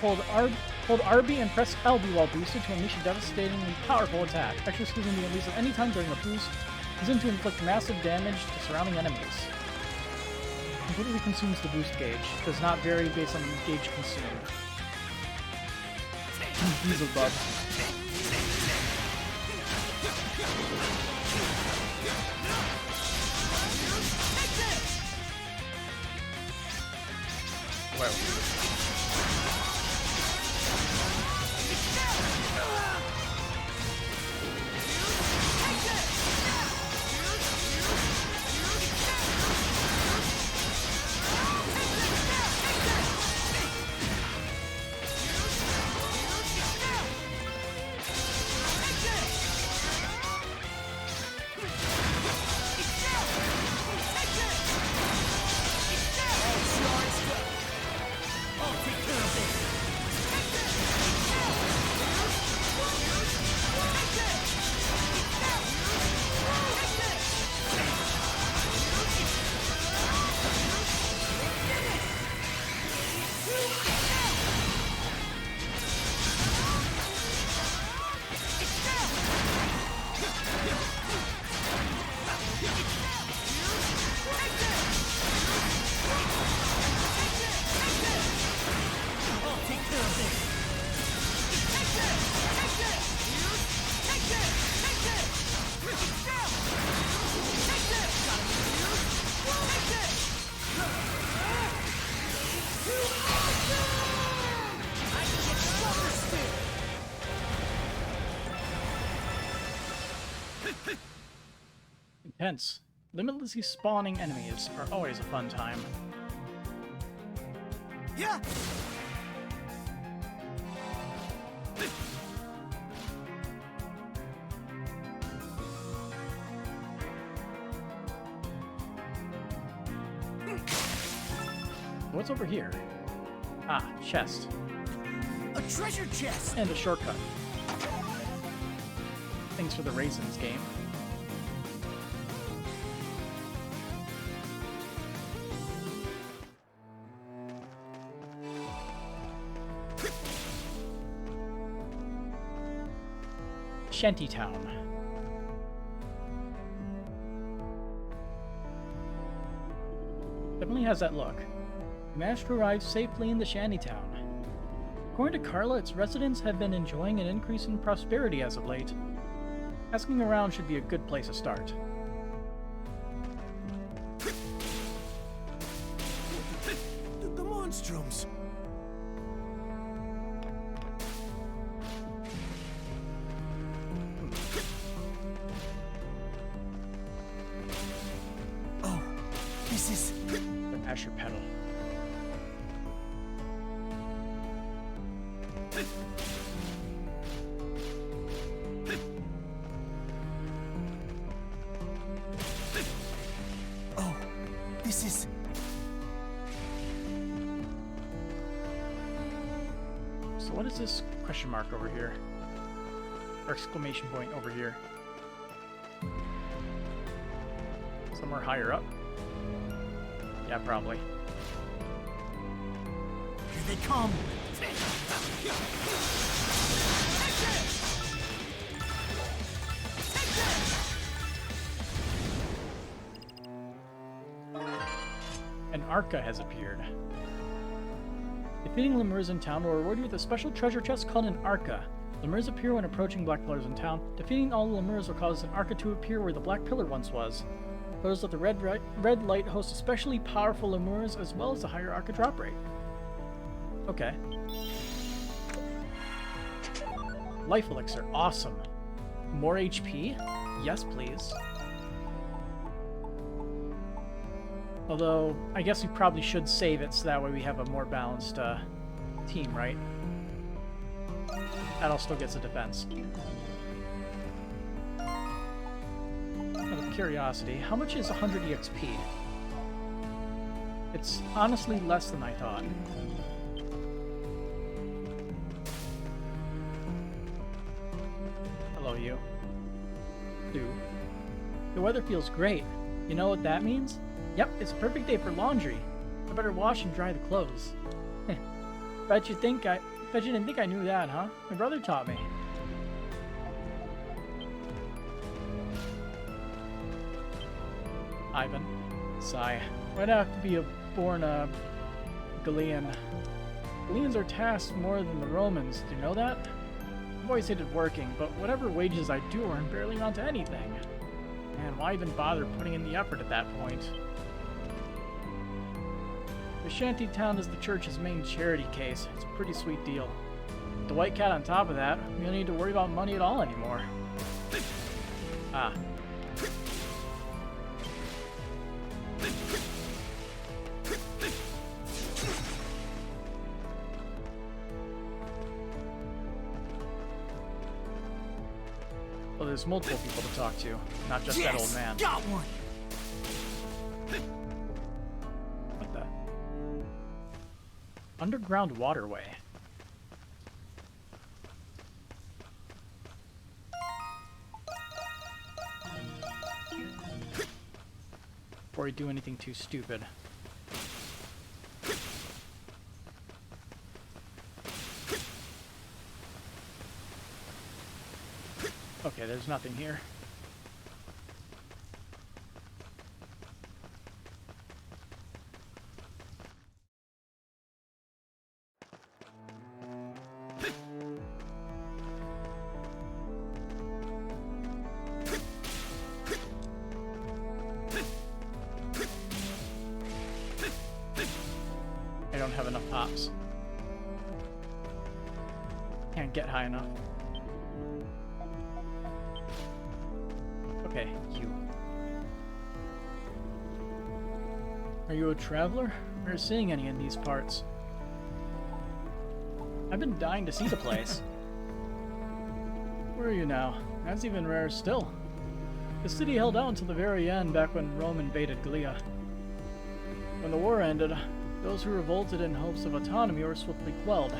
Hold RB and press LB while boosted to unleash a devastatingly powerful attack. Extra skills can be unleashed at any time during a boost, designed to inflict massive damage to surrounding enemies. Completely consumes the boost gauge. Does not vary based on the gauge consumed. Diesel bug. Whoa. Hence, limitlessly spawning enemies are always a fun time. Yeah! What's over here? Ah, chest. A treasure chest! And a shortcut. Thanks for the raisins, game. Shantytown. Definitely has that look. We managed to arrive safely in the Shantytown. According to Carla, its residents have been enjoying an increase in prosperity as of late. Asking around should be a good place to start. The Monstrums. Oh, this is... The Asher Petal. Oh, this is... So what is this question mark over here? Or exclamation point over here? Somewhere higher up? Yeah, probably. Here they come! An Arca has appeared. Defeating lemurs in town will reward you with a special treasure chest called an Arca. Lemurs appear when approaching black pillars in town. Defeating all the lemurs will cause an Arca to appear where the black pillar once was. Those of the red light host especially powerful lemurs as well as a higher Arca drop rate. Okay. Life elixir, awesome. More HP? Yes, please. Although, I guess we probably should save it so that way we have a more balanced team, right? That all still gets a defense. Out of curiosity, how much is 100 EXP? It's honestly less than I thought. Hello, you. Dude. The weather feels great. You know what that means? Yep, it's a perfect day for laundry. I better wash and dry the clothes. Bet you didn't think I knew that, huh? My brother taught me. Ivan. Sigh. Why'd I have to be born a Galilean? Galileans are tasked more than the Romans. Do you know that? I've always hated working, but whatever wages I do earn barely amount to anything. Man, why even bother putting in the effort at that point? The Shantytown is the church's main charity case. It's a pretty sweet deal. With the White Cat on top of that, we don't need to worry about money at all anymore. Ah. Well, there's multiple people to talk to, not just that old man. Got one! What the? Underground waterway. Before we do anything too stupid. Okay, there's nothing here. I don't have enough pops. Can't get high enough. Okay, you. Are you a traveler? Or seeing any in these parts? I've been dying to see the place. Where are you now? That's even rarer still. The city held out until the very end, back when Rome invaded Glia. When the war ended, those who revolted in hopes of autonomy were swiftly quelled.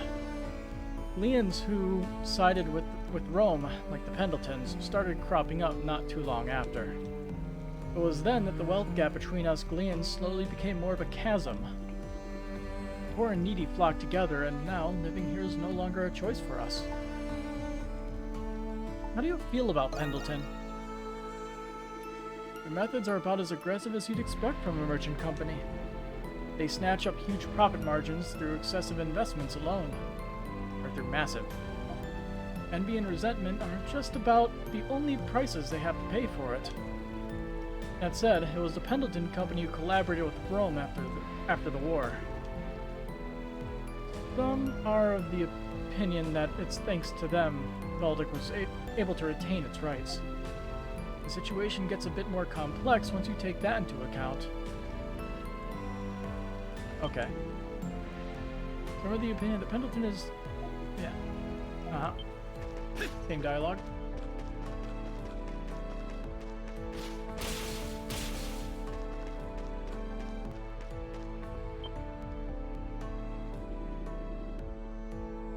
Gleans who sided with Rome, like the Pendletons, started cropping up not too long after. It was then that the wealth gap between us Gleans slowly became more of a chasm. Poor and needy flocked together, and now living here is no longer a choice for us. How do you feel about Pendleton? Their methods are about as aggressive as you'd expect from a merchant company. They snatch up huge profit margins through excessive investments alone, or through massive. Envy and resentment are just about the only prices they have to pay for it. That said, it was the Pendleton Company who collaborated with Rome after the war. Some are of the opinion that it's thanks to them Baltic was able to retain its rights. The situation gets a bit more complex once you take that into account. Okay. Some are of the opinion that Pendleton is... yeah. Uh-huh. Same dialogue.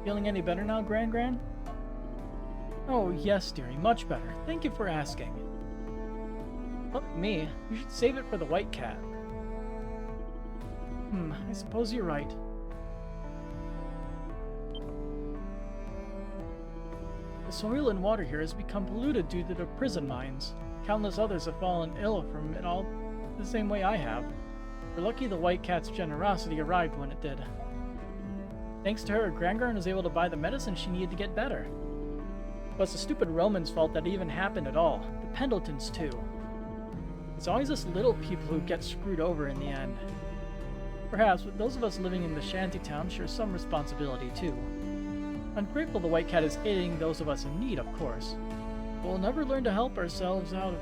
Feeling any better now, Gran? Oh, yes, dearie, much better. Thank you for asking. Look, me, you should save it for the white cat. I suppose you're right. The soil and water here has become polluted due to the prison mines. Countless others have fallen ill from it all the same way I have. We're lucky the white cat's generosity arrived when it did. Thanks to her, Gran was able to buy the medicine she needed to get better. But it's the stupid Romans' fault that it even happened at all. The Pendletons, too. It's always us little people who get screwed over in the end. Perhaps, with those of us living in the shantytown share some responsibility, too. I'm grateful the White Cat is aiding those of us in need, of course. But we'll never learn to help ourselves out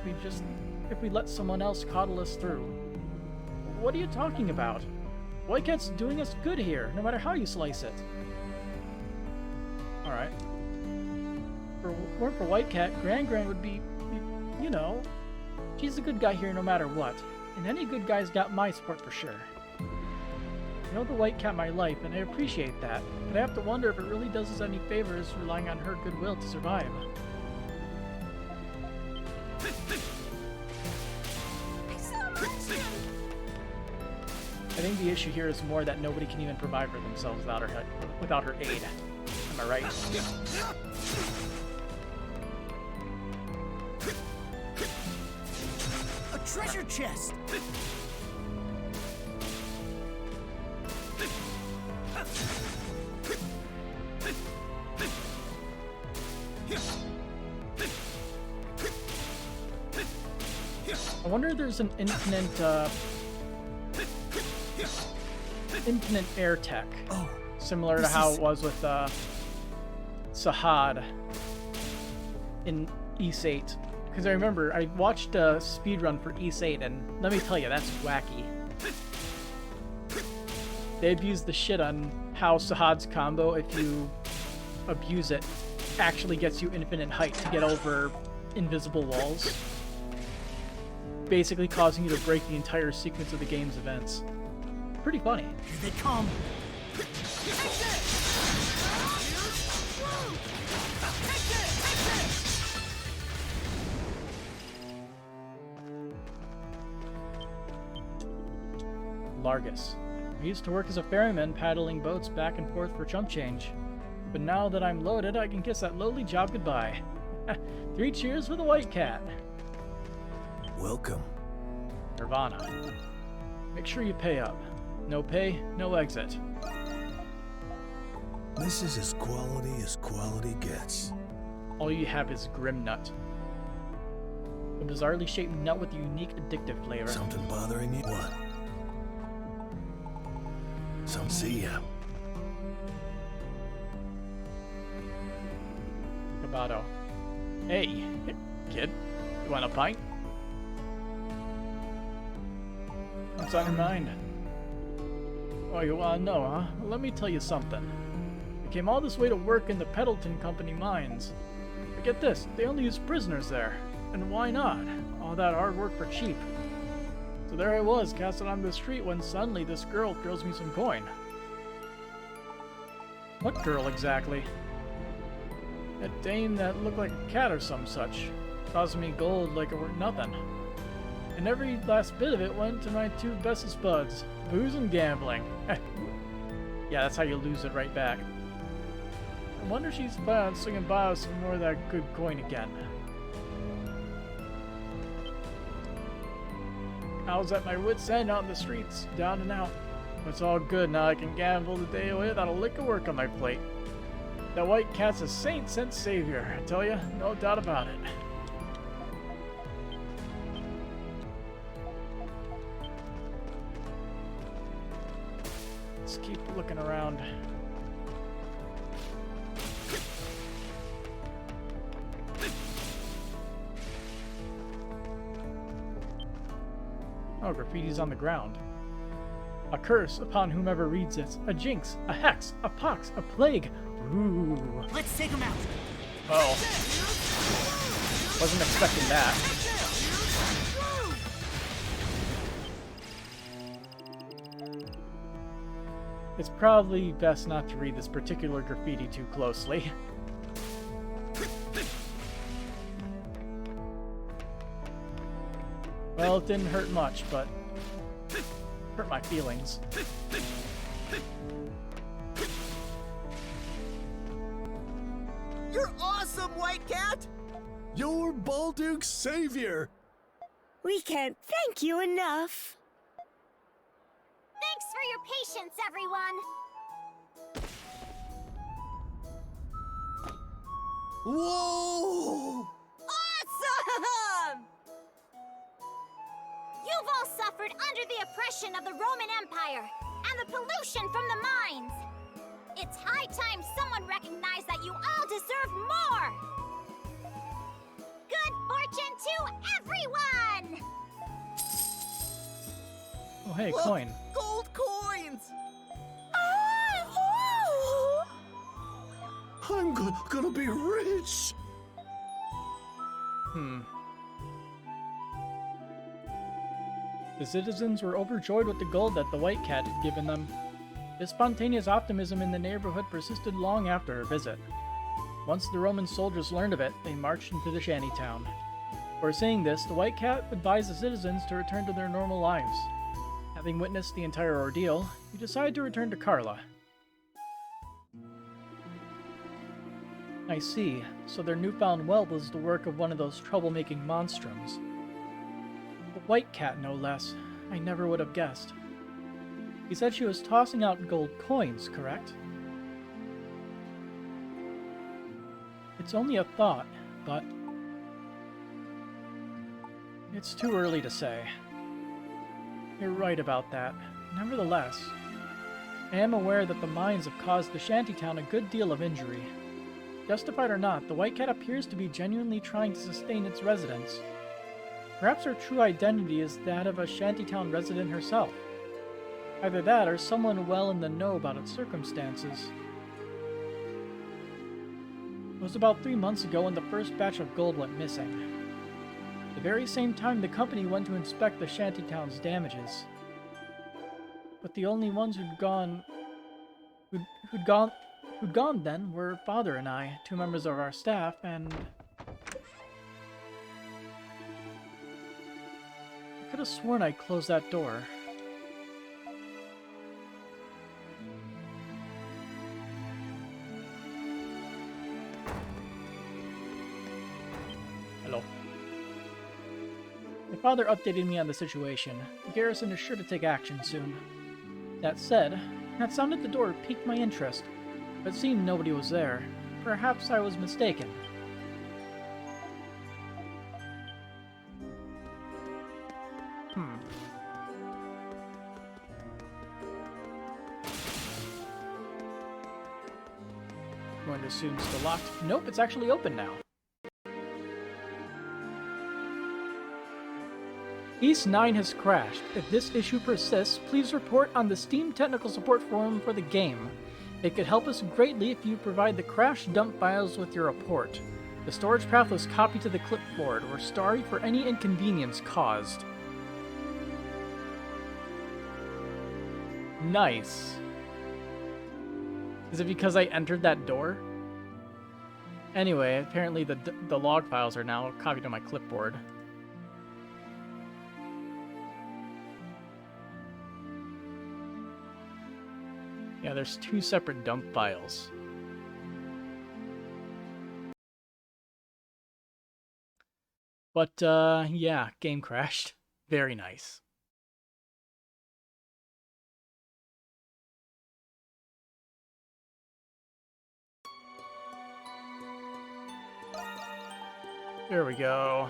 if we let someone else coddle us through. What are you talking about? White Cat's doing us good here, no matter how you slice it. Alright. If it weren't for White Cat, Gran would be, you know, she's a good guy here no matter what. And any good guy's got my support for sure. I know the White Cat my life, and I appreciate that, but I have to wonder if it really does us any favors relying on her goodwill to survive. I think the issue here is more that nobody can even provide for themselves without her aid. Am I right? A treasure chest! I wonder if there's an infinite air tech, similar to how it was with Sahad in Ys 8. Because I remember I watched a speedrun for Ys 8, and let me tell you, that's wacky. They abused the shit on how Sahad's combo, if you abuse it, actually gets you infinite height to get over invisible walls, basically causing you to break the entire sequence of the game's events. Pretty funny. Here they come! Largus. I used to work as a ferryman paddling boats back and forth for chump change. But now that I'm loaded, I can kiss that lowly job goodbye. 3 cheers for the White Cat. Welcome. Nirvana. Make sure you pay up. No pay, no exit. This is as quality gets. All you have is Grim Nut. A bizarrely shaped nut with a unique addictive flavor. Something bothering you? What? Some see ya. Kabato. Hey, kid. You want a pint? What's on your mind? Oh, you wanna know, huh? Well, let me tell you something. I came all this way to work in the Pendleton Company mines. But get this, they only use prisoners there. And why not? All that hard work for cheap. So there I was, casted on the street when suddenly this girl throws me some coin. What girl exactly? A dame that looked like a cat or some such. Tossing me gold like it were nothing. And every last bit of it went to my two bestest buds, booze and gambling. Yeah, that's how you lose it right back. I wonder if she's planning on swinging by with some more of that good coin again. I was at my wit's end out in the streets, down and out. But it's all good now. I can gamble the day away without a lick of work on my plate. That white cat's a saint sent savior, I tell you, no doubt about it. Let's keep looking around. Oh, graffiti's on the ground. A curse upon whomever reads it. A jinx, a hex, a pox, a plague. Ooh. Let's take him out. Oh. Wasn't expecting that. It's probably best not to read this particular graffiti too closely. Well, it didn't hurt much, but hurt my feelings. You're awesome, White Cat! You're Balduke's savior! We can't thank you enough. Thanks for your patience, everyone! Whoa! Awesome! You've all suffered under the oppression of the Roman Empire and the pollution from the mines. It's high time someone recognized that you all deserve more! Good fortune to everyone! Oh, hey, Look, coin. Gold coins! I'm gonna be rich! The citizens were overjoyed with the gold that the White Cat had given them. This spontaneous optimism in the neighborhood persisted long after her visit. Once the Roman soldiers learned of it, they marched into the shantytown. For saying this, the White Cat advised the citizens to return to their normal lives. Having witnessed the entire ordeal, he decided to return to Carla. I see. So their newfound wealth was the work of one of those troublemaking monstrums. The White Cat, no less. I never would have guessed. He said she was tossing out gold coins, correct? It's only a thought, but it's too early to say. You're right about that. Nevertheless, I am aware that the mines have caused the shantytown a good deal of injury. Justified or not, the White Cat appears to be genuinely trying to sustain its residents. Perhaps her true identity is that of a shantytown resident herself. Either that, or someone well in the know about its circumstances. It was about 3 months ago when the first batch of gold went missing. The very same time the company went to inspect the shantytown's damages. But the only ones who'd gone then were Father and I, 2 members of our staff, and I could have sworn I closed that door. Hello. My father updated me on the situation. The garrison is sure to take action soon. That said, that sound at the door piqued my interest, but it seemed nobody was there. Perhaps I was mistaken. Going to assume it's still locked. Nope, it's actually open now. East 9 has crashed. If this issue persists, please report on the Steam Technical Support Forum for the game. It could help us greatly if you provide the crash dump files with your report. The storage path was copied to the clipboard. We're sorry for any inconvenience caused. Nice. Is it because I entered that door? Anyway, apparently the log files are now copied to my clipboard. Yeah, there's 2 separate dump files. But, yeah, game crashed. Very nice. There we go.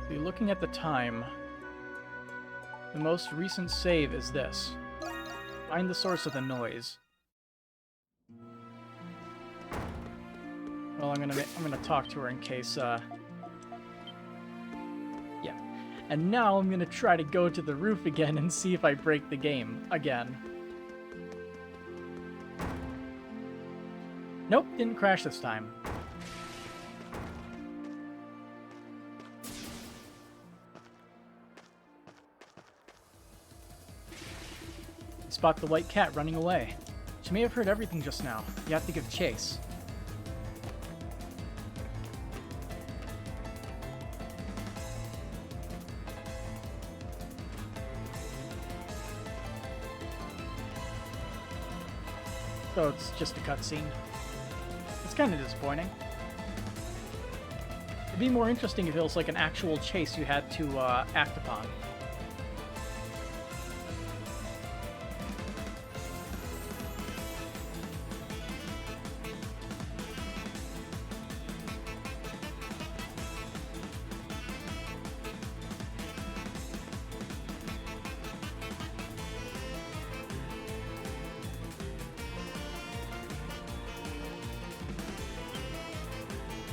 So you're looking at the time. The most recent save is this. Find the source of the noise. Well, I'm gonna talk to her in case, yeah. And now I'm gonna try to go to the roof again and see if I break the game again. Nope, didn't crash this time. Spot the white cat running away. She may have heard everything just now. You have to give chase. So it's just a cutscene. It's kind of disappointing. It'd be more interesting if it was like an actual chase you had to act upon.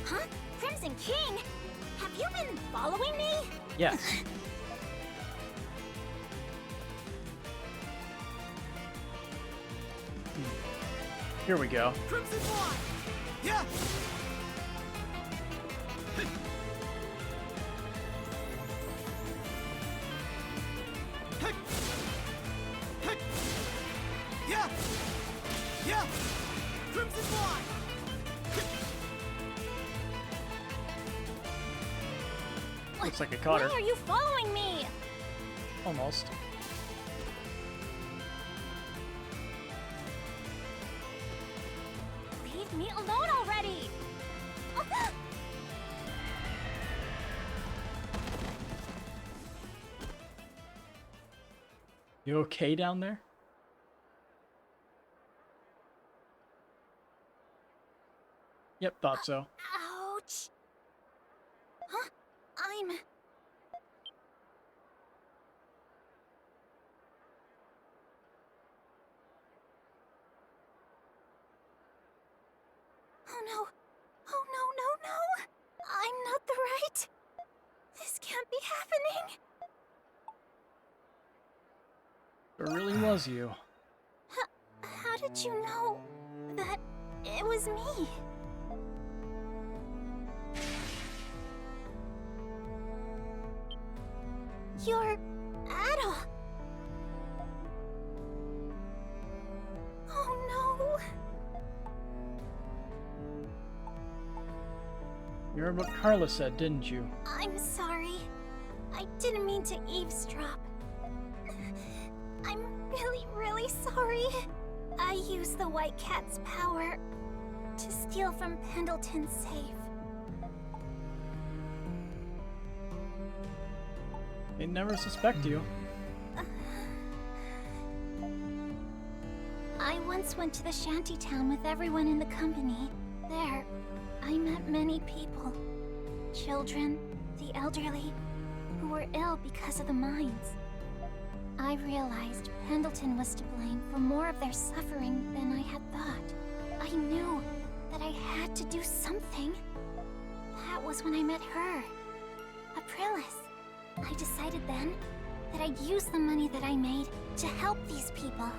Huh? Crimson King? Have you been following me? Yes. Here we go. Crimson One! Yeah! Yeah! Yeah! Crimson One! Looks like I caught her. Why are you following me? Almost. Leave me alone already! You okay down there? Yep, thought so. Ouch! Huh? I'm... Oh no! Oh no, no, no! I'm not the right... This can't be happening! It really was you. How did you know that it was me? You're Adel. Oh no. You heard what Carla said, didn't you? I'm sorry. I didn't mean to eavesdrop. I'm really, really sorry. I used the White Cat's power to steal from Pendleton's safe. They'd never suspect you. I once went to the shantytown with everyone in the company. There, I met many people. Children, the elderly, who were ill because of the mines. I realized Pendleton was to blame for more of their suffering than I had thought. I knew that I had to do something. That was when I met her, Aprilis. I decided then that I'd use the money that I made to help these people.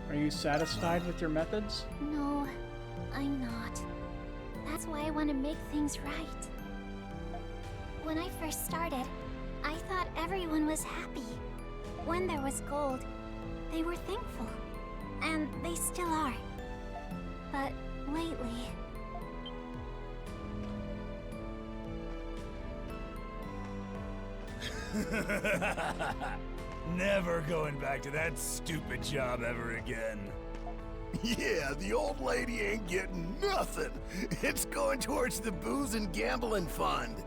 Are you satisfied with your methods? No, I'm not. That's why I want to make things right. When I first started, I thought everyone was happy. When there was gold, they were thankful. And they still are. But lately... Never going back to that stupid job ever again. Yeah, the old lady ain't getting nothing. It's going towards the booze and gambling fund.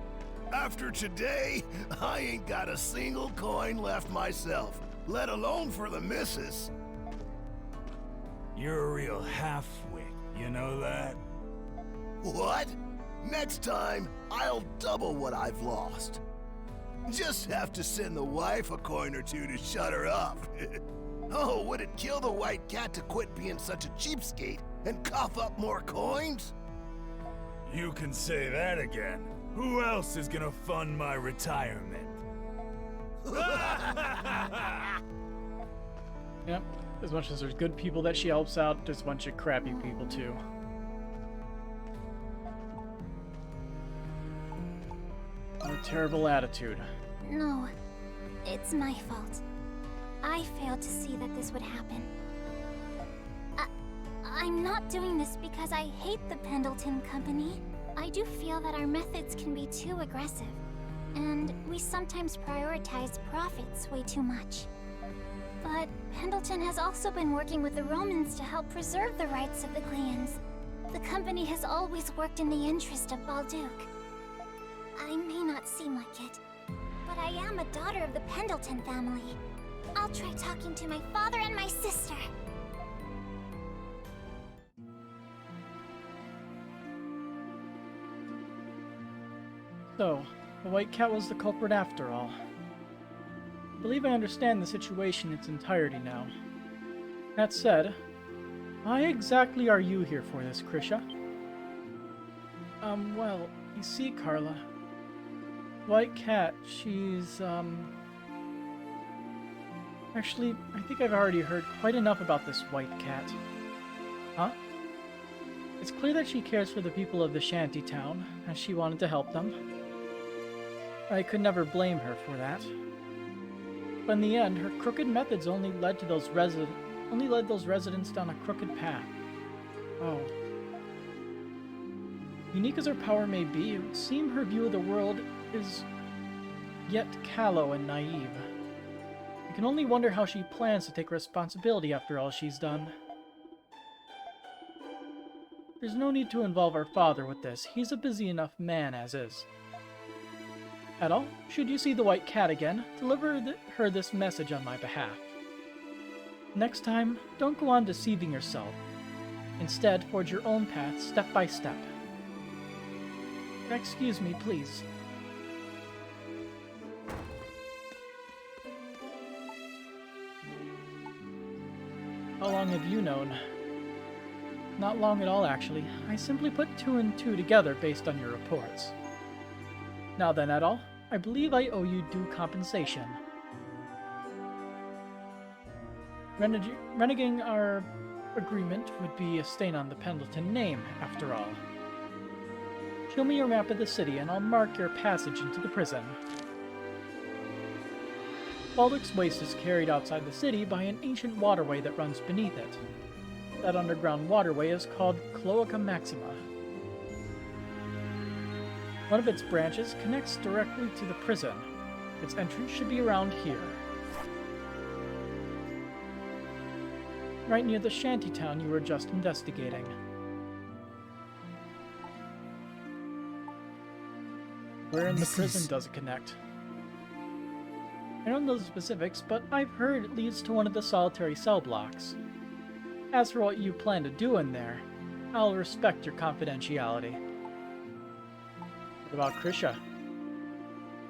After today, I ain't got a single coin left myself, let alone for the missus. You're a real half-wit, you know that? What? Next time, I'll double what I've lost. Just have to send the wife a coin or two to shut her up. Oh, would it kill the white cat to quit being such a cheapskate and cough up more coins? You can say that again. Who else is gonna fund my retirement? Yep. As much as there's good people that she helps out, there's a bunch of crappy people too. What a terrible attitude. No, it's my fault. I failed to see that this would happen. I'm not doing this because I hate the Pendleton Company. I do feel that our methods can be too aggressive, and we sometimes prioritize profits way too much. But Pendleton has also been working with the Romans to help preserve the rights of the clans. The company has always worked in the interest of Balduc. I may not seem like it, but I am a daughter of the Pendleton family. I'll try talking to my father and my sister. So, the White Cat was the culprit after all. I believe I understand the situation in its entirety now. That said, why exactly are you here for this, Krisha? Well, you see, Carla, White Cat, she's, Actually, I think I've already heard quite enough about this White Cat. Huh? It's clear that she cares for the people of the shanty town, and she wanted to help them. I could never blame her for that. But in the end, her crooked methods only led those residents down a crooked path. Oh. Unique as her power may be, it would seem her view of the world is yet callow and naive. I can only wonder how she plans to take responsibility after all she's done. There's no need to involve our father with this. He's a busy enough man as is. Edel, should you see the White Cat again, deliver her this message on my behalf. Next time, don't go on deceiving yourself. Instead, forge your own path step by step. Excuse me, please. How long have you known? Not long at all, actually. I simply put two and two together based on your reports. Now then, Edel, I believe I owe you due compensation. Reneging our agreement would be a stain on the Pendleton name, after all. Show me your map of the city, and I'll mark your passage into the prison. Balduc's Waste is carried outside the city by an ancient waterway that runs beneath it. That underground waterway is called Cloaca Maxima. One of its branches connects directly to the prison. Its entrance should be around here. Right near the shantytown you were just investigating. Where in the prison does it connect? I don't know the specifics, but I've heard it leads to one of the solitary cell blocks. As for what you plan to do in there, I'll respect your confidentiality. What about Krisha?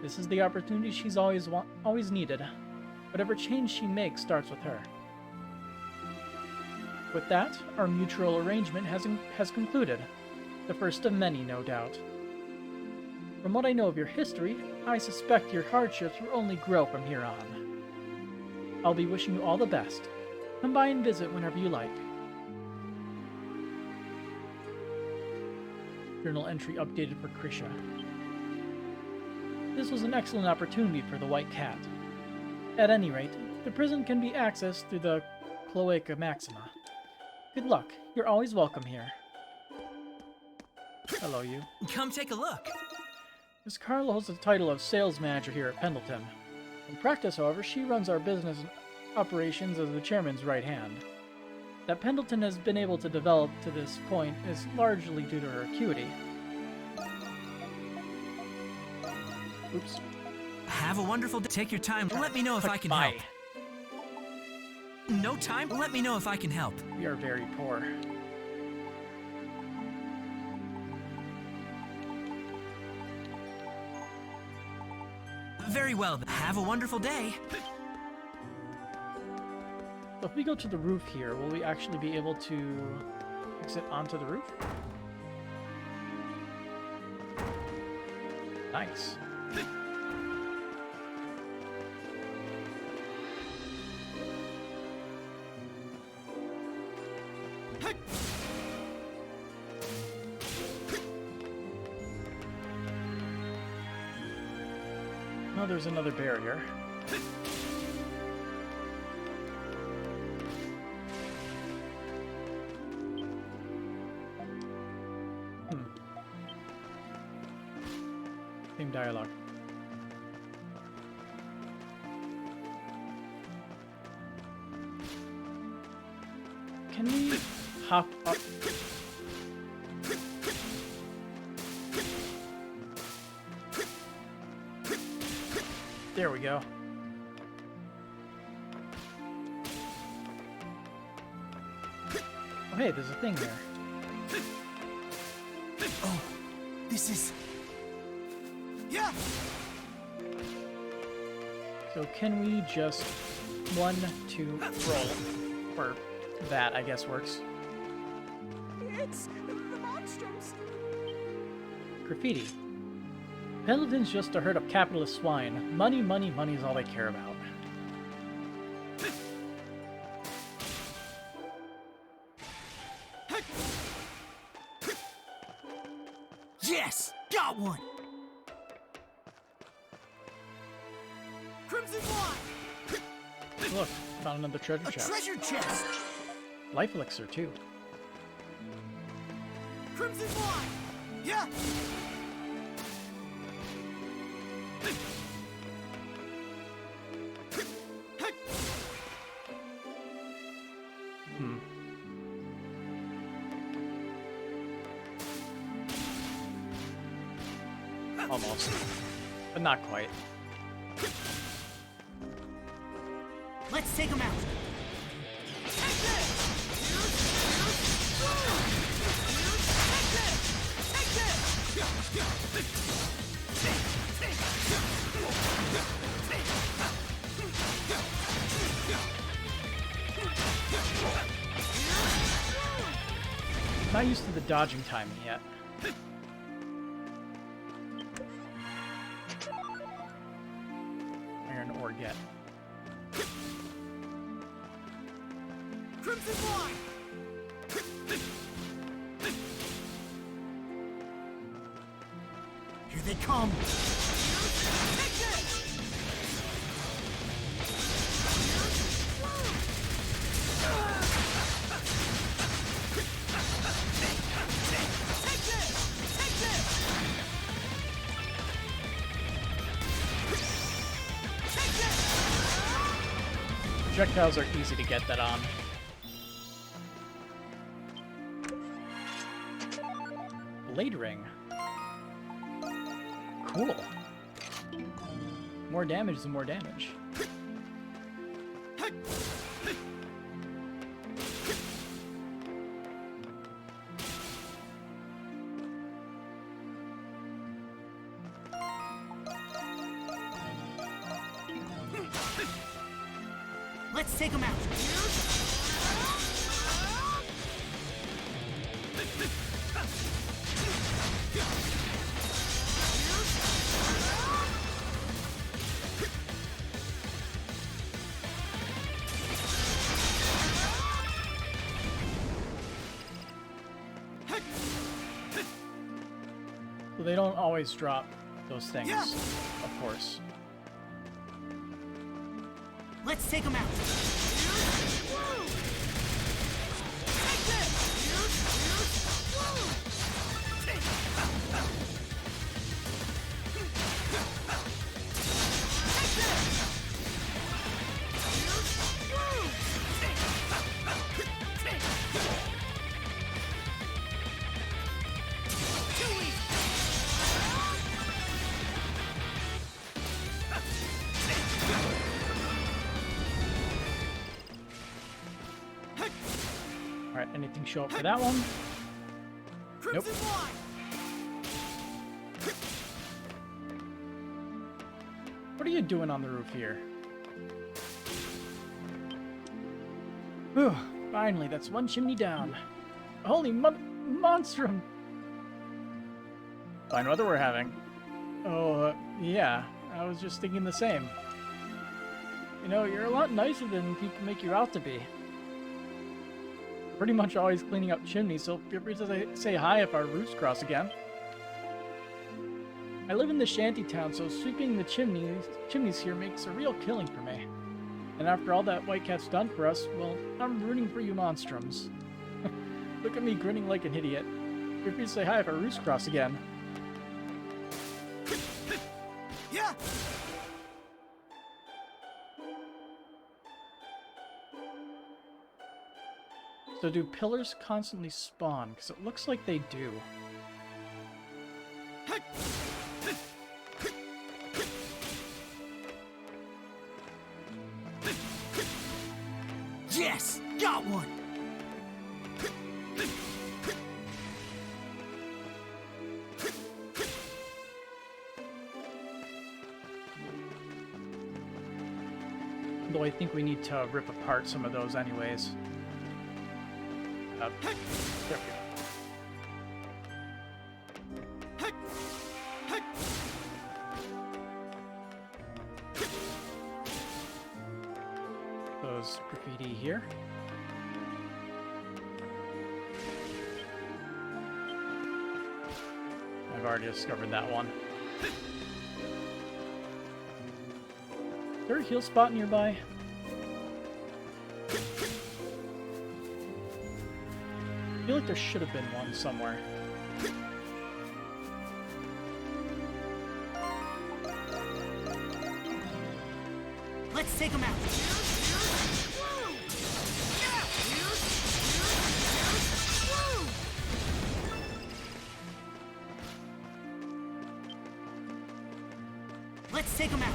This is the opportunity she's always needed. Whatever change she makes starts with her. With that, our mutual arrangement has concluded. The first of many, no doubt. From what I know of your history, I suspect your hardships will only grow from here on. I'll be wishing you all the best. Come by and visit whenever you like. Journal entry updated for Krisha. This was an excellent opportunity for the White Cat. At any rate, the prison can be accessed through the Cloaca Maxima. Good luck. You're always welcome here. Hello, you. Come take a look. Miss Carla holds the title of sales manager here at Pendleton. In practice, however, she runs our business operations as the chairman's right hand. That Pendleton has been able to develop to this point is largely due to her acuity. Oops. Have a wonderful day. Take your time. Let me know if I can help. No time? Let me know if I can help. We are very poor. Very well. Have a wonderful day. So if we go to the roof here, will we actually be able to exit onto the roof? Nice. Oh, there's another barrier. Same dialogue. Can we hop up? There we go. Oh, hey, there's a thing there. Oh, this is... Yeah! So can we just 1, 2, roll? Or that, I guess, works. It's the Monstrums. Graffiti. Pendleton's just a herd of capitalist swine. Money, money, money is all they care about. Yes! Got one! Crimson Wine! Look, found another treasure chest. A treasure chest! Life elixir, too. Crimson Wine! Yeah! Almost. But not quite. Let's take him out! Not used to the dodging timing yet. Iron ore get. Crimson Wine! Here they come! Projectiles are easy to get that on. Blade ring. Cool. More damage is more damage. Let's take him out. So they don't always drop those things, of course. Let's take him out. Alright, anything show up for that one? Nope. What are you doing on the roof here? Whew, finally, that's one chimney down. Holy Monstrum! Fine weather we're having. Oh, yeah, I was just thinking the same. You know, you're a lot nicer than people make you out to be. Pretty much always cleaning up chimneys, so feel free to say hi if our roofs cross again. I live in the shanty town, so sweeping the chimneys here makes a real killing for me. And after all that White Cat's done for us, well, I'm rooting for you Monstrums. Look at me grinning like an idiot. Feel free to say hi if our roofs cross again. Yeah! So do pillars constantly spawn? Because it looks like they do. Yes! Got one! Though I think we need to rip apart some of those anyways. There we go. Those graffiti here. I've already discovered that one. Is there a heal spot nearby? I feel like there should have been one somewhere. Let's take him out. Let's take him out.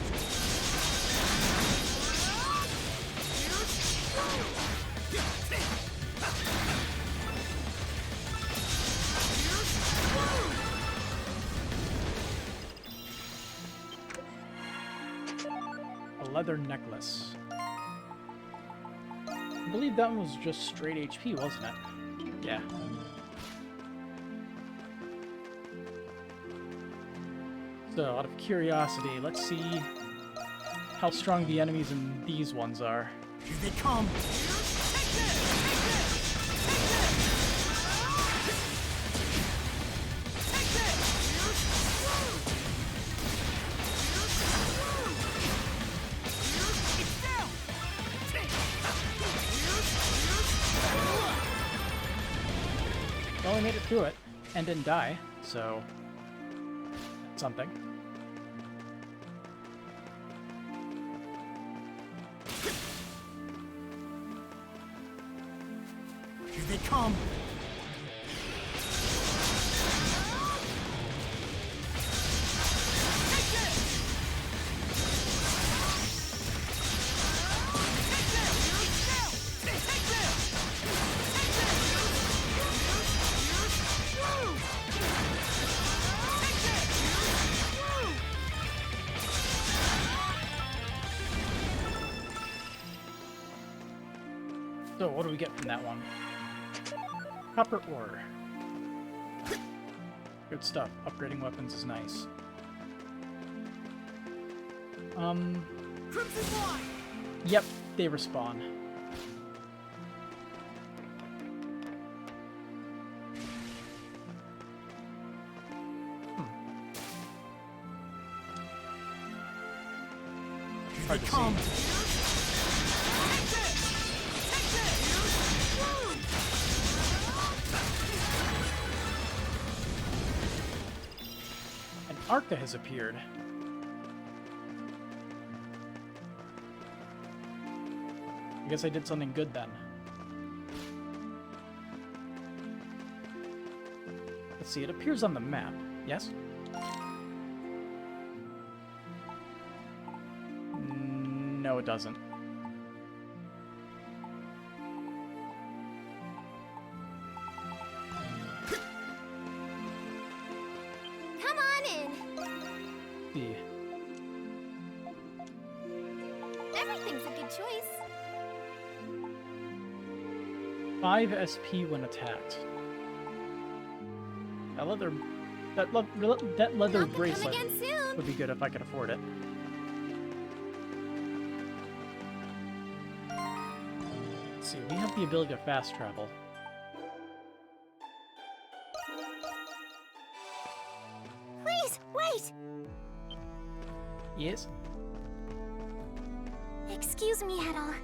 A leather necklace. I believe that one was just straight HP, wasn't it? Yeah. So, out of curiosity, let's see how strong the enemies in these ones are. Here they come. Well, I made it through it and didn't die, so that's something. Here they come. So, what do we get from that one? Copper ore. Good stuff. Upgrading weapons is nice. Crimson Line! Yep, they respawn. Hard to see. An Arca has appeared. I guess I did something good then. Let's see, it appears on the map. Yes? No, it doesn't. Come on in. See. Everything's a good choice. 5 SP when attacked. That leather bracelet would be good if I could afford it. Let's see, we have the ability to fast travel. Please, wait! Yes? Excuse me, Edel.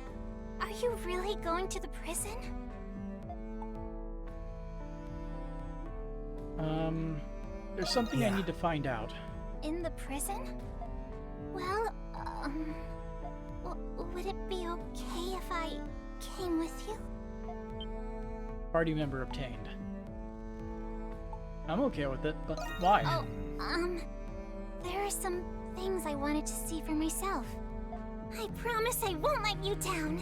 Are you really going to the prison? There's something I need to find out. In the prison? Well, would it be okay if I came with you? Party member obtained. I'm okay with it, but why? Oh, there are some things I wanted to see for myself. I promise I won't let you down.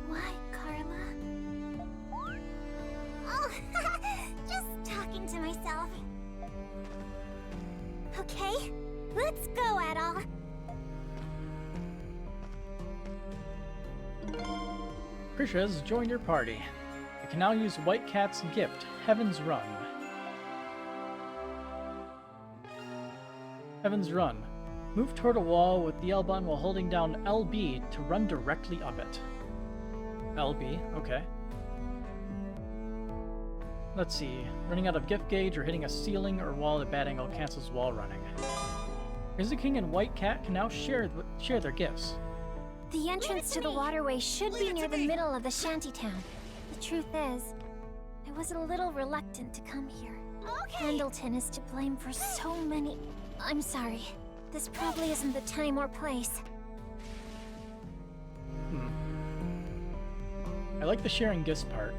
Why, Carla? Oh, just talking to myself. Okay, let's go, Adol. Krisha has joined your party. You can now use White Cat's gift, Heaven's Run. Heaven's Run. Move toward a wall with the L button while holding down LB to run directly up it. LB, okay. Let's see. Running out of gift gauge or hitting a ceiling or wall at a bad angle cancels wall running. Grizzly King and White Cat can now share their gifts. The entrance to the waterway should be near the middle of the shantytown. The truth is, I was a little reluctant to come here. Pendleton is to blame for so many... I'm sorry. This probably isn't the time or place. I like the sharing gifts part.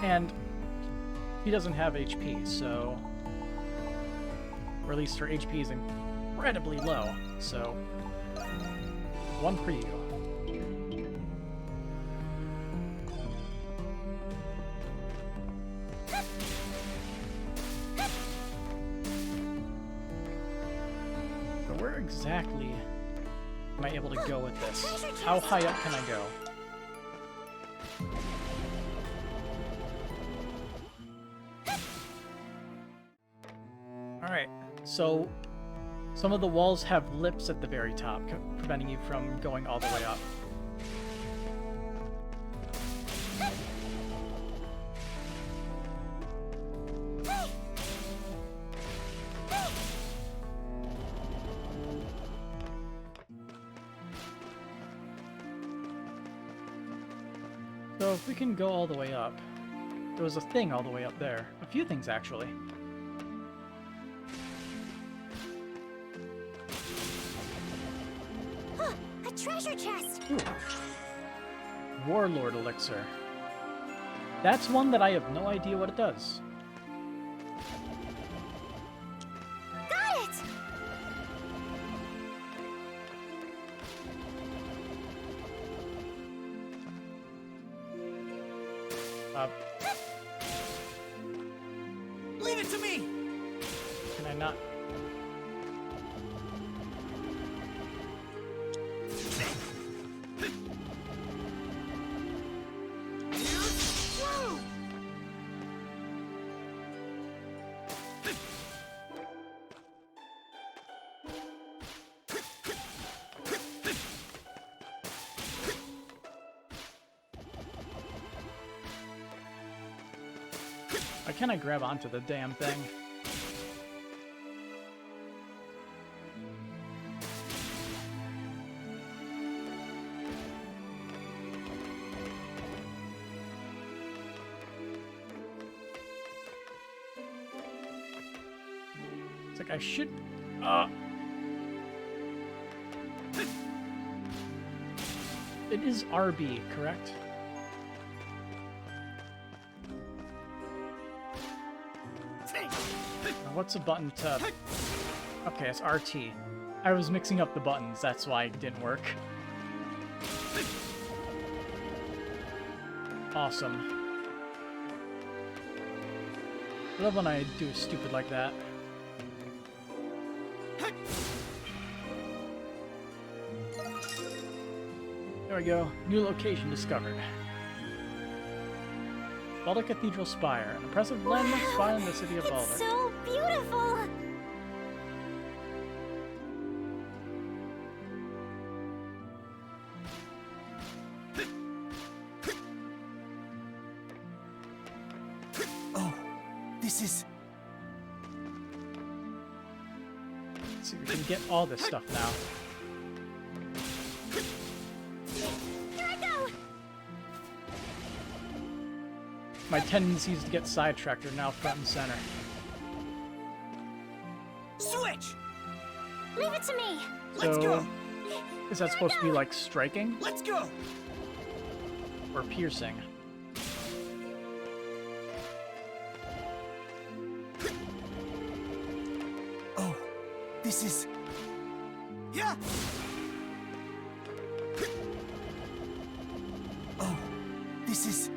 And he doesn't have HP, so... Or at least her HP is incredibly low, so... One for you. So where exactly am I able to go with this? How high up can I go? Alright, so some of the walls have lips at the very top, preventing you from going all the way up. So if we can go all the way up, there was a thing all the way up there. A few things, actually. A treasure chest! Ooh. Warlord Elixir. That's one that I have no idea what it does. Got it! Leave it to me! Can I not? Why can't I grab onto the damn thing? It's like I should... It is RB, correct? What's a button to... Okay, it's RT. I was mixing up the buttons, that's why it didn't work. Awesome. I love when I do stupid like that. There we go. New location discovered. Balder Cathedral Spire, an impressive landmark spire in the city of Balder. It's so beautiful! Oh, this is... Let's see, we can get all this stuff now. My tendencies to get sidetracked are now front and center. Switch! Leave it to me! Let's go! Is that supposed to be like striking? Let's go! Or piercing? Oh, this is... Yeah! Oh, this is...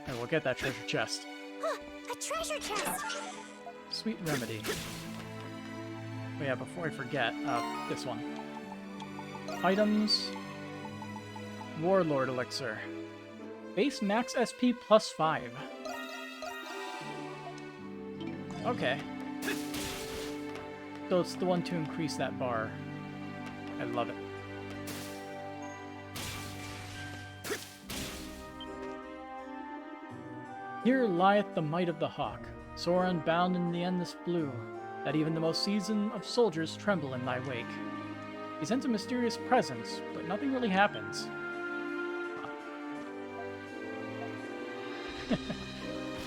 And we'll get that treasure chest. A treasure chest! Sweet remedy. Oh yeah, before I forget, this one. Items. Warlord Elixir. Base max SP plus 5. Okay. So it's the one to increase that bar. I love it. Here lieth the might of the hawk, sore unbound in the endless blue, that even the most seasoned of soldiers tremble in thy wake. He sends a mysterious presence, but nothing really happens.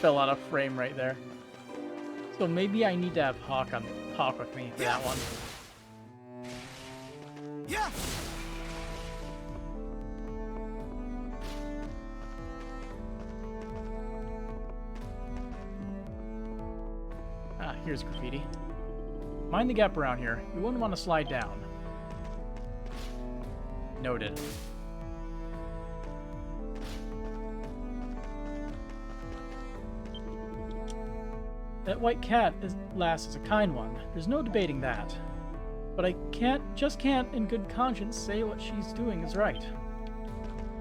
Fell out of frame right there. So maybe I need to have Hawk with me for that one. Yeah! Ah, here's graffiti. Mind the gap around here. You wouldn't want to slide down. Noted. That white cat lass is a kind one. There's no debating that. But I just can't in good conscience say what she's doing is right.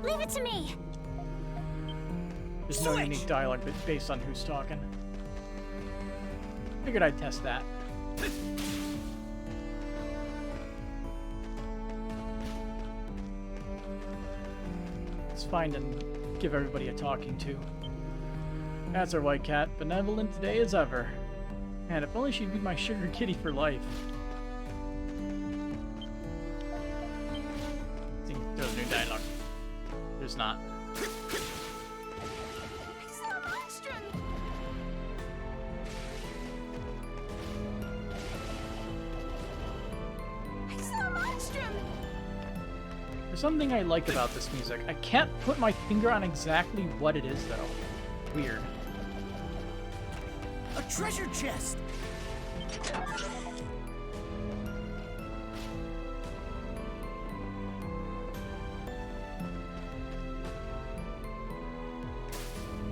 Leave it to me! There's no unique dialogue based on who's talking. Figured I'd test that. Let's find and give everybody a talking to. That's our white cat, benevolent today as ever. And if only she'd be my sugar kitty for life. I think there's new dialogue. There's not. It's the Monstrum! It's the Monstrum! There's something I like about this music. I can't put my finger on exactly what it is, though. Weird. A treasure chest!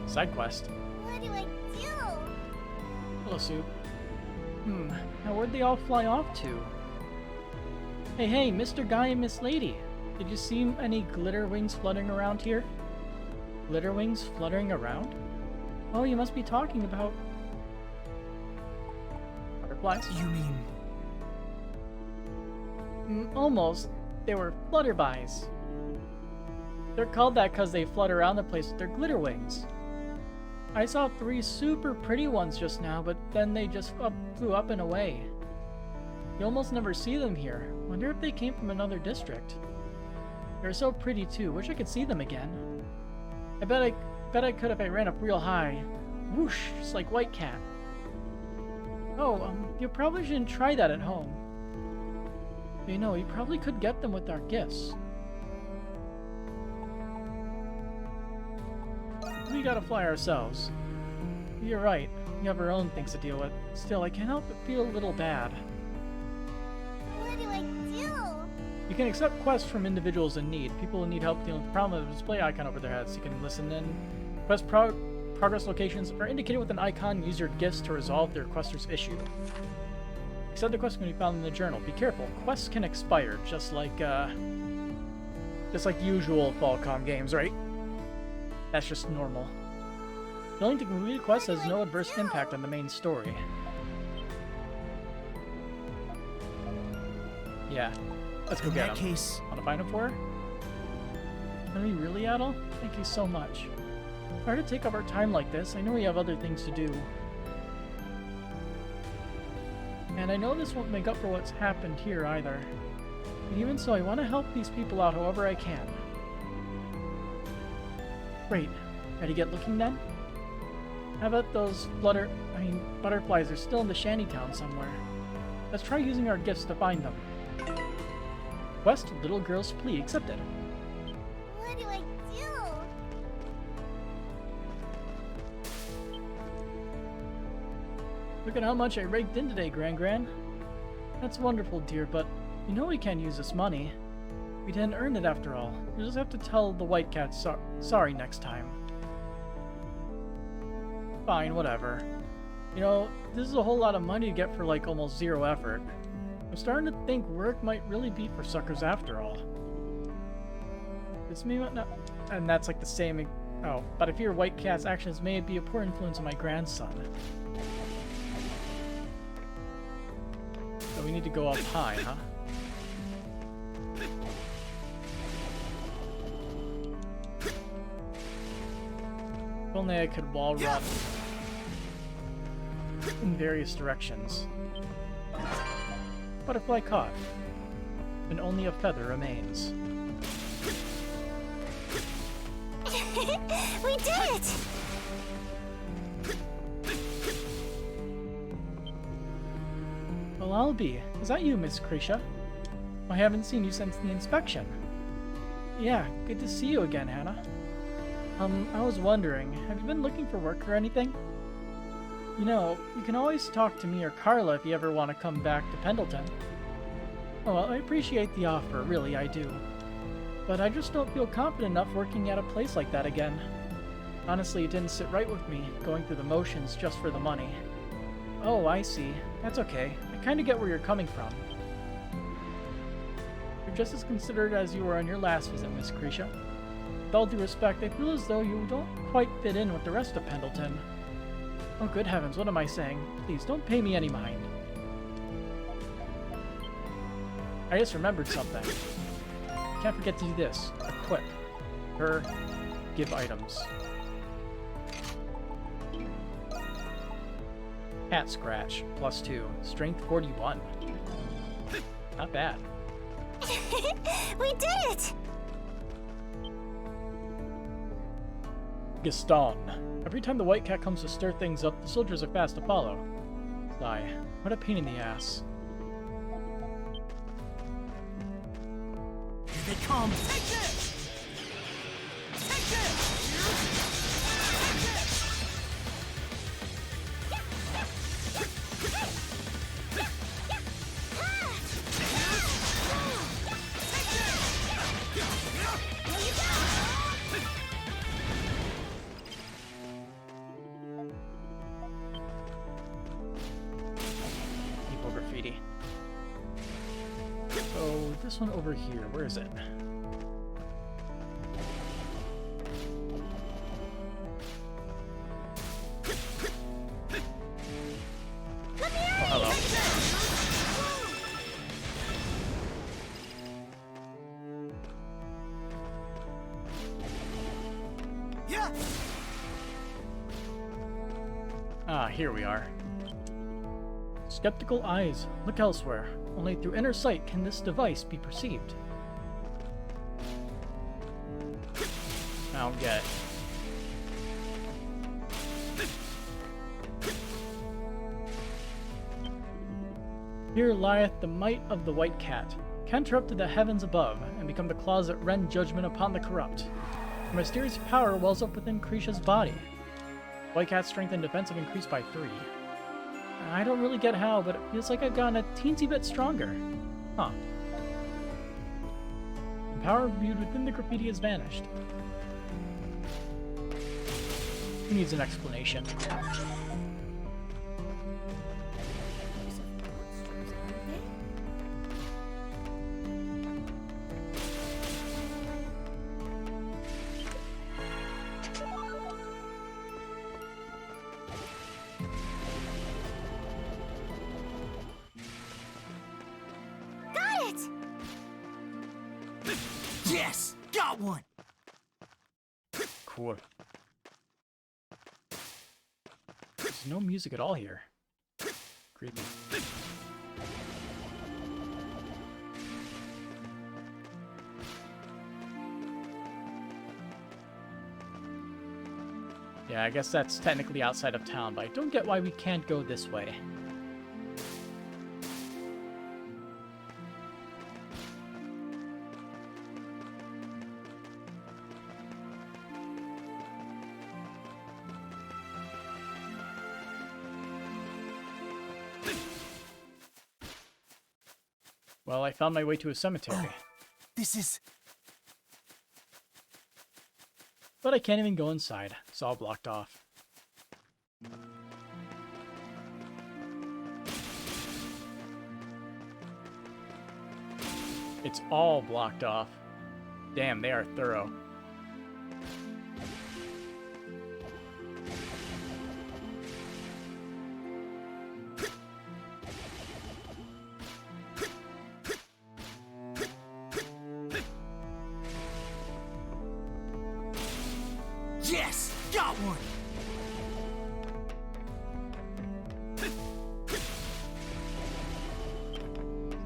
Side quest. What do I do? Hello, Soup. Now where'd they all fly off to? Hey, Mr. Guy and Miss Lady. Did you see any glitter wings fluttering around here? Glitter wings fluttering around? Oh, you must be talking about... butterflies? You mean... Almost. They were flutterbys. They're called that because they flutter around the place with their glitter wings. I saw 3 super pretty ones just now, but then they just flew up and away. You almost never see them here. Wonder if they came from another district. They're so pretty too. Wish I could see them again. I bet I could if I ran up real high. Whoosh, just like White Cat. Oh, you probably shouldn't try that at home. You know, you probably could get them with our gifts. We gotta fly ourselves. You're right. We have our own things to deal with. Still, I can't help but feel a little bad. What do I do? You can accept quests from individuals in need. People who need help dealing with the problem of the display icon over their heads. You can listen in. Quest progress locations are indicated with an icon. Use your gifts to resolve the requester's issue. Accept the quest can be found in the journal. Be careful. Quests can expire, just like usual Falcom games, right? That's just normal. Failing to complete a quest has no adverse impact on the main story. Yeah, let's go get him. In that case... Want to find him for her? Are we really, Adel? Thank you so much. Sorry to take up our time like this. I know we have other things to do. And I know this won't make up for what's happened here either. But even so, I want to help these people out however I can. Great. Ready to get looking then? How about those butterflies are still in the shantytown somewhere. Let's try using our gifts to find them. Quest Little Girl's Plea accepted. What do I do? Look at how much I raked in today, Gran. That's wonderful, dear, but you know we can't use this money. We didn't earn it after all. You just have to tell the White Cat sorry next time. Fine, whatever. You know, this is a whole lot of money to get for like almost 0 effort. I'm starting to think work might really be for suckers after all. This may not... And that's like the same... Oh, but I fear White Cat's actions may be a poor influence on my grandson. So we need to go up high, huh? If only I could wall run in various directions. Butterfly caught, and only a feather remains. We did it! Well, I'll be. Is that you, Miss Krisha? I haven't seen you since the inspection. Yeah, good to see you again, Hannah. I was wondering, have you been looking for work or anything? You know, you can always talk to me or Carla if you ever want to come back to Pendleton. Oh, well, I appreciate the offer, really, I do. But I just don't feel confident enough working at a place like that again. Honestly, it didn't sit right with me, going through the motions just for the money. Oh, I see. That's okay. I kinda get where you're coming from. You're just as considerate as you were on your last visit, Miss Krisha. With all due respect, I feel as though you don't quite fit in with the rest of Pendleton. Oh, good heavens, what am I saying? Please, don't pay me any mind. I just remembered something. Can't forget to do this. Equip. Her. Give items. Cat Scratch. +2. Strength 41. Not bad. We did it! Gaston. Every time the White Cat comes to stir things up, the soldiers are fast to follow. Sigh. What a pain in the ass. Here they come! Take this! Take this! Take this! People graffiti. So, this one over here, where is it? Yeah. Ah, here we are. Skeptical eyes, look elsewhere. Only through inner sight can this device be perceived. I don't get it. Here lieth the might of the White Cat. Canter up to the heavens above, and become the claws that rend judgment upon the corrupt. A mysterious power wells up within Krisha's body. White Cat's strength and defense have increased by 3. I don't really get how, but it feels like I've gotten a teensy bit stronger. Huh. The power viewed within the graffiti has vanished. Who needs an explanation? Yes! Got one! Cool. There's no music at all here. Creepy. Yeah, I guess that's technically outside of town, but I don't get why we can't go this way. Well, I found my way to a cemetery. This is... But I can't even go inside. It's all blocked off. It's all blocked off. Damn, they are thorough. Yes! Got one!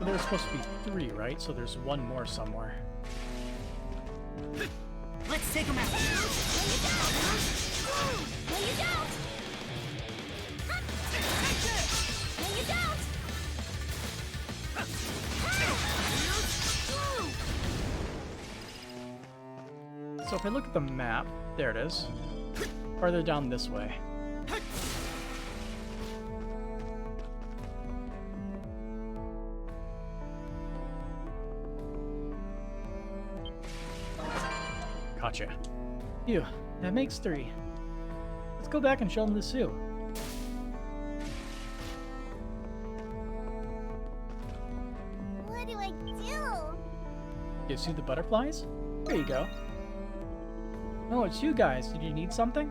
So there's supposed to be 3, right? So there's one more somewhere. Let's take him out! No, you don't! Take this! No, you don't! So if I look at the map, there it is. Farther down this way. Gotcha. Phew, that makes 3. Let's go back and show them the zoo. What do I do? Gives you the butterflies? There you go. Oh, it's you guys. Did you need something?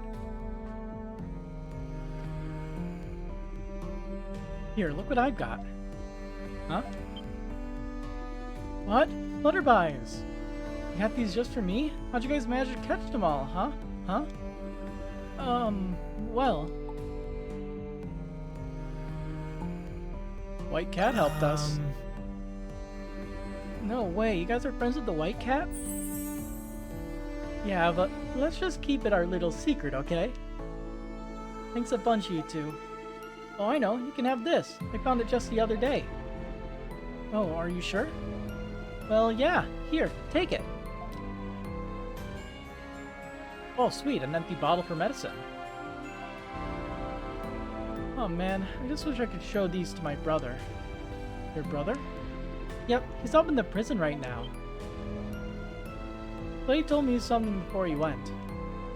Here, look what I've got. Huh? What? Flutterbys! You got these just for me? How'd you guys manage to catch them all, huh? Huh? Well... White Cat helped us. No way, you guys are friends with the White Cat? Yeah, but let's just keep it our little secret, okay? Thanks a bunch, you two. Oh, I know, you can have this. I found it just the other day. Oh, are you sure? Well, yeah. Here, take it. Oh, sweet, an empty bottle for medicine. Oh man, I just wish I could show these to my brother. Your brother? Yep, he's up in the prison right now. But he told me something before he went.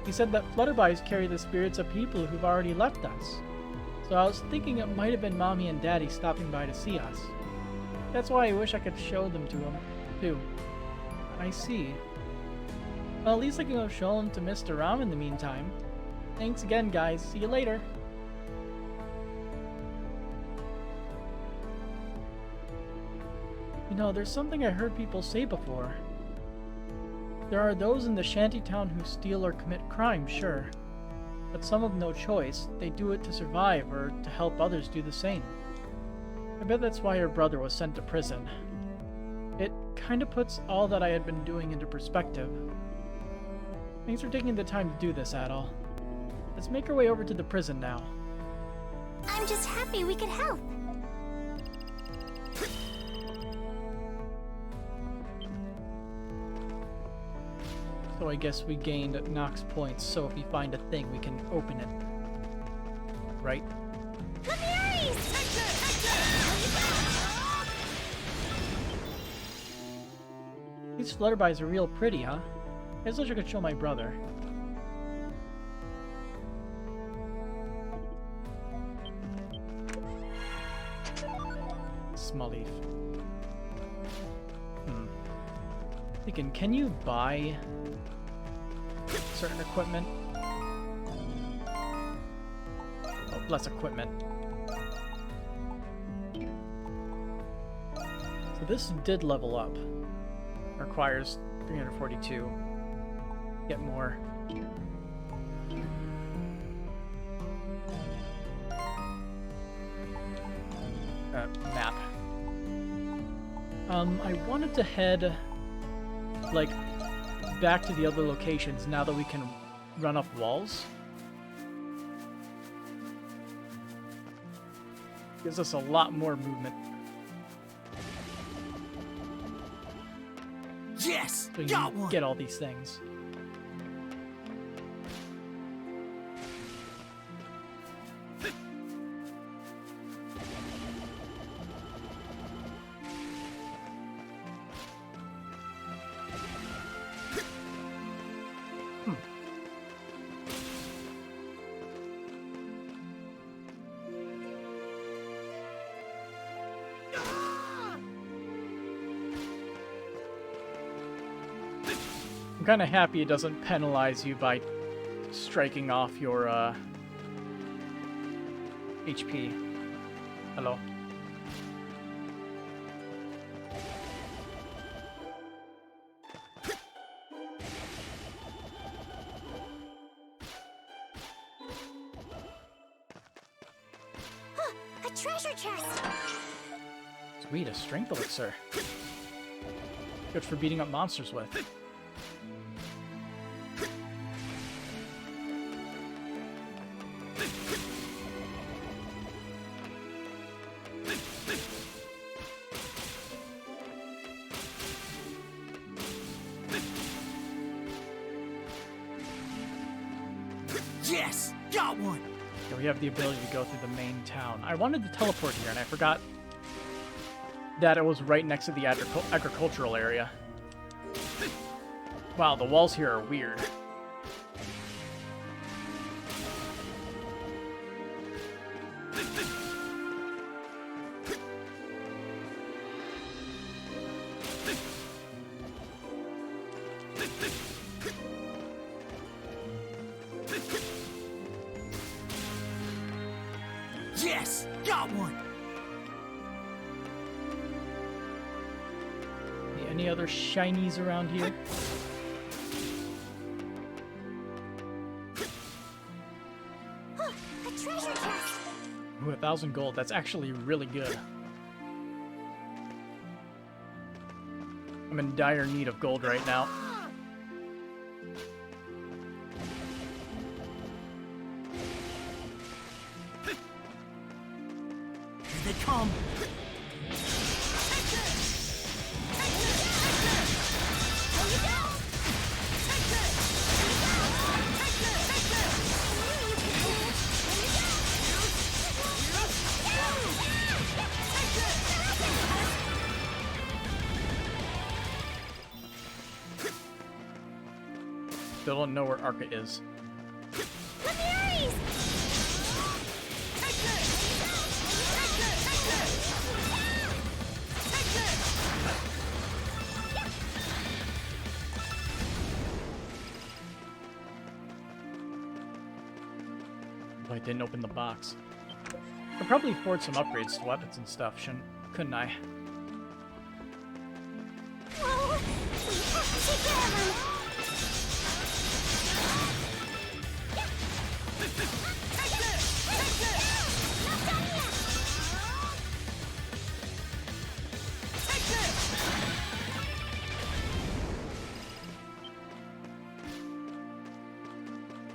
He said that flutterbys carry the spirits of people who've already left us. So I was thinking it might have been Mommy and Daddy stopping by to see us. That's why I wish I could show them to him, too. I see. Well, at least I can go show them to Mr. Ram in the meantime. Thanks again, guys. See you later. You know, there's something I heard people say before. There are those in the shantytown who steal or commit crime, sure. But some have no choice. They do it to survive or to help others do the same. I bet that's why her brother was sent to prison. It kind of puts all that I had been doing into perspective. Thanks for taking the time to do this, Adol. Let's make our way over to the prison now. I'm just happy we could help. So I guess we gained Nox points, so if we find a thing, we can open it. Right? These flutterbys are real pretty, huh? I guess I could show my brother. Small leaf. Thinking, can you buy certain equipment? Oh, less equipment. So this did level up. Requires 342. Get more. Map. I wanted to head, like, back to the other locations now that we can run off walls. Gives us a lot more movement. Yes! So you Got one! get all these things. I'm kind of happy it doesn't penalize you by striking off your HP. Hello. A treasure chest! Sweet, a strength elixir. Good for beating up monsters with. Yes! Got one! Okay, we have the ability to go through the main town. I wanted to teleport here, and I forgot that it was right next to the agricultural area. Wow, the walls here are weird. Yes! Got one! Any other shinies around here? A treasure chest! Ooh, 1,000 gold. That's actually really good. I'm in dire need of gold right now. Here they come! Still don't know where Arca is. Oh, I didn't open the box. I could probably afford some upgrades to weapons and stuff, couldn't I? Oh, we have to take care of him.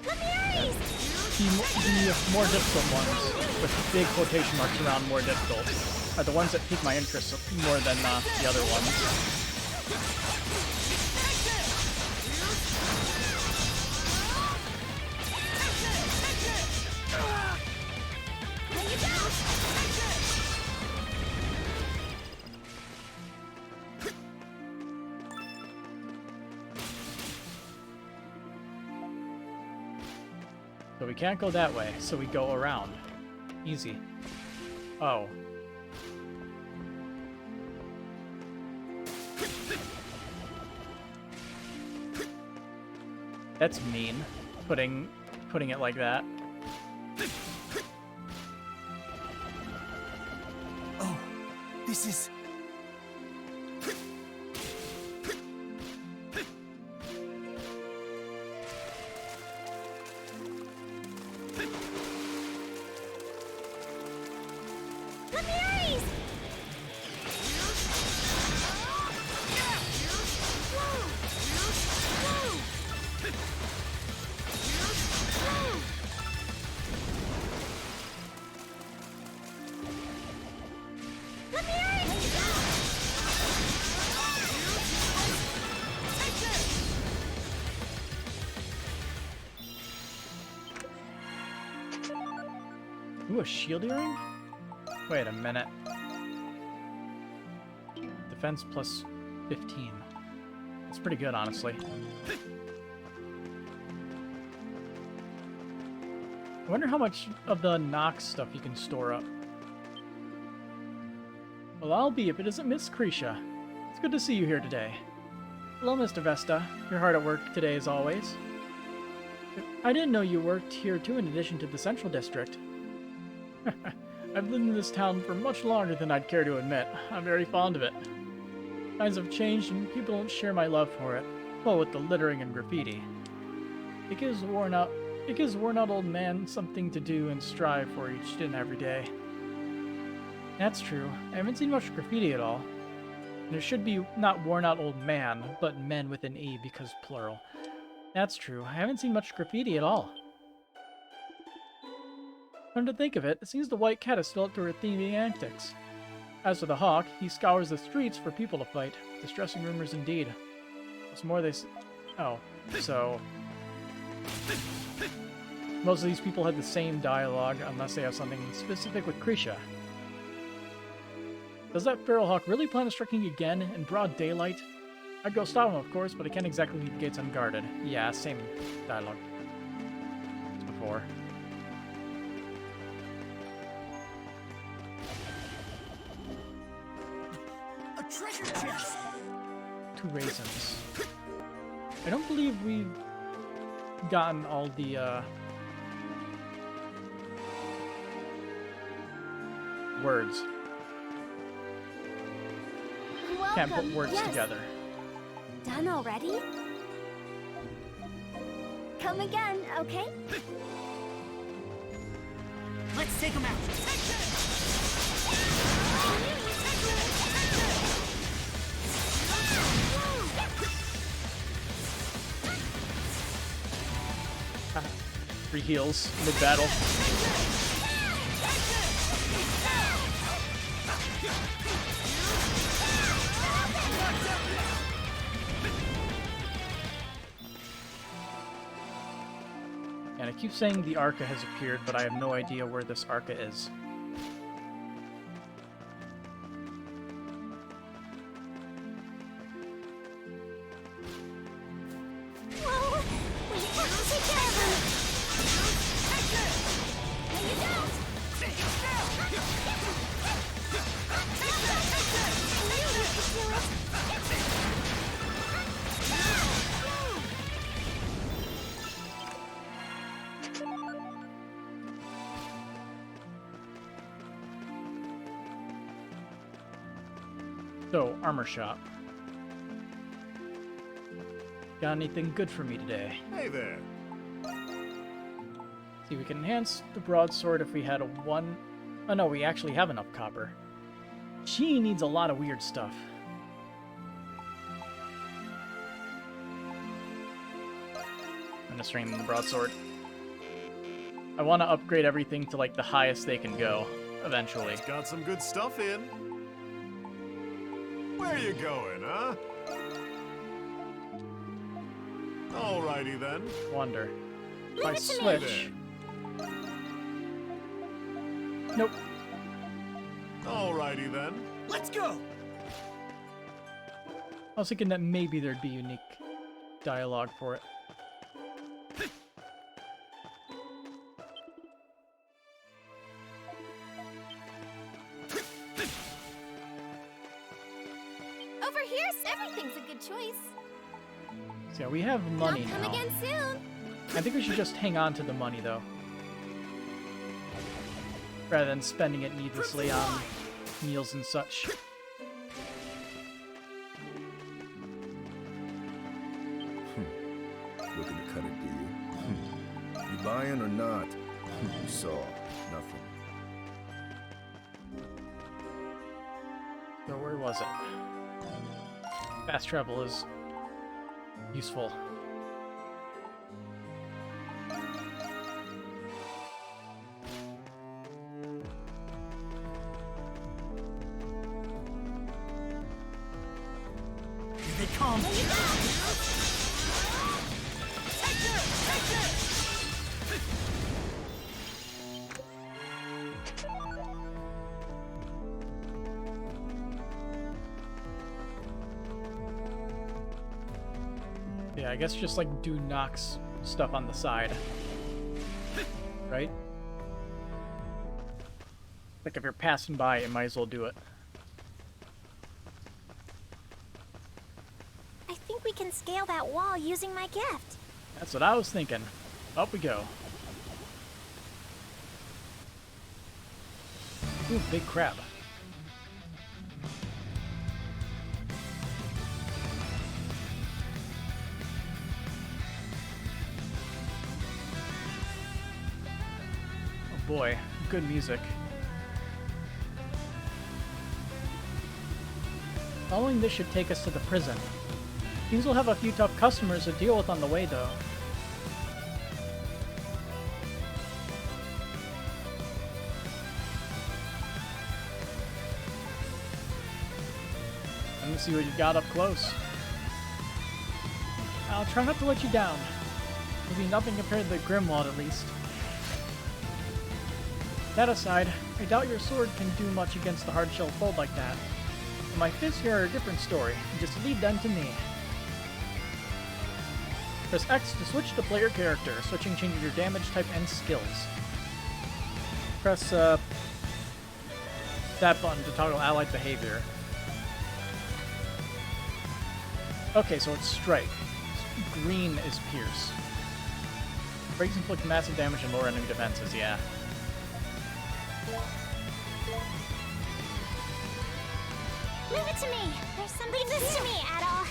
The more difficult ones, with big quotation marks around more difficult, are the ones that pique my interest more than the other ones. So we can't go that way, so we go around. Easy. Oh. That's mean, putting it like that. Oh, this is... Ooh, a shield earring? Wait a minute. Defense plus 15. That's pretty good, honestly. I wonder how much of the Nox stuff you can store up. Well, I'll be if it isn't Miss Krisha. It's good to see you here today. Hello, Mr. Vesta. You're hard at work today, as always. I didn't know you worked here, too, in addition to the Central District. I've lived in this town for much longer than I'd care to admit. I'm very fond of it. Times have changed and people don't share my love for it. Well, with the littering and graffiti. It gives worn out old man something to do and strive for each and every day. That's true. I haven't seen much graffiti at all. And it should be not worn out old man, but men with an E because plural. That's true. I haven't seen much graffiti at all. Come to think of it, it seems the White Cat is still up to her thieving antics. As for the Hawk, he scours the streets for people to fight. Distressing rumors indeed. What's more, oh, so... Most of these people had the same dialogue, unless they have something specific with Krisha. Does that feral hawk really plan on striking again in broad daylight? I'd go stop him, of course, but I can't exactly leave the gates unguarded. Yeah, same dialogue as before. A treasure chest! 2 raisins. I don't believe we've gotten all the, words. Can't put words together. Done already? Come again, okay? Let's take him out! Free heals mid-battle. And I keep saying the Arca has appeared, but I have no idea where this Arca is. Whoa! We have to take care of him! No, you don't! I knew you could do it! So, armor shop. Got anything good for me today? Hey there. See, we can enhance the broadsword if we had a 1... Oh no, we actually have enough copper. She needs a lot of weird stuff. I'm gonna stream the broadsword. I want to upgrade everything to like the highest they can go eventually. It's got some good stuff in. Where you going, huh? Alrighty then. Wonder. If I Leave it to me. switch. Nope. Alrighty then. Let's go! I was thinking that maybe there'd be unique dialogue for it. Over here, everything's a good choice. So yeah, we have money I'll come now. again soon. I think we should just hang on to the money though, rather than spending it needlessly on meals and such. Looking to cut it, do you? You buying or not? You saw nothing. So where was it? Fast travel is useful. Here they come! Yeah, I guess just like do Nox stuff on the side. Right? Like if you're passing by, you might as well do it. I think we can scale that wall using my gift. That's what I was thinking. Up we go. Ooh, big crab. Oh boy, good music. Following this should take us to the prison. Things will have a few tough customers to deal with on the way, though. Let me see what you've got up close. I'll try not to let you down. It'll be nothing compared to the Grimwald, at least. That aside, I doubt your sword can do much against the hard-shell fold like that. And my fists here are a different story. Just leave them to me. Press X to switch to player character. Switching changes your damage type and skills. Press that button to toggle allied behavior. Okay, so it's Strike. Green is Pierce. Breaks inflict massive damage and lower enemy defenses, yeah. Leave it to me. There's something. Leave this to me, Adol.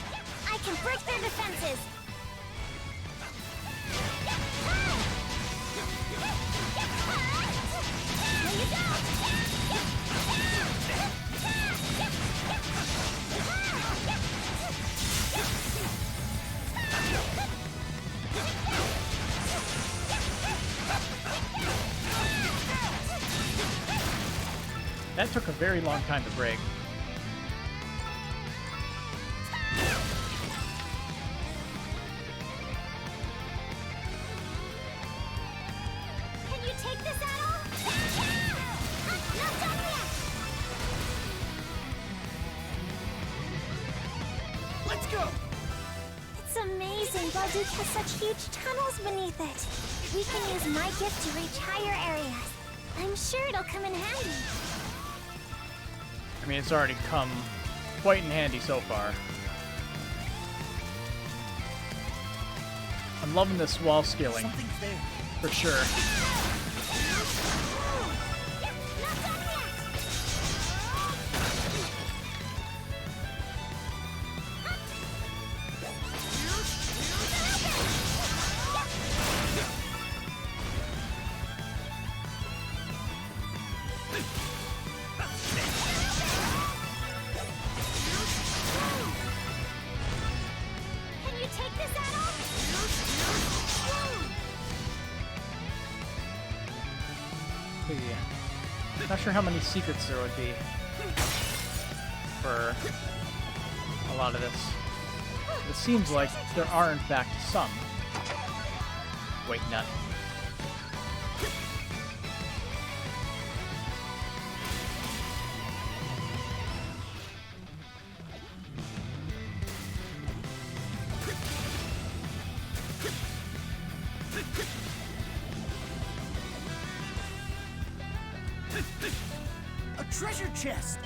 I can break their defenses. There you go. That took a very long time to break. Can you take this, Adol? Not done yet. Let's go! It's amazing. Balduke has such huge tunnels beneath it. We can use my gift to reach higher areas. I'm sure it'll come in handy. I mean, it's already come quite in handy so far. I'm loving this wall scaling. Something's there. For sure. exactly... Not sure how many secrets there would be for a lot of this. It seems like there are, in fact, some. Wait, none. A treasure chest!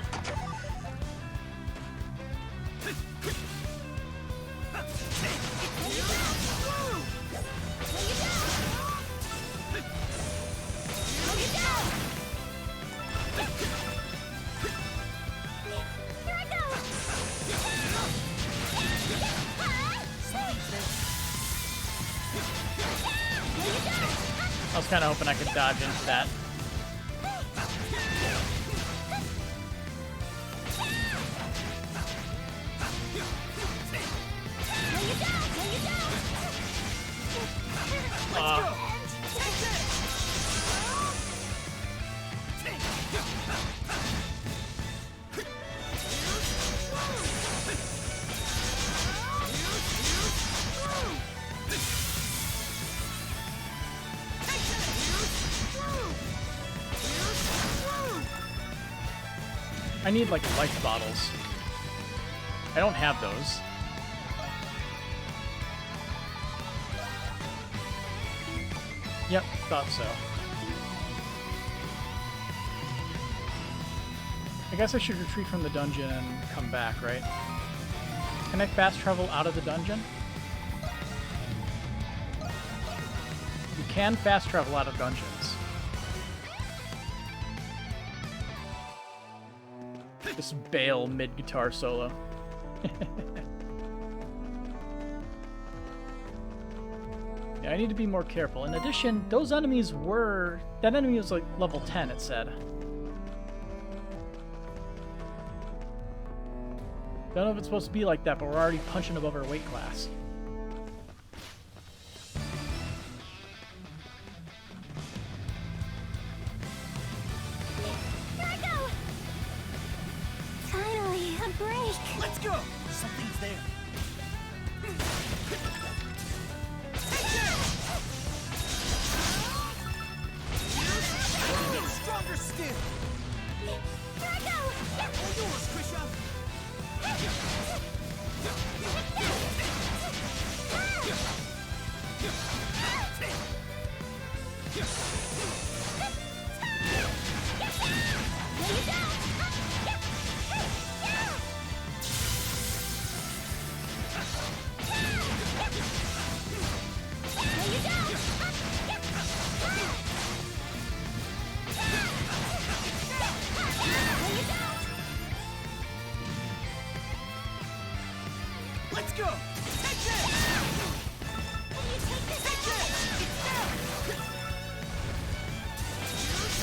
I was kind of hoping I could dodge into that. I need, like, life bottles. I don't have those. Yep, thought so. I guess I should retreat from the dungeon and come back, right? Can I fast travel out of the dungeon? You can fast travel out of dungeons. Just bail mid-guitar solo. Yeah, I need to be more careful. In addition, those enemies were... That enemy was like level 10, it said. Don't know if it's supposed to be like that, but we're already punching above our weight class. Finally, a break. Let's go! Something's there. Get stronger still. Here I go. All yours, Krisha. Let's go! Take this! Will you take this? Take this! It's down! There's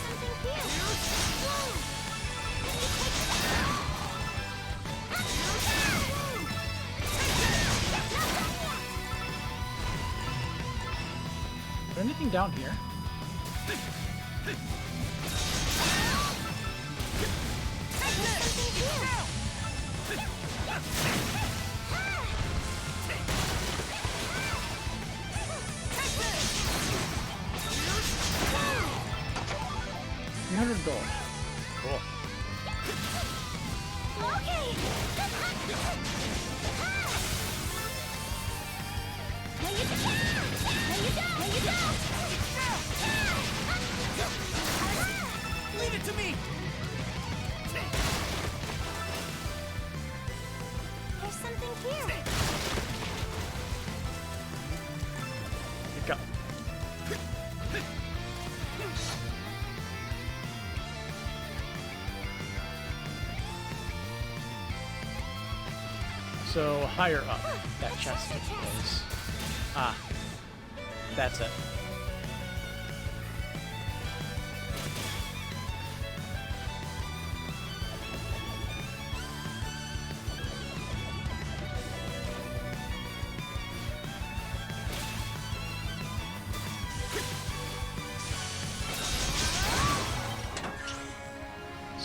something here. Is there anything down here? $300 gold. Cool. Okay. There you go. There you go. There you go. Leave it to me! There's something here. Go. So higher up, that chest is. Ah, that's it.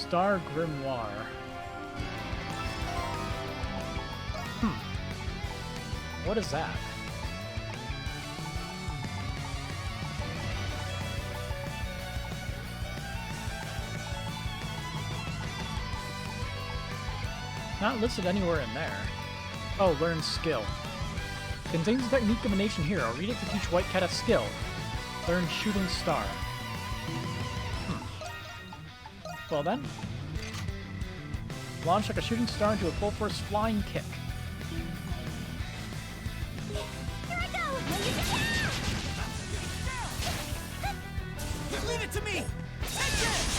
Star Grimoire. What is that? Not listed anywhere in there. Oh, learn skill. Contains the technique of a nation hero. Read it to teach White Cat a skill. Learn shooting star. Well then. Launch like a shooting star into a full force flying kick. Leave it to me! Take this!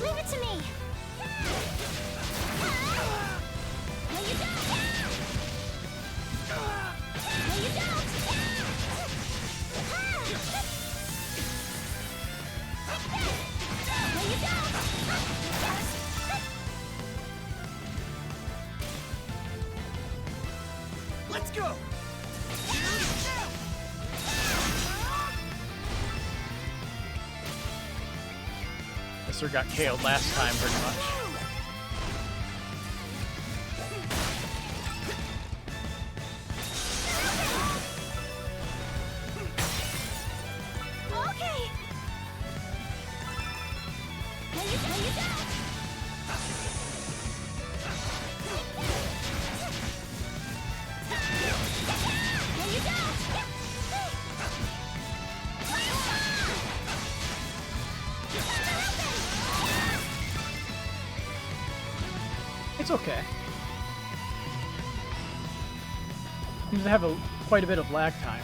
Leave it to me! No, you don't! No, you don't! No, you don't! Let's go! Mister got KO'd last time, pretty much. Okay! No, you don't! No, you don't! It's okay. Seems to have quite a bit of lag time.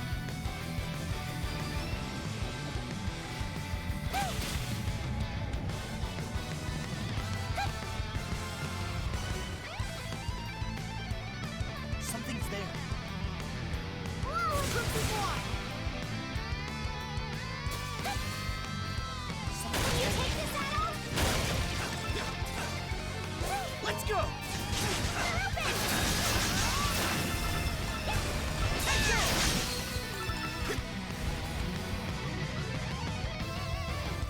Something's there. Let's go!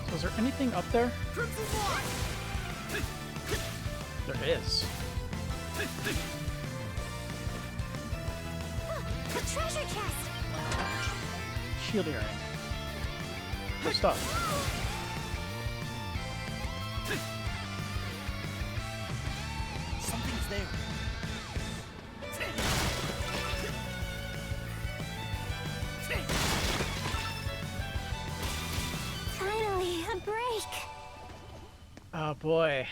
So is there anything up there? There is. The treasure chest! Shield earring. Good stuff. Something's there. Finally, a break! Oh boy.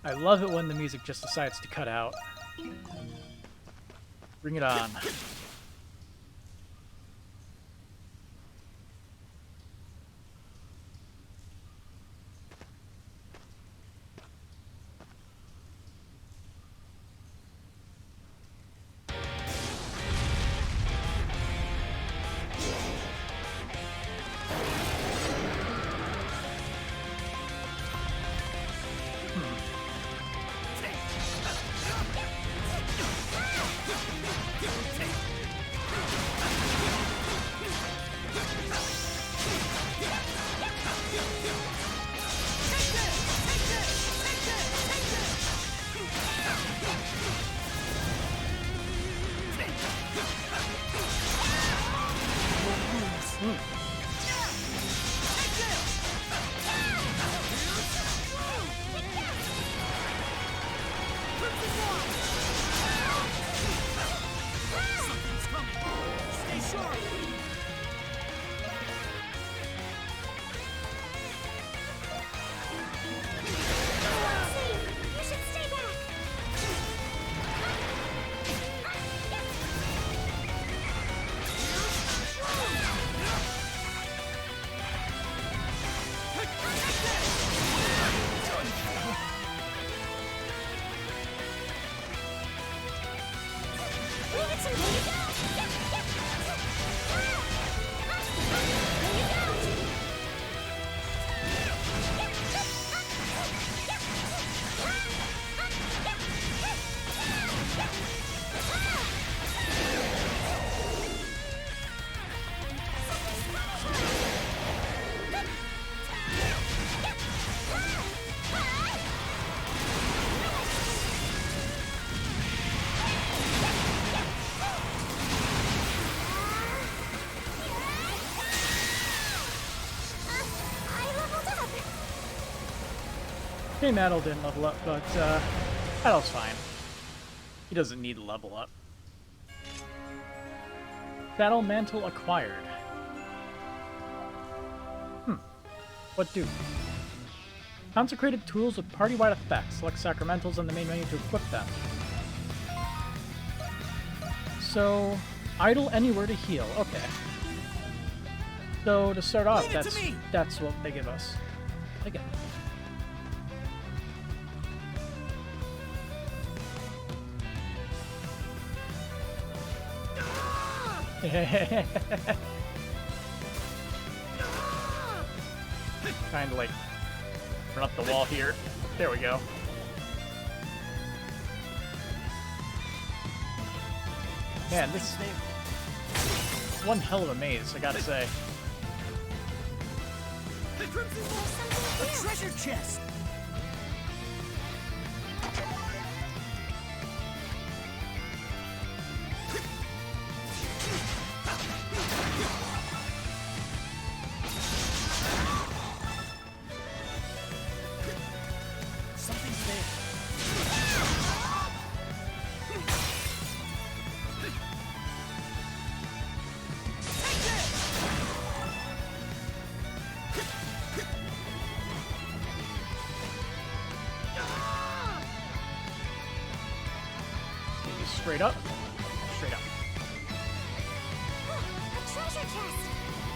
I love it when the music just decides to cut out. Bring it on. Leave it to me! Game Adel didn't level up, but Adel's fine. He doesn't need to level up. Battle Mantle acquired. What do? Consecrated tools with party-wide effects. Select sacramentals on the main menu to equip them. So, idle anywhere to heal. Okay. So to start off, that's what they give us. Again. Trying to like run up the wall here. There we go. Man, this is one hell of a maze, I gotta say. A treasure chest! Something's there. Straight up. Straight up. A treasure chest!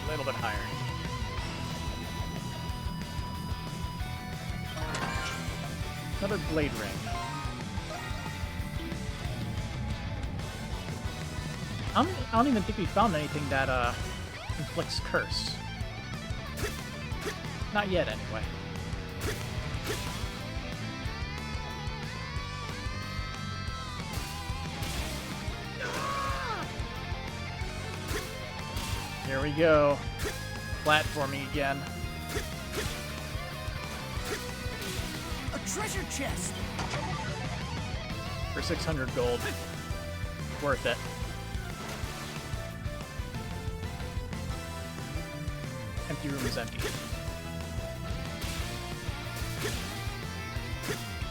A little bit higher. Another blade ring. I don't even think we found anything that inflicts curse. Not yet, anyway. Here we go. Platforming again. A treasure chest! For 600 gold. Worth it. Empty room is empty.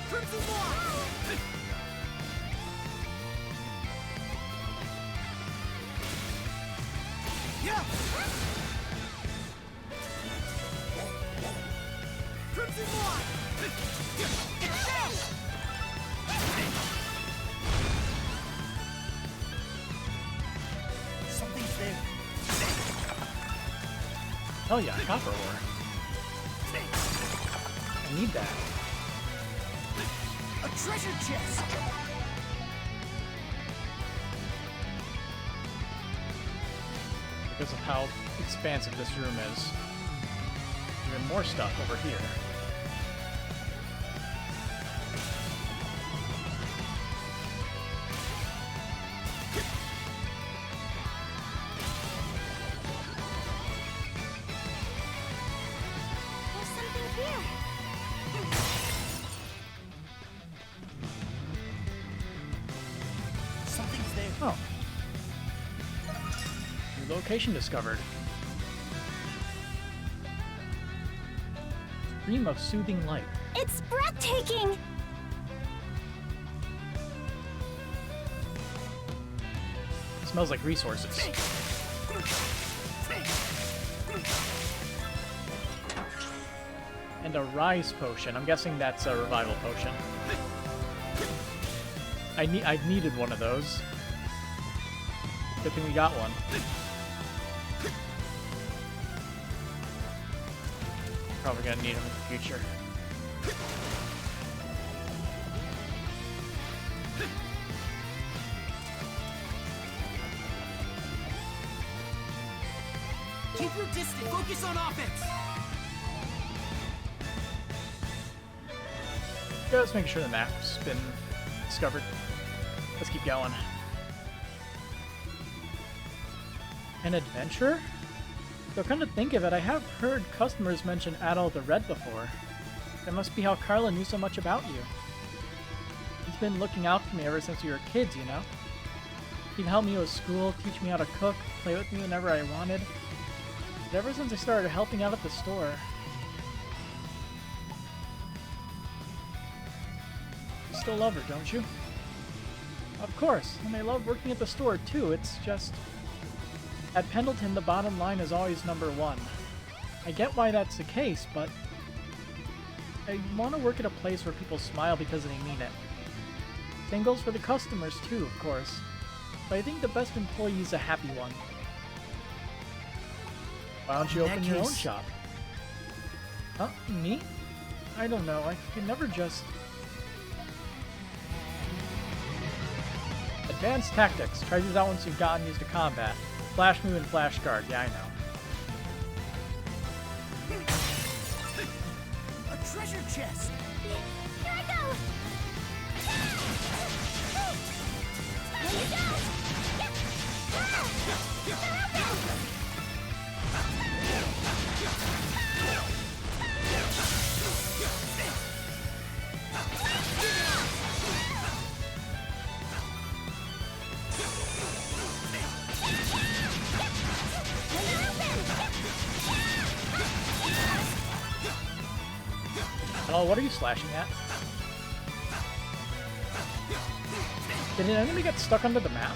Crimson Wand! Yeah! Crimson Wand! Something's there. Oh yeah, copper ore. I need that. A treasure chest! Because of how expansive this room is. Even more stuff over here. There's something here. Something's there. Oh. New location discovered. Stream of soothing light. It's breathtaking! Smells like resources. And a rise potion. I'm guessing that's a revival potion. I needed one of those. Good thing we got one. Probably gonna need them in the future. Keep her distant. Focus on offense. Just making sure the map's been discovered. Let's keep going. An adventure? So come to think of it, I have heard customers mention Adol the Red before. That must be how Carla knew so much about you. He's been looking out for me ever since we were kids, you know? He'd help me with school, teach me how to cook, play with me whenever I wanted. But ever since I started helping out at the store, still love her, don't you? Of course, and I love working at the store too. It's just... At Pendleton, the bottom line is always #1. I get why that's the case, but... I want to work at a place where people smile because they mean it. Same goes for the customers too, of course. But I think the best employee is a happy one. Why don't you open your own shop? Huh? Me? I don't know. I could never just... Advanced tactics. Try these out once you've gotten used to combat. Flash move and flash guard. Yeah, I know. A treasure chest! Here I go! Here you go! Oh, what are you slashing at? Did an enemy get stuck under the map?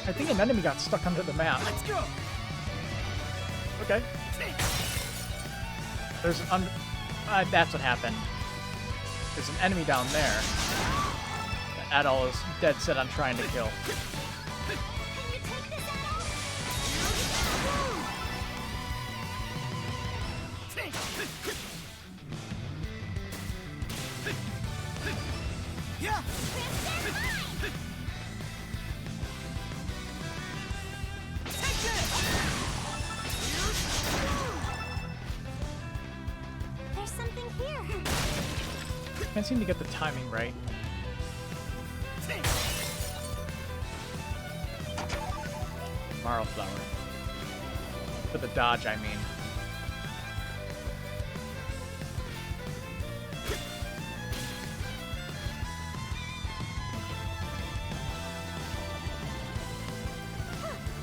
I think an enemy got stuck under the map. Let's go. Okay. There's an that's what happened. There's an enemy down there that Adol is dead set on trying to kill. Yeah. There's something here. Can't seem to get the timing right. Marrow flower. For the dodge, I mean.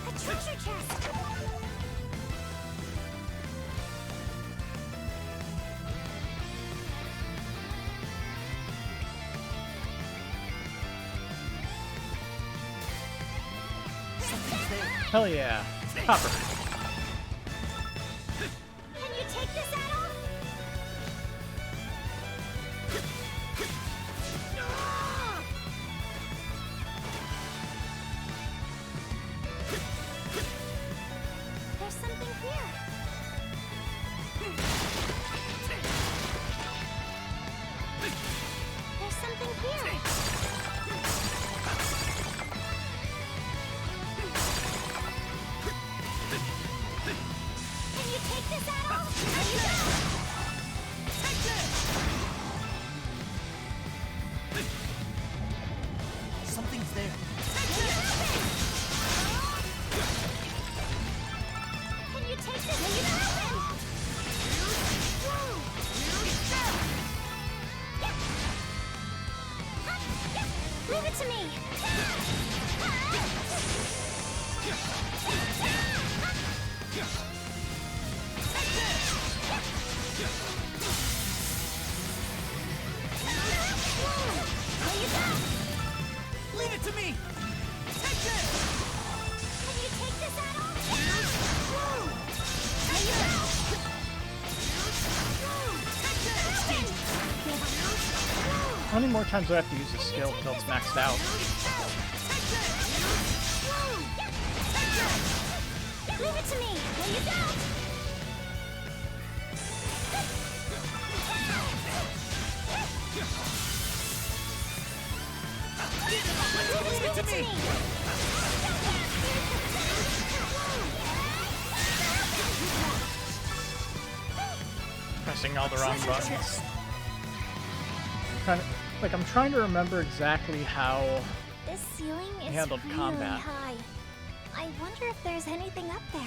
A treasure chest. Hell yeah. Copper. Can you take this, Adol? There's something here. There's something here. Can you take this, Adol? There you go. Take this. Something's there. Can you take this? There you go. Leave it to me. There you go. Leave it to me. Take this. Can you take this, Adol? There you go. How many more times do I have to use this skill until it's maxed out? Leave it to me. There you go. Leave it to me. Pressing all the wrong buttons. I'm trying to remember exactly how This ceiling is handled really combat. high. I wonder if there's anything up there.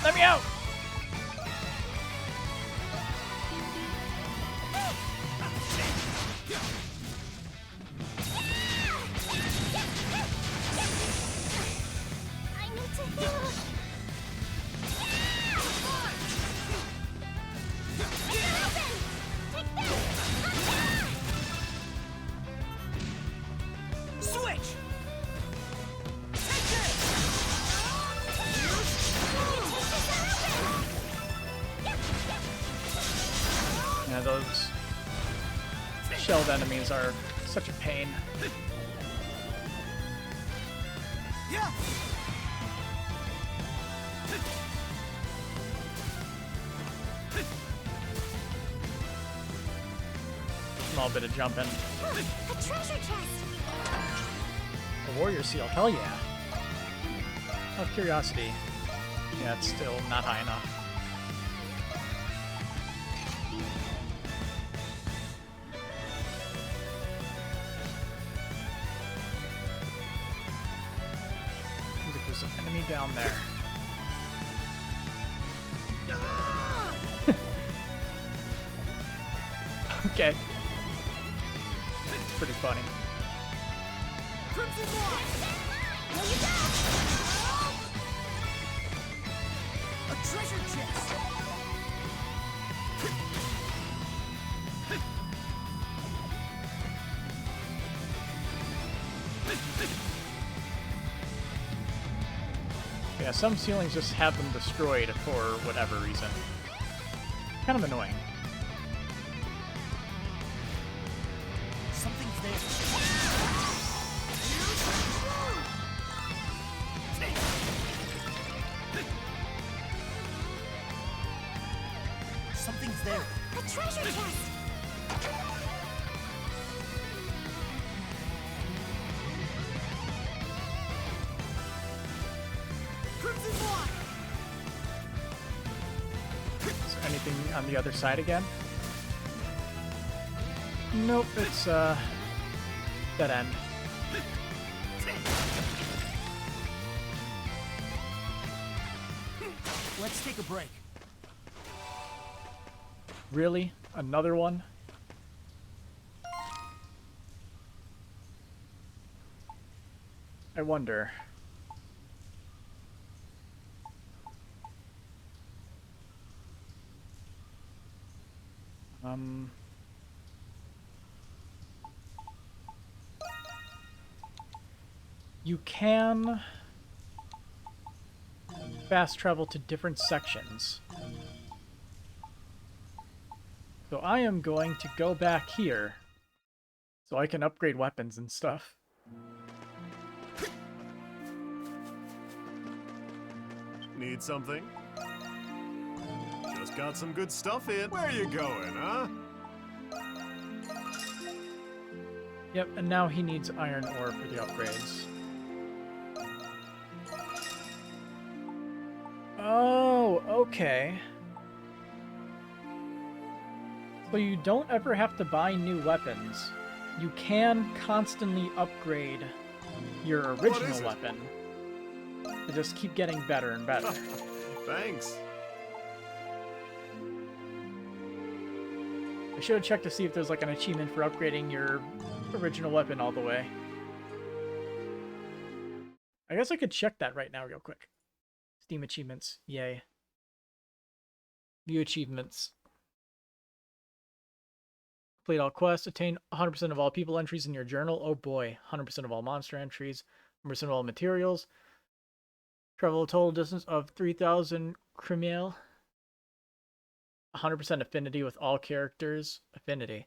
Let me out! Switch! Take this! Yeah, those shelled enemies are such a pain. Yeah! Small bit of jumping. A treasure chest! A warrior seal, hell yeah. Out of curiosity. Yeah, it's still not high enough. Looks like there's an enemy down there. Okay. Pretty funny. Crimson Wand! Here you go! A treasure chest! Yeah, some ceilings just have them destroyed for whatever reason. Kind of annoying. Something's there. Something's there. A treasure chest! Crimson Wand! Is there anything on the other side again? Nope, it's dead end. Let's take a break. Really? Another one? I wonder. You can fast travel to different sections. So I am going to go back here so I can upgrade weapons and stuff. Need something? Just got some good stuff in. Where you going, huh? Yep, and now he needs iron ore for the upgrades. Oh, okay. So you don't ever have to buy new weapons. You can constantly upgrade your original weapon. To just keep getting better and better. Thanks. I should have checked to see if there's like an achievement for upgrading your original weapon all the way. I guess I could check that right now real quick. Steam achievements. Yay. View achievements. Complete all quests. Attain 100% of all people entries in your journal. Oh boy. 100% of all monster entries. 100% of all materials. Travel a total distance of 3,000 Krimiel. 100% affinity with all characters. Affinity.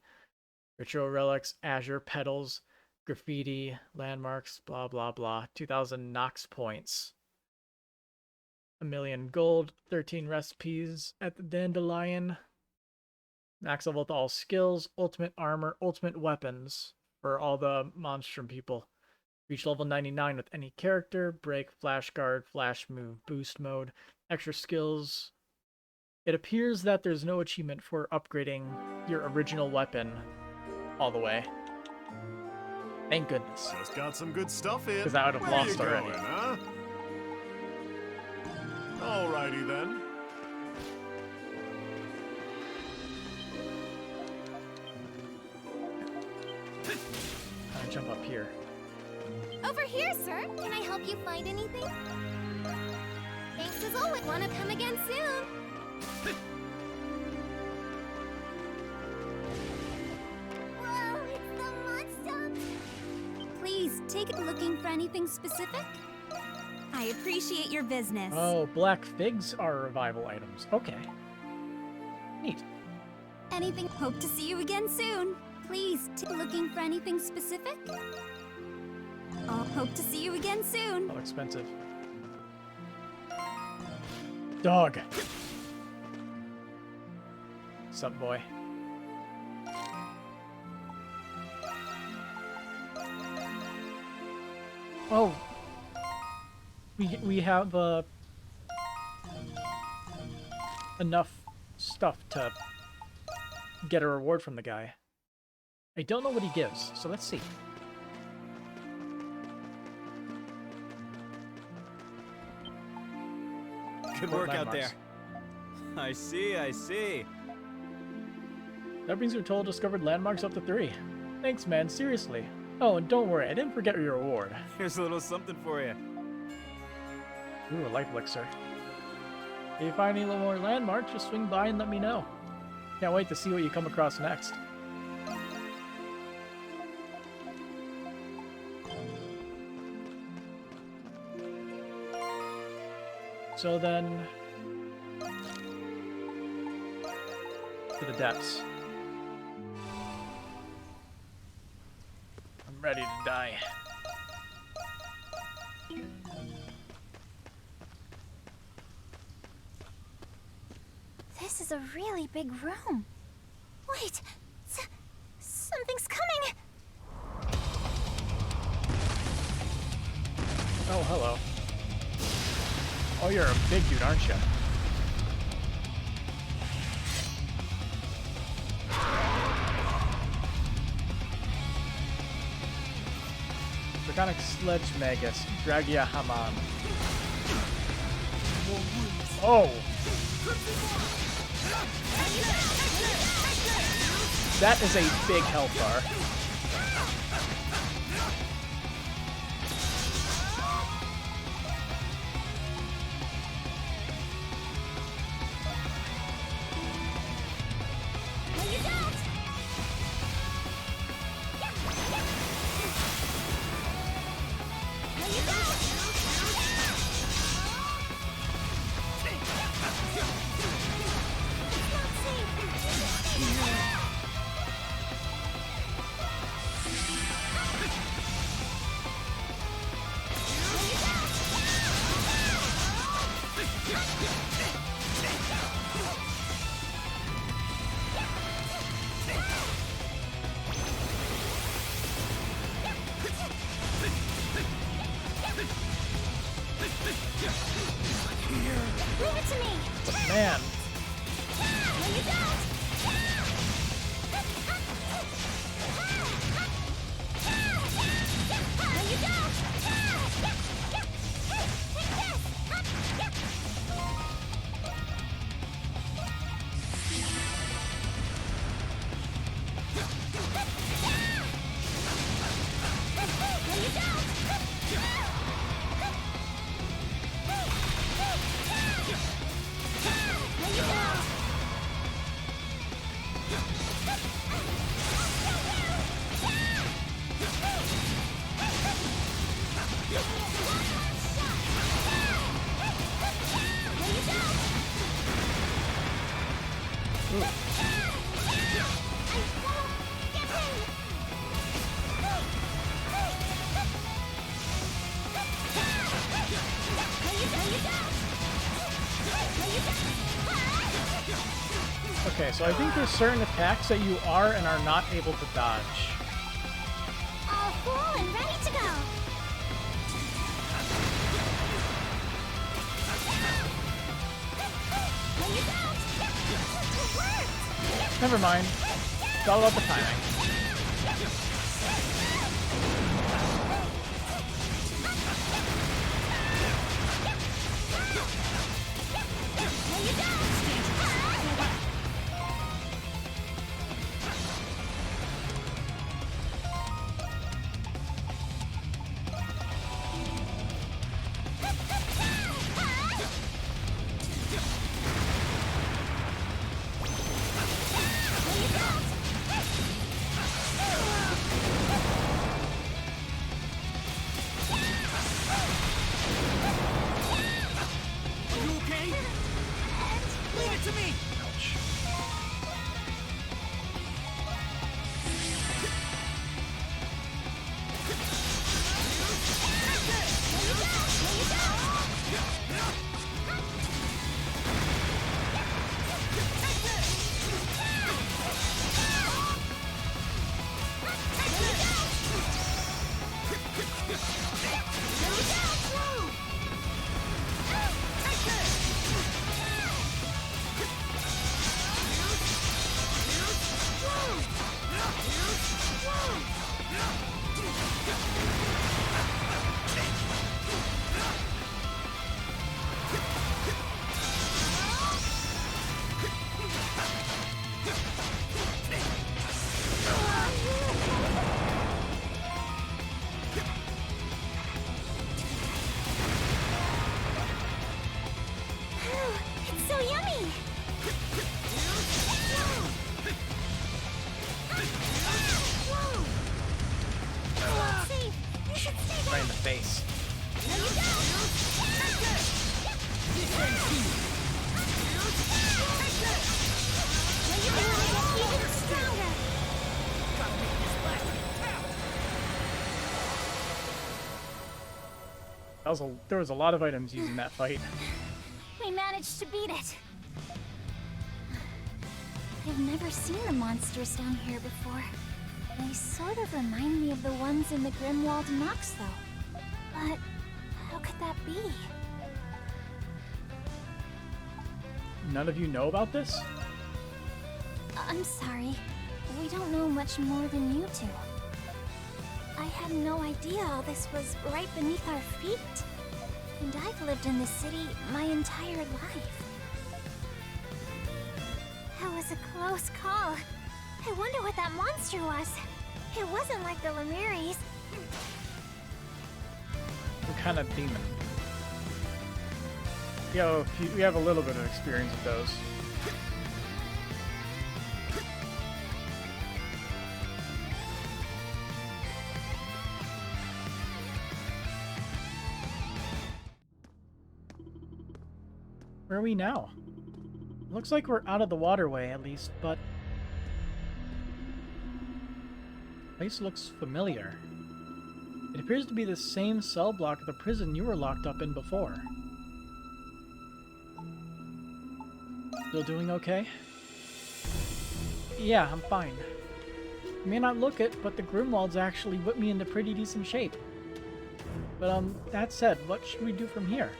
Ritual relics, azure petals, graffiti, landmarks, blah blah blah. 2,000 Nox points. 1,000,000 gold. 13 recipes at the Dandelion. Max level with all skills. Ultimate armor, ultimate weapons for all the Monstrum people. Reach level 99 with any character. Break, flash guard, flash move, boost mode. Extra skills. It appears that there's no achievement for upgrading your original weapon all the way. Thank goodness. Just got some good stuff in. Because I would have Where lost you already. Going, huh? Alrighty then. I jump up here. Over here, sir. Can I help you find anything? Thanks as always. Wanna come again soon? Whoa, it's the Monstrum! Please, take take it? Looking for anything specific? I appreciate your business. Oh, black figs are revival items. Okay. Neat. Anything? Hope to see you again soon. Please, looking for anything specific? I'll hope to see you again soon. Oh, expensive. Dog. Sup, boy? Oh, we have enough stuff to get a reward from the guy. I don't know what he gives, so let's see. Good More work out there. landmarks. I see, I see. That brings your total discovered landmarks up to 3. Thanks, man. Seriously. Oh, and don't worry, I didn't forget your reward. Here's a little something for you. Ooh, a life elixir. If you find any little more landmarks, just swing by and let me know. Can't wait to see what you come across next. So then... to the depths. I'm ready to die. This is a really big room. Wait, something's coming. Oh, hello. Oh, you're a big dude, aren't you? Draconic Sledge Magus, Dragia Haman. Oh! That is a big health bar. Leave it to me. Man. Okay, so I think there's certain attacks that you are and are not able to dodge. All full and ready to go. Never mind. It's all about the timing. It's so yummy! Not safe. You should stay back. Right in the face. There you go! When you get even stronger! There was a lot of items used in that fight. We managed to beat it. I've never seen the monsters down here before. They sort of remind me of the ones in the Grimwald Mox, though. But how could that be? None of you know about this? I'm sorry. We don't know much more than you two. I had no idea all this was right beneath our feet. And I've lived in this city my entire life. That was a close call. I wonder what that monster was. It wasn't like the Lemiris. What kind of demon? We have a little bit of experience with those. Where are we now? Looks like we're out of the waterway, at least, but... Place looks familiar. It appears to be the same cell block of the prison you were locked up in before. Still doing okay? Yeah, I'm fine. You may not look it, but the Grimwalds actually whipped me into pretty decent shape. But, that said, what should we do from here?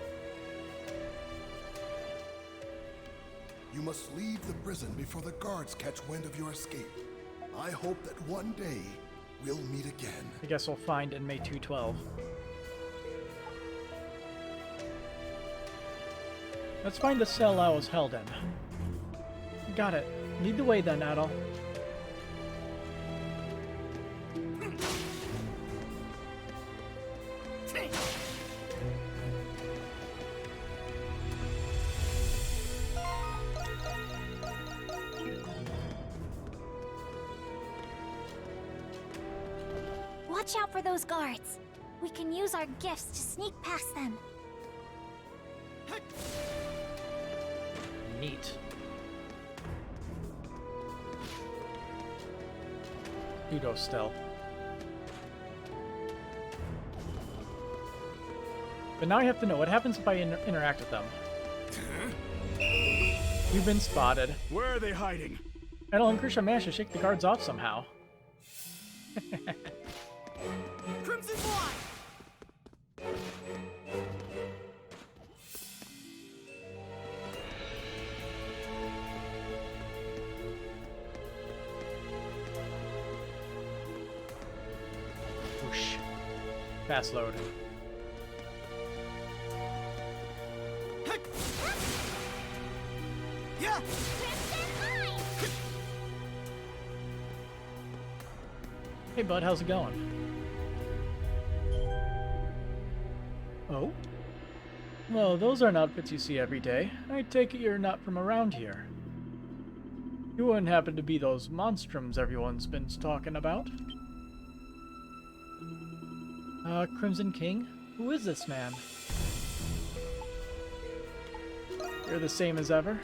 You must leave the prison before the guards catch wind of your escape. I hope that one day we'll meet again. I guess we'll find inmate 212. Let's find the cell I was held in. Got it. Lead the way then, Adol. Watch out for those guards. We can use our gifts to sneak past them. Neat. Pseudo stealth. But now I have to know what happens if I interact with them. You've been spotted. Where are they hiding? Adol and Krisha managed to shake the guards off somehow. Crimson Blind! Whoosh. Fast load. Yeah! Hey bud, how's it going? Oh? Well, those aren't outfits you see every day. I take it you're not from around here. You wouldn't happen to be those monstrums everyone's been talking about? Crimson King? Who is this man? You're the same as ever?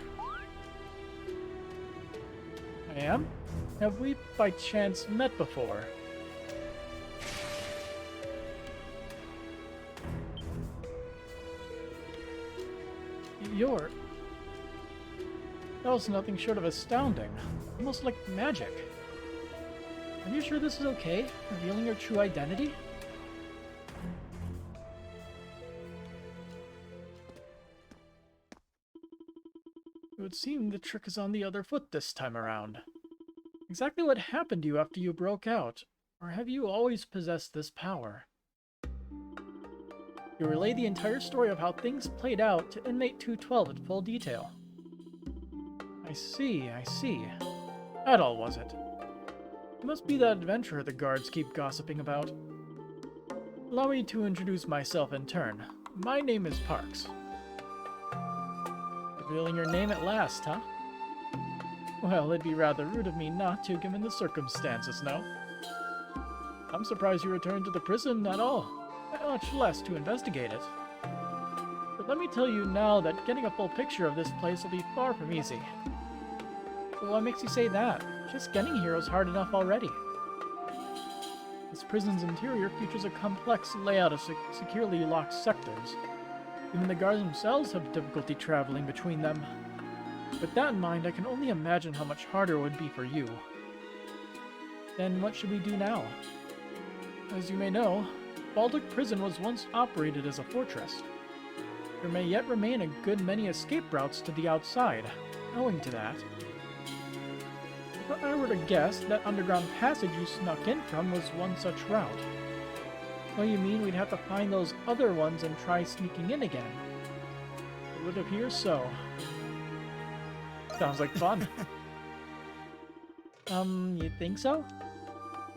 I am? Have we by chance met before? That was nothing short of astounding. Almost like magic. Are you sure this is okay? Revealing your true identity? It would seem the trick is on the other foot this time around. Exactly what happened to you after you broke out? Or have you always possessed this power? You relay the entire story of how things played out to inmate 212 in full detail. I see, I see. That all was it. It must be that adventurer the guards keep gossiping about. Allow me to introduce myself in turn. My name is Parks. Revealing your name at last, huh? Well, it'd be rather rude of me not to, given the circumstances, no? I'm surprised you returned to the prison at all, much less to investigate it. But let me tell you now that getting a full picture of this place will be far from easy. Well, what makes you say that? Just getting here is hard enough already. This prison's interior features a complex layout of securely locked sectors. Even the guards themselves have difficulty traveling between them. With that in mind, I can only imagine how much harder it would be for you. Then what should we do now? As you may know, Baltic Prison was once operated as a fortress. There may yet remain a good many escape routes to the outside, owing to that. If I were to guess, that underground passage you snuck in from was one such route. Oh, you mean we'd have to find those other ones and try sneaking in again? It would appear so. Sounds like fun. You think so?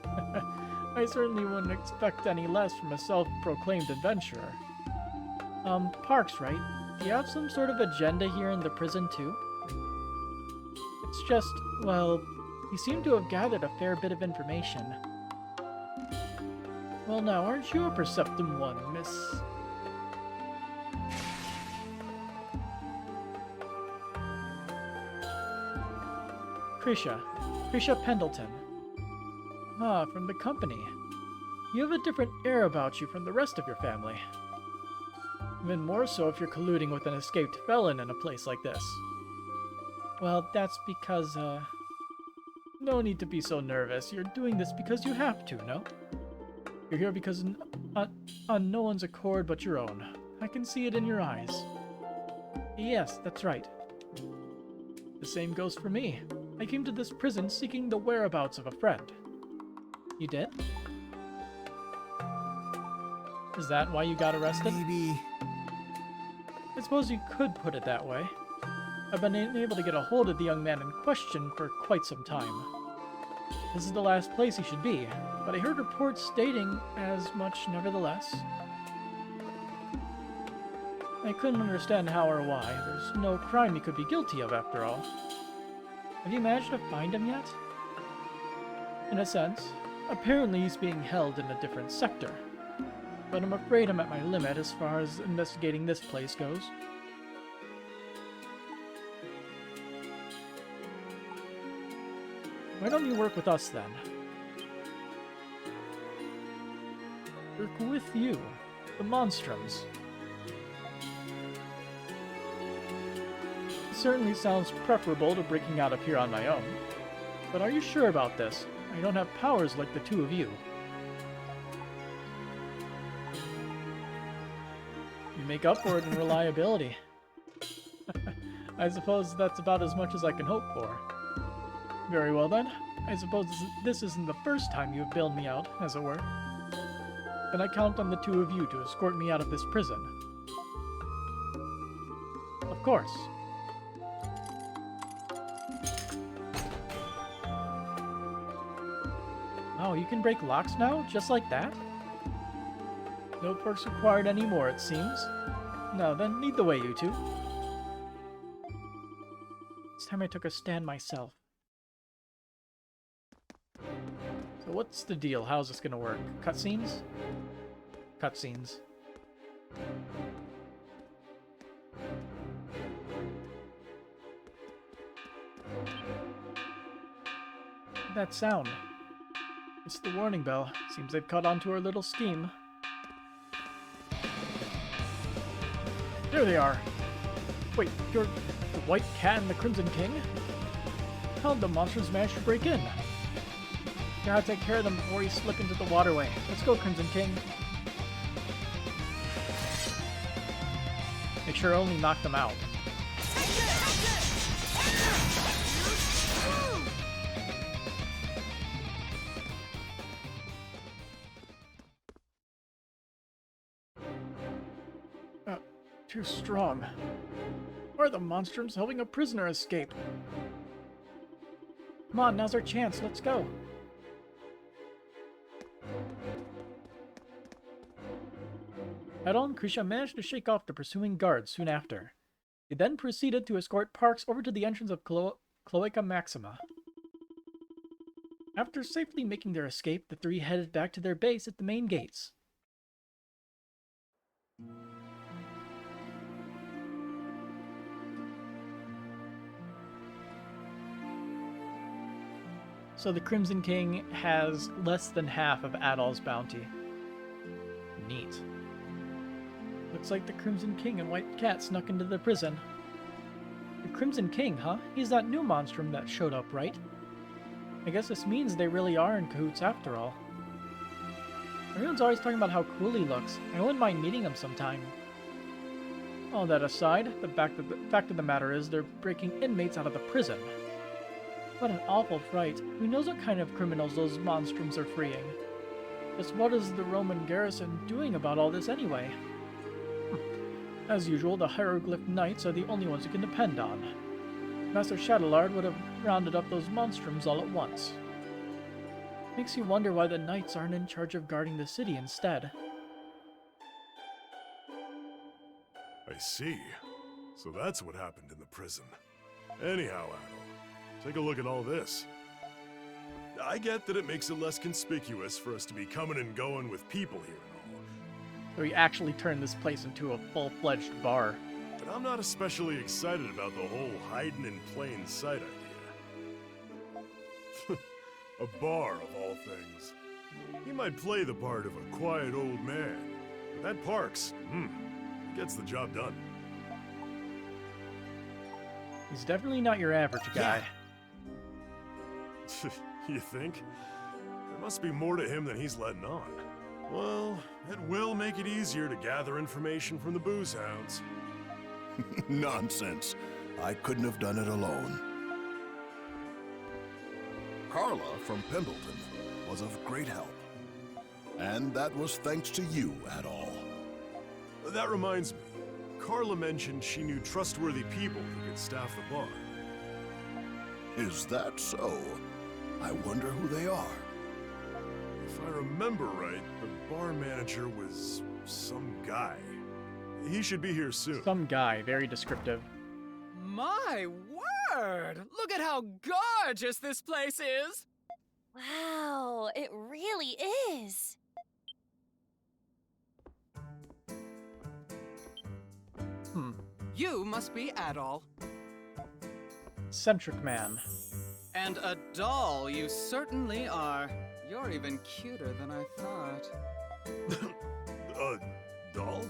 I certainly wouldn't expect any less from a self-proclaimed adventurer. Parks, right? Do you have some sort of agenda here in the prison, too? It's just, well, you seem to have gathered a fair bit of information. Well now, aren't you a Perceptum one, Miss... Krisha Pendleton. Ah, from the company. You have a different air about you from the rest of your family. Even more so if you're colluding with an escaped felon in a place like this. Well, that's because, no need to be so nervous. You're doing this because you have to, no? You're here because on no one's accord but your own. I can see it in your eyes. Yes, that's right. The same goes for me. I came to this prison seeking the whereabouts of a friend. You did? Is that why you got arrested? Maybe... I suppose you could put it that way. I've been able to get a hold of the young man in question for quite some time. This is the last place he should be, but I heard reports stating as much nevertheless. I couldn't understand how or why. There's no crime he could be guilty of, after all. Have you managed to find him yet? In a sense. Apparently he's being held in a different sector. But I'm afraid I'm at my limit as far as investigating this place goes. Why don't you work with us then? Work with you, the Monstrums. It certainly sounds preferable to breaking out of here on my own. But are you sure about this? I don't have powers like the two of you. You make up for it in reliability. I suppose that's about as much as I can hope for. Very well then. I suppose this isn't the first time you have bailed me out, as it were. Then I count on the two of you to escort me out of this prison. Of course. Oh, you can break locks now? Just like that? No perks required anymore, it seems. Now then, lead the way, you two. This time I took a stand myself. So what's the deal? How's this gonna work? Cutscenes? Cutscenes. That sound. It's the warning bell. Seems they've caught on to our little scheme. There they are! Wait, you're the White Cat and the Crimson King? How'd the monsters manage to break in? Gotta take care of them before you slip into the waterway. Let's go, Crimson King. Make sure I only knock them out. Too strong. Or the Monstrum's helping a prisoner escape. Come on, now's our chance. Let's go. Adol and Krisha managed to shake off the pursuing guards soon after. They then proceeded to escort Parks over to the entrance of Cloaca Maxima. After safely making their escape, the three headed back to their base at the main gates. So the Crimson King has less than half of Adol's bounty. Neat. Looks like the Crimson King and White Cat snuck into the prison. The Crimson King, huh? He's that new monstrum that showed up, right? I guess this means they really are in cahoots after all. Everyone's always talking about how cool he looks. I wouldn't mind meeting him sometime. All that aside, the fact of the matter is they're breaking inmates out of the prison. What an awful fright. Who knows what kind of criminals those monstrums are freeing? Just what is the Roman garrison doing about all this anyway? As usual, the Hieroglyph Knights are the only ones you can depend on. Master Shadowlard would have rounded up those monstrums all at once. Makes you wonder why the Knights aren't in charge of guarding the city instead. I see. So that's what happened in the prison. Anyhow, Adol, take a look at all this. I get that it makes it less conspicuous for us to be coming and going with people here and all. So he actually turned this place into a full-fledged bar. But I'm not especially excited about the whole hiding in plain sight idea. A bar, of all things. He might play the part of a quiet old man, but that Parks, he gets the job done. He's definitely not your average guy. You think? There must be more to him than he's letting on. Well, it will make it easier to gather information from the booze hounds. Nonsense. I couldn't have done it alone. Carla from Pendleton was of great help. And that was thanks to you, Adol. That reminds me. Carla mentioned she knew trustworthy people who could staff the bar. Is that so? I wonder who they are. If I remember right, the bar manager was some guy. He should be here soon. Some guy, very descriptive. My word! Look at how gorgeous this place is! Wow, it really is. You must be Adol. Centric man. And a doll you certainly are. You're even cuter than I thought. Doll?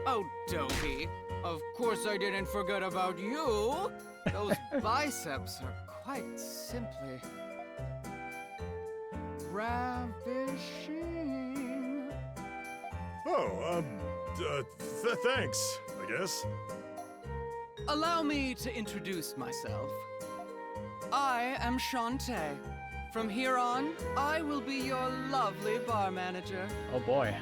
Oh, Dopey. Of course I didn't forget about you. Those biceps are quite simply ravishing. Oh, thanks, I guess. Allow me to introduce myself. I am Shantae. From here on, I will be your lovely bar manager. Oh boy.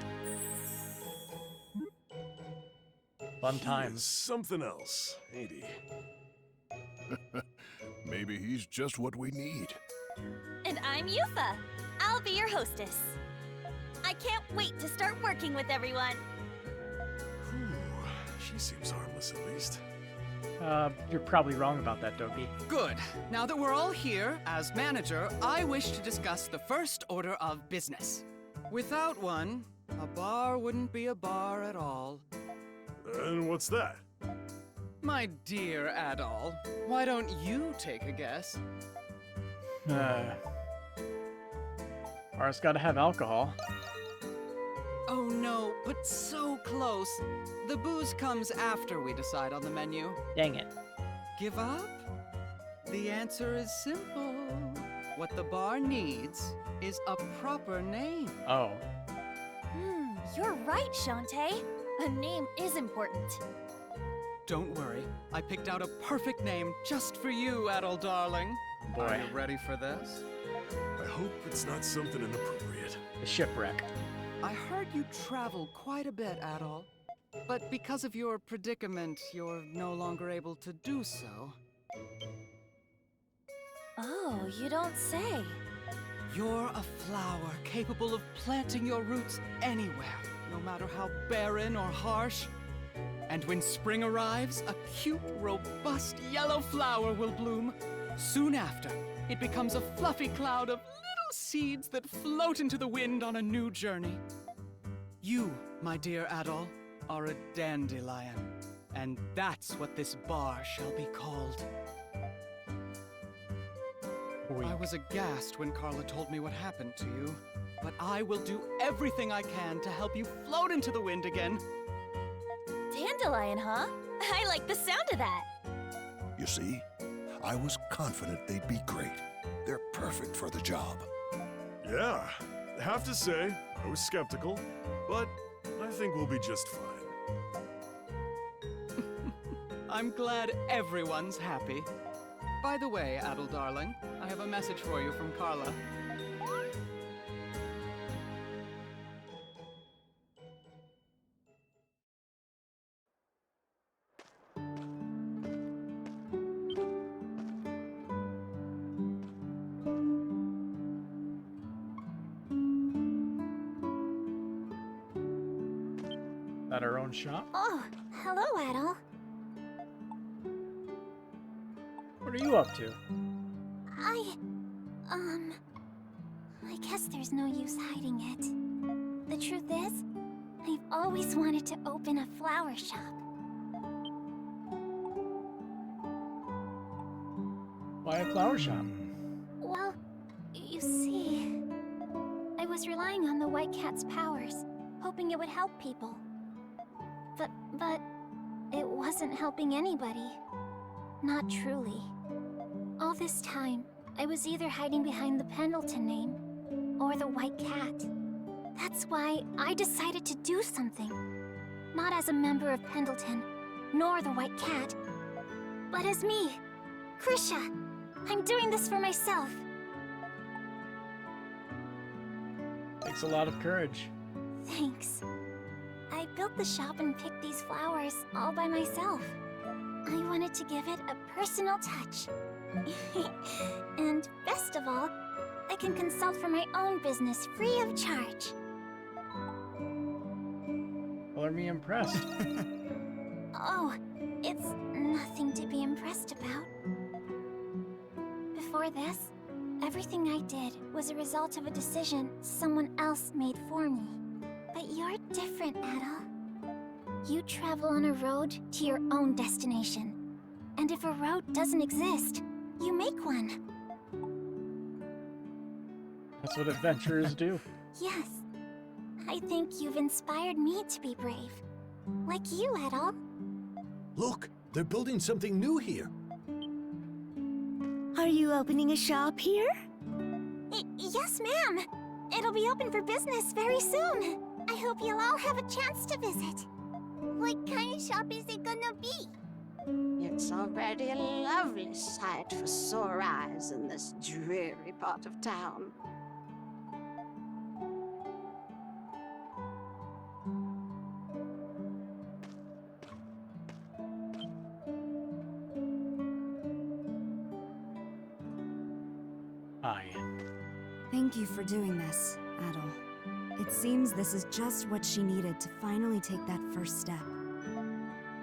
Fun times. Something else, ain't he? Maybe he's just what we need. And I'm Yufa. I'll be your hostess. I can't wait to start working with everyone. She seems harmless at least. You're probably wrong about that, Doki. Good. Now that we're all here, as manager, I wish to discuss the first order of business. Without one, a bar wouldn't be a bar at all. And what's that? My dear Adol, why don't you take a guess? Bar's gotta have alcohol. Oh no, but so close. The booze comes after we decide on the menu. Dang it. Give up? The answer is simple. What the bar needs is a proper name. Oh. You're right, Shantae. A name is important. Don't worry. I picked out a perfect name just for you, Adol darling. Boy. Are you ready for this? I hope it's not something inappropriate. The shipwreck. I heard you travel quite a bit, Adol. But because of your predicament, you're no longer able to do so. Oh, you don't say. You're a flower capable of planting your roots anywhere, no matter how barren or harsh. And when spring arrives, a cute, robust yellow flower will bloom. Soon after, it becomes a fluffy cloud of little seeds that float into the wind on a new journey. You, my dear Adol, are a dandelion, and that's what this bar shall be called. I was aghast when Carla told me what happened to you, but I will do everything I can to help you float into the wind again. Dandelion, huh? I like the sound of that. You see, I was confident they'd be great. They're perfect for the job. Yeah, have to say, I was skeptical, but I think we'll be just fine. I'm glad everyone's happy. By the way, Adol darling, I have a message for you from Carla. At our own shop? Oh, hello, Adol. What are you up to? I guess there's no use hiding it. The truth is, I've always wanted to open a flower shop. Why a flower shop? Well, you see, I was relying on the White Cat's powers, hoping it would help people. But it wasn't helping anybody. Not truly. All this time, I was either hiding behind the Pendleton name or the White Cat. That's why I decided to do something. Not as a member of Pendleton, nor the White Cat, but as me, Krisha. I'm doing this for myself. Takes a lot of courage. Thanks. I built the shop and picked these flowers all by myself. I wanted to give it a personal touch. And best of all, I can consult for my own business free of charge. Color me impressed. Oh, it's nothing to be impressed about. Before this, everything I did was a result of a decision someone else made for me. But you're different, Adol. You travel on a road to your own destination. And if a road doesn't exist, you make one. That's what adventurers do. Yes. I think you've inspired me to be brave. Like you, Adol. Look, they're building something new here. Are you opening a shop here? Yes, ma'am. It'll be open for business very soon. I hope you'll all have a chance to visit. What kind of shop is it gonna be? It's already a lovely sight for sore eyes in this dreary part of town. Aye. Thank you for doing this, Adol. It seems this is just what she needed to finally take that first step.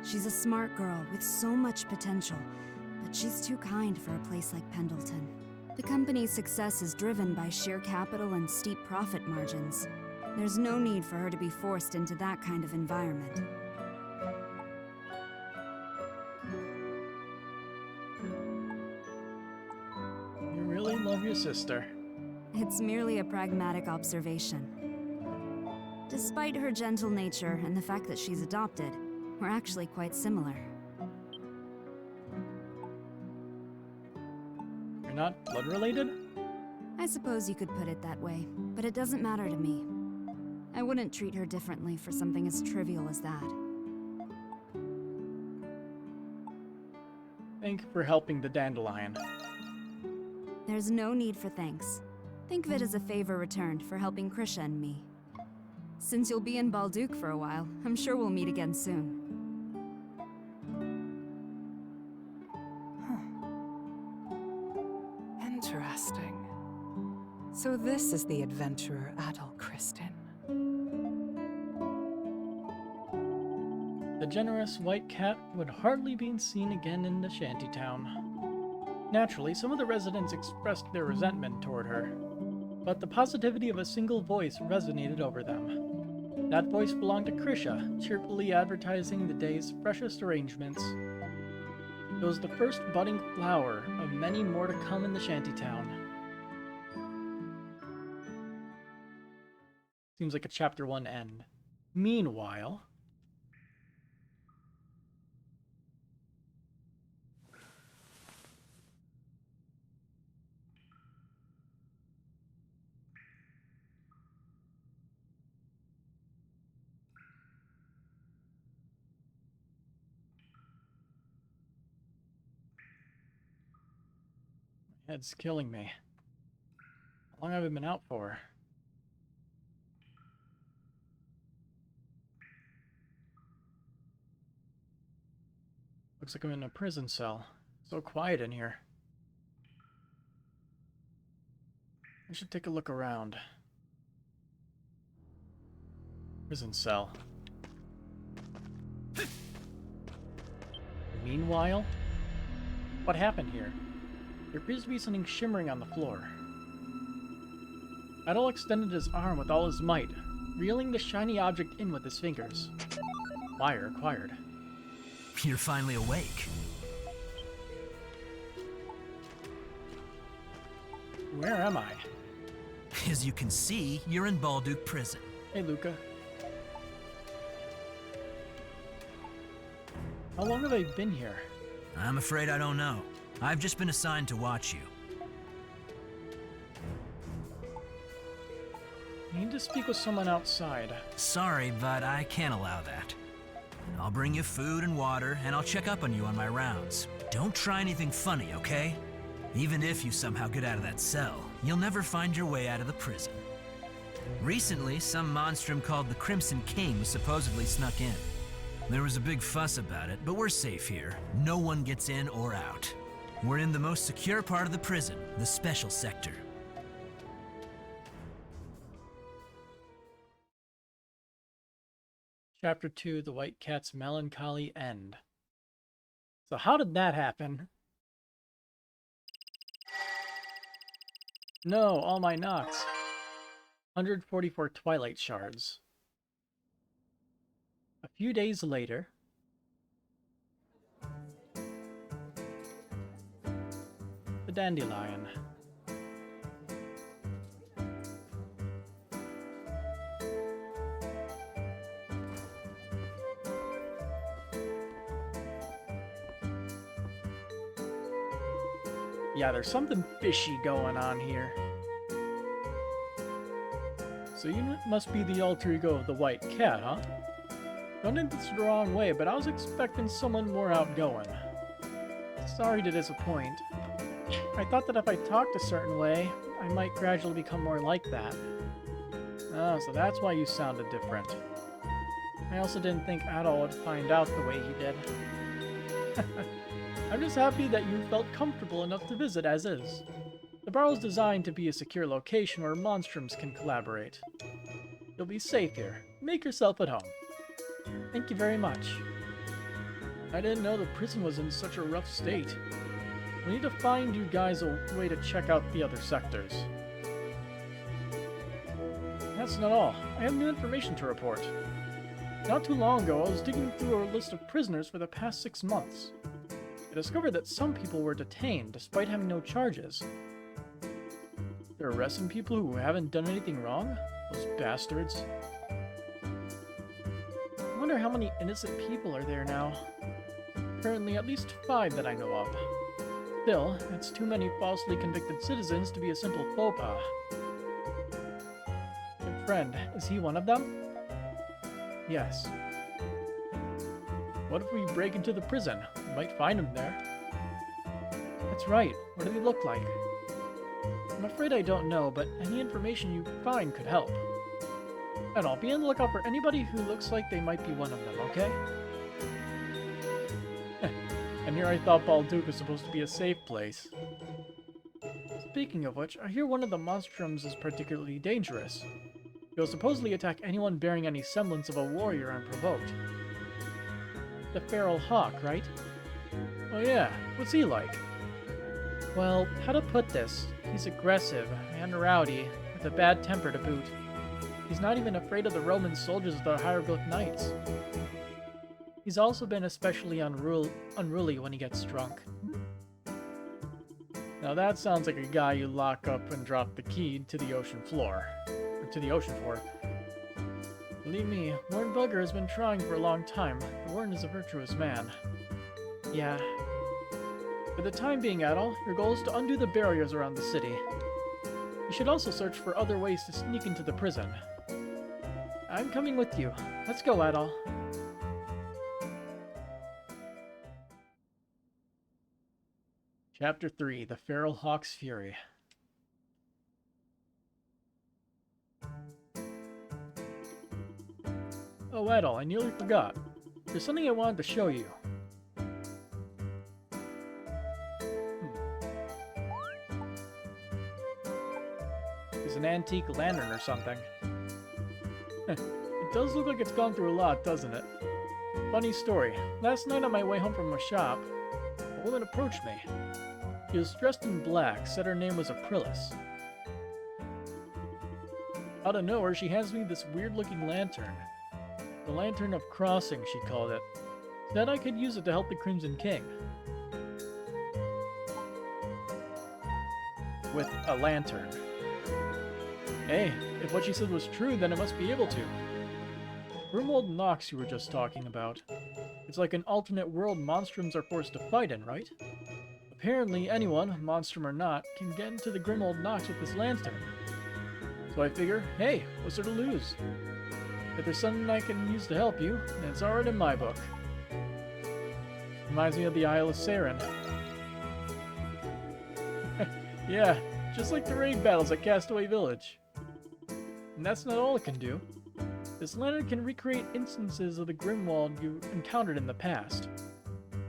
She's a smart girl with so much potential, but she's too kind for a place like Pendleton. The company's success is driven by sheer capital and steep profit margins. There's no need for her to be forced into that kind of environment. You really love your sister. It's merely a pragmatic observation. Despite her gentle nature and the fact that she's adopted, we're actually quite similar. You're not blood related? I suppose you could put it that way, but it doesn't matter to me. I wouldn't treat her differently for something as trivial as that. Thank you for helping the dandelion. There's no need for thanks. Think of it as a favor returned for helping Krisha and me. Since you'll be in Balduke for a while, I'm sure we'll meet again soon. Interesting. So this is the adventurer Adol Kristin. The generous white cat would hardly be seen again in the shantytown. Naturally, some of the residents expressed their resentment toward her, but the positivity of a single voice resonated over them. That voice belonged to Krisha, cheerfully advertising the day's freshest arrangements. It was the first budding flower of many more to come in the shantytown. Seems like a chapter 1 end. Meanwhile... my head's killing me. How long have I been out for? Looks like I'm in a prison cell. So quiet in here. I should take a look around. Prison cell. Meanwhile? What happened here? There appears to be something shimmering on the floor. Adol extended his arm with all his might, reeling the shiny object in with his fingers. Wire acquired. You're finally awake. Where am I? As you can see, you're in Balduke Prison. Hey, Luca. How long have I been here? I'm afraid I don't know. I've just been assigned to watch you. I need to speak with someone outside. Sorry, but I can't allow that. I'll bring you food and water, and I'll check up on you on my rounds. Don't try anything funny, okay? Even if you somehow get out of that cell, you'll never find your way out of the prison. Recently, some monstrum called the Crimson King was supposedly snuck in. There was a big fuss about it, but we're safe here. No one gets in or out. We're in the most secure part of the prison, the special sector. Chapter 2, The White Cat's Melancholy End. So how did that happen? No, all my knocks. 144 Twilight Shards. A few days later... The Dandelion. Yeah, there's something fishy going on here. So you must be the alter ego of the White Cat, huh? Don't take this the wrong way, but I was expecting someone more outgoing. Sorry to disappoint. I thought that if I talked a certain way, I might gradually become more like that. Oh, so that's why you sounded different. I also didn't think Adol would find out the way he did. I'm just happy that you felt comfortable enough to visit as is. The burrow's designed to be a secure location where monstrums can collaborate. You'll be safe here. Make yourself at home. Thank you very much. I didn't know the prison was in such a rough state. We need to find you guys a way to check out the other sectors. That's not all. I have new information to report. Not too long ago, I was digging through a list of prisoners for the past 6 months. I discovered that some people were detained despite having no charges. They're arresting people who haven't done anything wrong? Those bastards. I wonder how many innocent people are there now. Currently at least 5 that I know of. Still, that's too many falsely convicted citizens to be a simple faux pas. Your friend, is he one of them? Yes. What if we break into the prison? We might find him there. That's right. What do they look like? I'm afraid I don't know, but any information you find could help. And I'll be on the lookout for anybody who looks like they might be one of them, okay? And here I thought Balduke was supposed to be a safe place. Speaking of which, I hear one of the Monstrums is particularly dangerous. He'll supposedly attack anyone bearing any semblance of a warrior unprovoked. The feral hawk, right? Oh yeah, what's he like? Well, how to put this? He's aggressive and rowdy, with a bad temper to boot. He's not even afraid of the Roman soldiers of the Hieroglyph Knights. He's also been especially unruly when he gets drunk. Now that sounds like a guy you lock up and drop the key to the ocean floor. Or to the ocean for. Believe me, Warren Belger has been trying for a long time. The Warren is a virtuous man. Yeah. For the time being, Adol, your goal is to undo the barriers around the city. You should also search for other ways to sneak into the prison. I'm coming with you. Let's go, Adol. Chapter 3, The Feral Hawk's Fury. Oh, Adol, I nearly forgot. There's something I wanted to show you. It's an antique lantern or something. It does look like it's gone through a lot, doesn't it? Funny story. Last night on my way home from a shop, a woman approached me. She was dressed in black, said her name was Aprilis. Out of nowhere, she hands me this weird-looking lantern. The Lantern of Crossing, she called it. Said I could use it to help the Crimson King. With a lantern. Hey, if what she said was true, then it must be able to. Grimwald Nox you were just talking about. It's like an alternate world Monstrums are forced to fight in, right? Apparently anyone, Monstrum or not, can get into the Grimwald Nox with this lantern. So I figure, hey, what's there to lose? If there's something I can use to help you, then it's alright in my book. Reminds me of the Isle of Saren. Yeah, just like the raid battles at Castaway Village. And that's not all it can do. This lantern can recreate instances of the Grimwald you encountered in the past.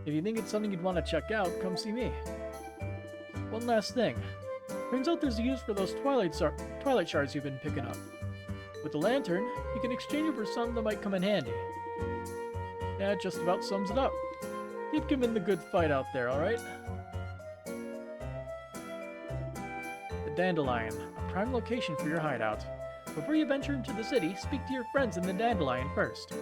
If you think it's something you'd want to check out, come see me. One last thing. Turns out there's a use for those Twilight Shards you've been picking up. With the lantern, you can exchange it for something that might come in handy. That just about sums it up. Keep giving the good fight out there, alright? The Dandelion, a prime location for your hideout. Before you venture into the city, speak to your friends in the Dandelion first.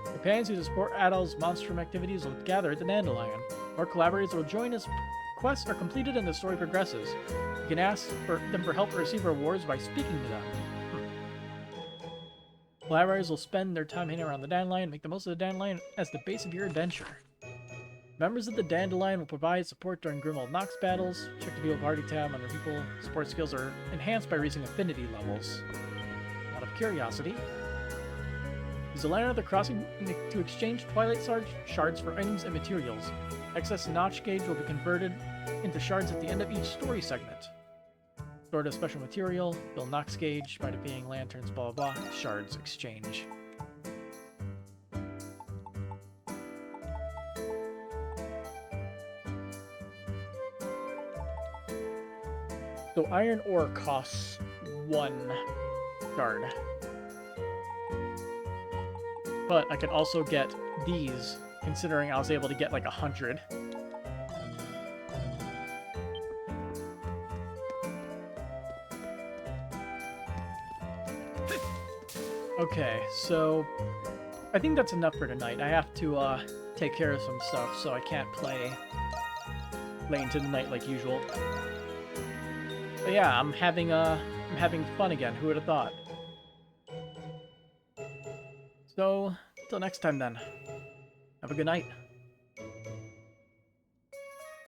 Companions who support Adol's Monstrum activities will gather at the Dandelion, or collaborators will join as quests are completed and the story progresses. You can ask them for help or receive rewards by speaking to them. Collaborators will spend their time hanging around the Dandelion and make the most of the Dandelion as the base of your adventure. Members of the Dandelion will provide support during Grimwald Nox battles. Check the People Party tab under People. Support skills are enhanced by raising affinity levels. Out of curiosity, use the Lantern of the Crossing to exchange Twilight Shards for items and materials. Excess notch gauge will be converted into shards at the end of each story segment. Stored as special material, build Nox gauge by defeating lanterns, blah blah blah. Shards exchange. So iron ore costs 1 shard. But I could also get these, considering I was able to get like 100. Okay, so I think that's enough for tonight. I have to take care of some stuff, so I can't play late into the night like usual. But yeah, I'm having fun again. Who would have thought? So, till next time then. Have a good night.